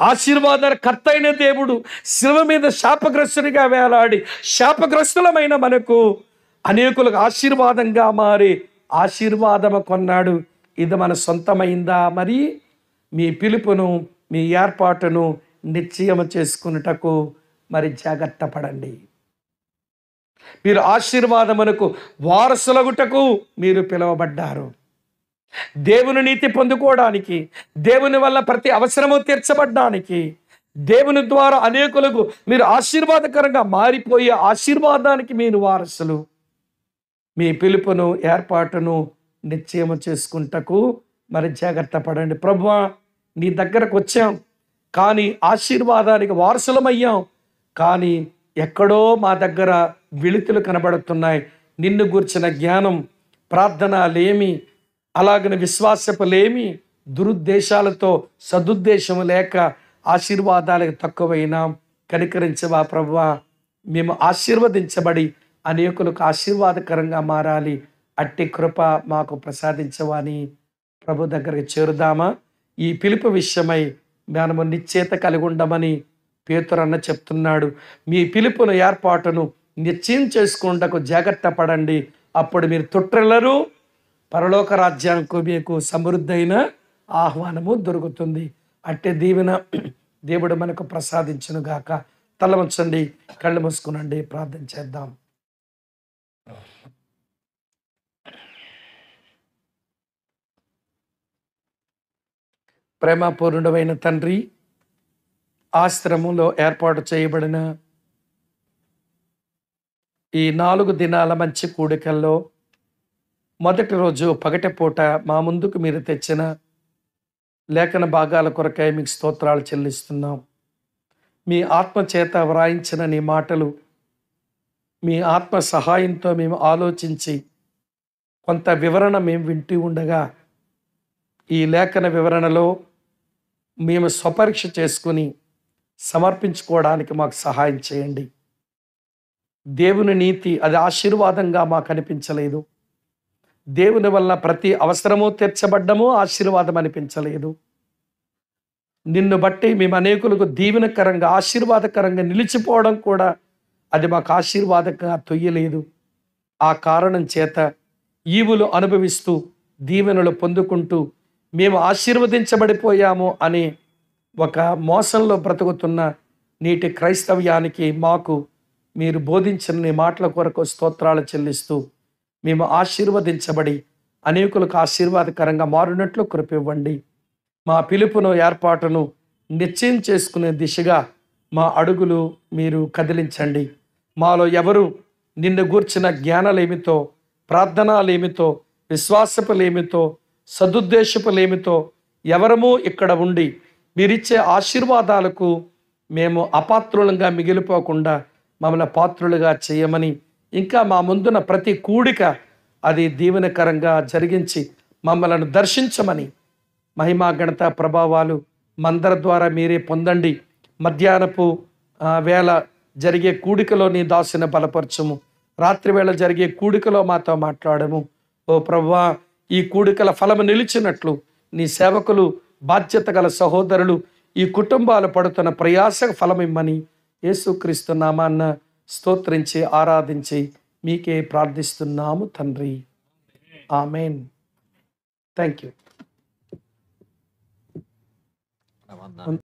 ఆశీర్వాద కర్త అయిన దేవుడు శిలువ మీద శాపగ్రస్తునిగా వేలాడి శాపగ్రస్తులమైన మనకు అనేకులకు ఆశీర్వాదంగా మారి ఆశీర్వాదము కొన్నాడు. ఇది మన సొంతమైందా? మరి మీ పిలుపును, మీ ఏర్పాటును నిశ్చయం చేసుకున్నటకు మరి జాగ్రత్త పడండి. మీరు ఆశీర్వాదమునకు వారసులగుటకు మీరు పిలువబడ్డారు. దేవుని నీతి పొందుకోవడానికి, దేవుని వల్ల ప్రతి అవసరము తీర్చబడ్డానికి, దేవుని ద్వారా అనేకులకు మీరు ఆశీర్వాదకరంగా మారిపోయే ఆశీర్వాదానికి మీరు వారసులు. మీ పిలుపును, ఏర్పాటును నిశ్చయం చేసుకుంటకు మరి జాగ్రత్త పడండి. ప్రభువా, నీ దగ్గరకు వచ్చాం, కానీ ఆశీర్వాదానికి వారసులమయ్యాం, కానీ ఎక్కడో మా దగ్గర వెలుతులు కనబడుతున్నాయి. నిన్ను గూర్చిన జ్ఞానం, ప్రార్థన లేమి, అలాగని విశ్వాసపు లేమి, దురుద్దేశాలతో సదుద్దేశము లేక ఆశీర్వాదాలకు తక్కువైనా కనికరించవా ప్రభువా. మేము ఆశీర్వదించబడి అనేకులకు ఆశీర్వాదకరంగా మారాలి. అట్టి కృప మాకు ప్రసాదించవా అని ప్రభు దగ్గరికి చేరుదామా? ఈ పిలుపు విషయమై మనము నిశ్చేత కలిగి ఉండమని పేతురన్న చెప్తున్నాడు. మీ పిలుపును, ఏర్పాటును నిశ్చయం చేసుకుంటకు జాగ్రత్త పడండి. అప్పుడు మీరు తొట్టిల్లరు, పరలోక రాజ్యానికి మీకు సమృద్ధైన ఆహ్వానము దొరుకుతుంది. అట్టే దీవెన దేవుడు మనకు ప్రసాదించునుగాక. తల వంచండి, కళ్ళు మూసుకునండి, ప్రార్థన చేద్దాం. ప్రేమపూర్ణుడైన తండ్రి, ఆశ్రమంలో ఏర్పాటు చేయబడిన ఈ 4 దినాల మంచి కూడికల్లో మొదటి రోజు పగటిపూట మా ముందుకు మీరు తెచ్చిన లేఖన భాగాల కొరకై మీకు స్తోత్రాలు చెల్లిస్తున్నాం. మీ ఆత్మ చేత వ్రాయించిన నీ మాటలు మీ ఆత్మ సహాయంతో మేము ఆలోచించి కొంత వివరణ మేము వింటూ ఉండగా ఈ లేఖన వివరణలో మేము స్వపరీక్ష చేసుకుని సమర్పించుకోవడానికి మాకు సహాయం చేయండి. దేవుని నీతి అది ఆశీర్వాదంగా మాకు అనిపించలేదు. దేవుని వల్ల ప్రతి అవసరము తీర్చబడ్డము ఆశీర్వాదం అనిపించలేదు. నిన్ను బట్టి మేము అనేకులకు దీవెనకరంగా ఆశీర్వాదకరంగా నిలిచిపోవడం కూడా అది మాకు ఆశీర్వాదంగా తొయ్యలేదు. ఆ కారణం చేత ఈవులు అనుభవిస్తూ దీవెనలు పొందుకుంటూ మేము ఆశీర్వదించబడిపోయాము అనే ఒక మోసంలో బ్రతుకుతున్న నీటి క్రైస్తవ్యానికి మాకు మీరు బోధించిన నీ మాటల కొరకు స్తోత్రాలు చెల్లిస్తూ మేము ఆశీర్వదించబడి అనేకులకు ఆశీర్వాదకరంగా మారినట్లు కృపివ్వండి. మా పిలుపును ఏర్పాటును నిశ్చయం చేసుకునే దిశగా మా అడుగులు మీరు కదిలించండి. మాలో ఎవరు నిన్ను గూర్చిన జ్ఞానాలేమితో, ప్రార్థనలేమితో, విశ్వాసపులేమితో, సదుద్దేశపులేమితో ఎవరము ఇక్కడ ఉండి మీరిచ్చే ఆశీర్వాదాలకు మేము అపాత్రులంగా మిగిలిపోకుండా మమ్మల్ని పాత్రులుగా చేయమని, ఇంకా మా ముందున ప్రతి కూడిక అది దీవెనకరంగా జరిగించి మమ్మలను దర్శించమని, మహిమా ఘనత ప్రభావాలు మందర ద్వారా మీరే పొందండి. మధ్యాహ్నపు వేళ జరిగే కూడికలో నీ దాసుని బలపరచము. రాత్రి వేళ జరిగే కూడికలో మాతో మాట్లాడము. ఓ ప్రభువా, ఈ కూడికల ఫలము నిలిచినట్లు నీ సేవకులు, బాధ్యత గల సహోదరులు, ఈ కుటుంబాలు పడుతున్న ప్రయాస ఫలమిమ్మని యేసుక్రీస్తు నామాన్న స్తోత్రించి ఆరాధించి మీకే ప్రార్థిస్తున్నాము తండ్రి. ఆమెన్. Thank you.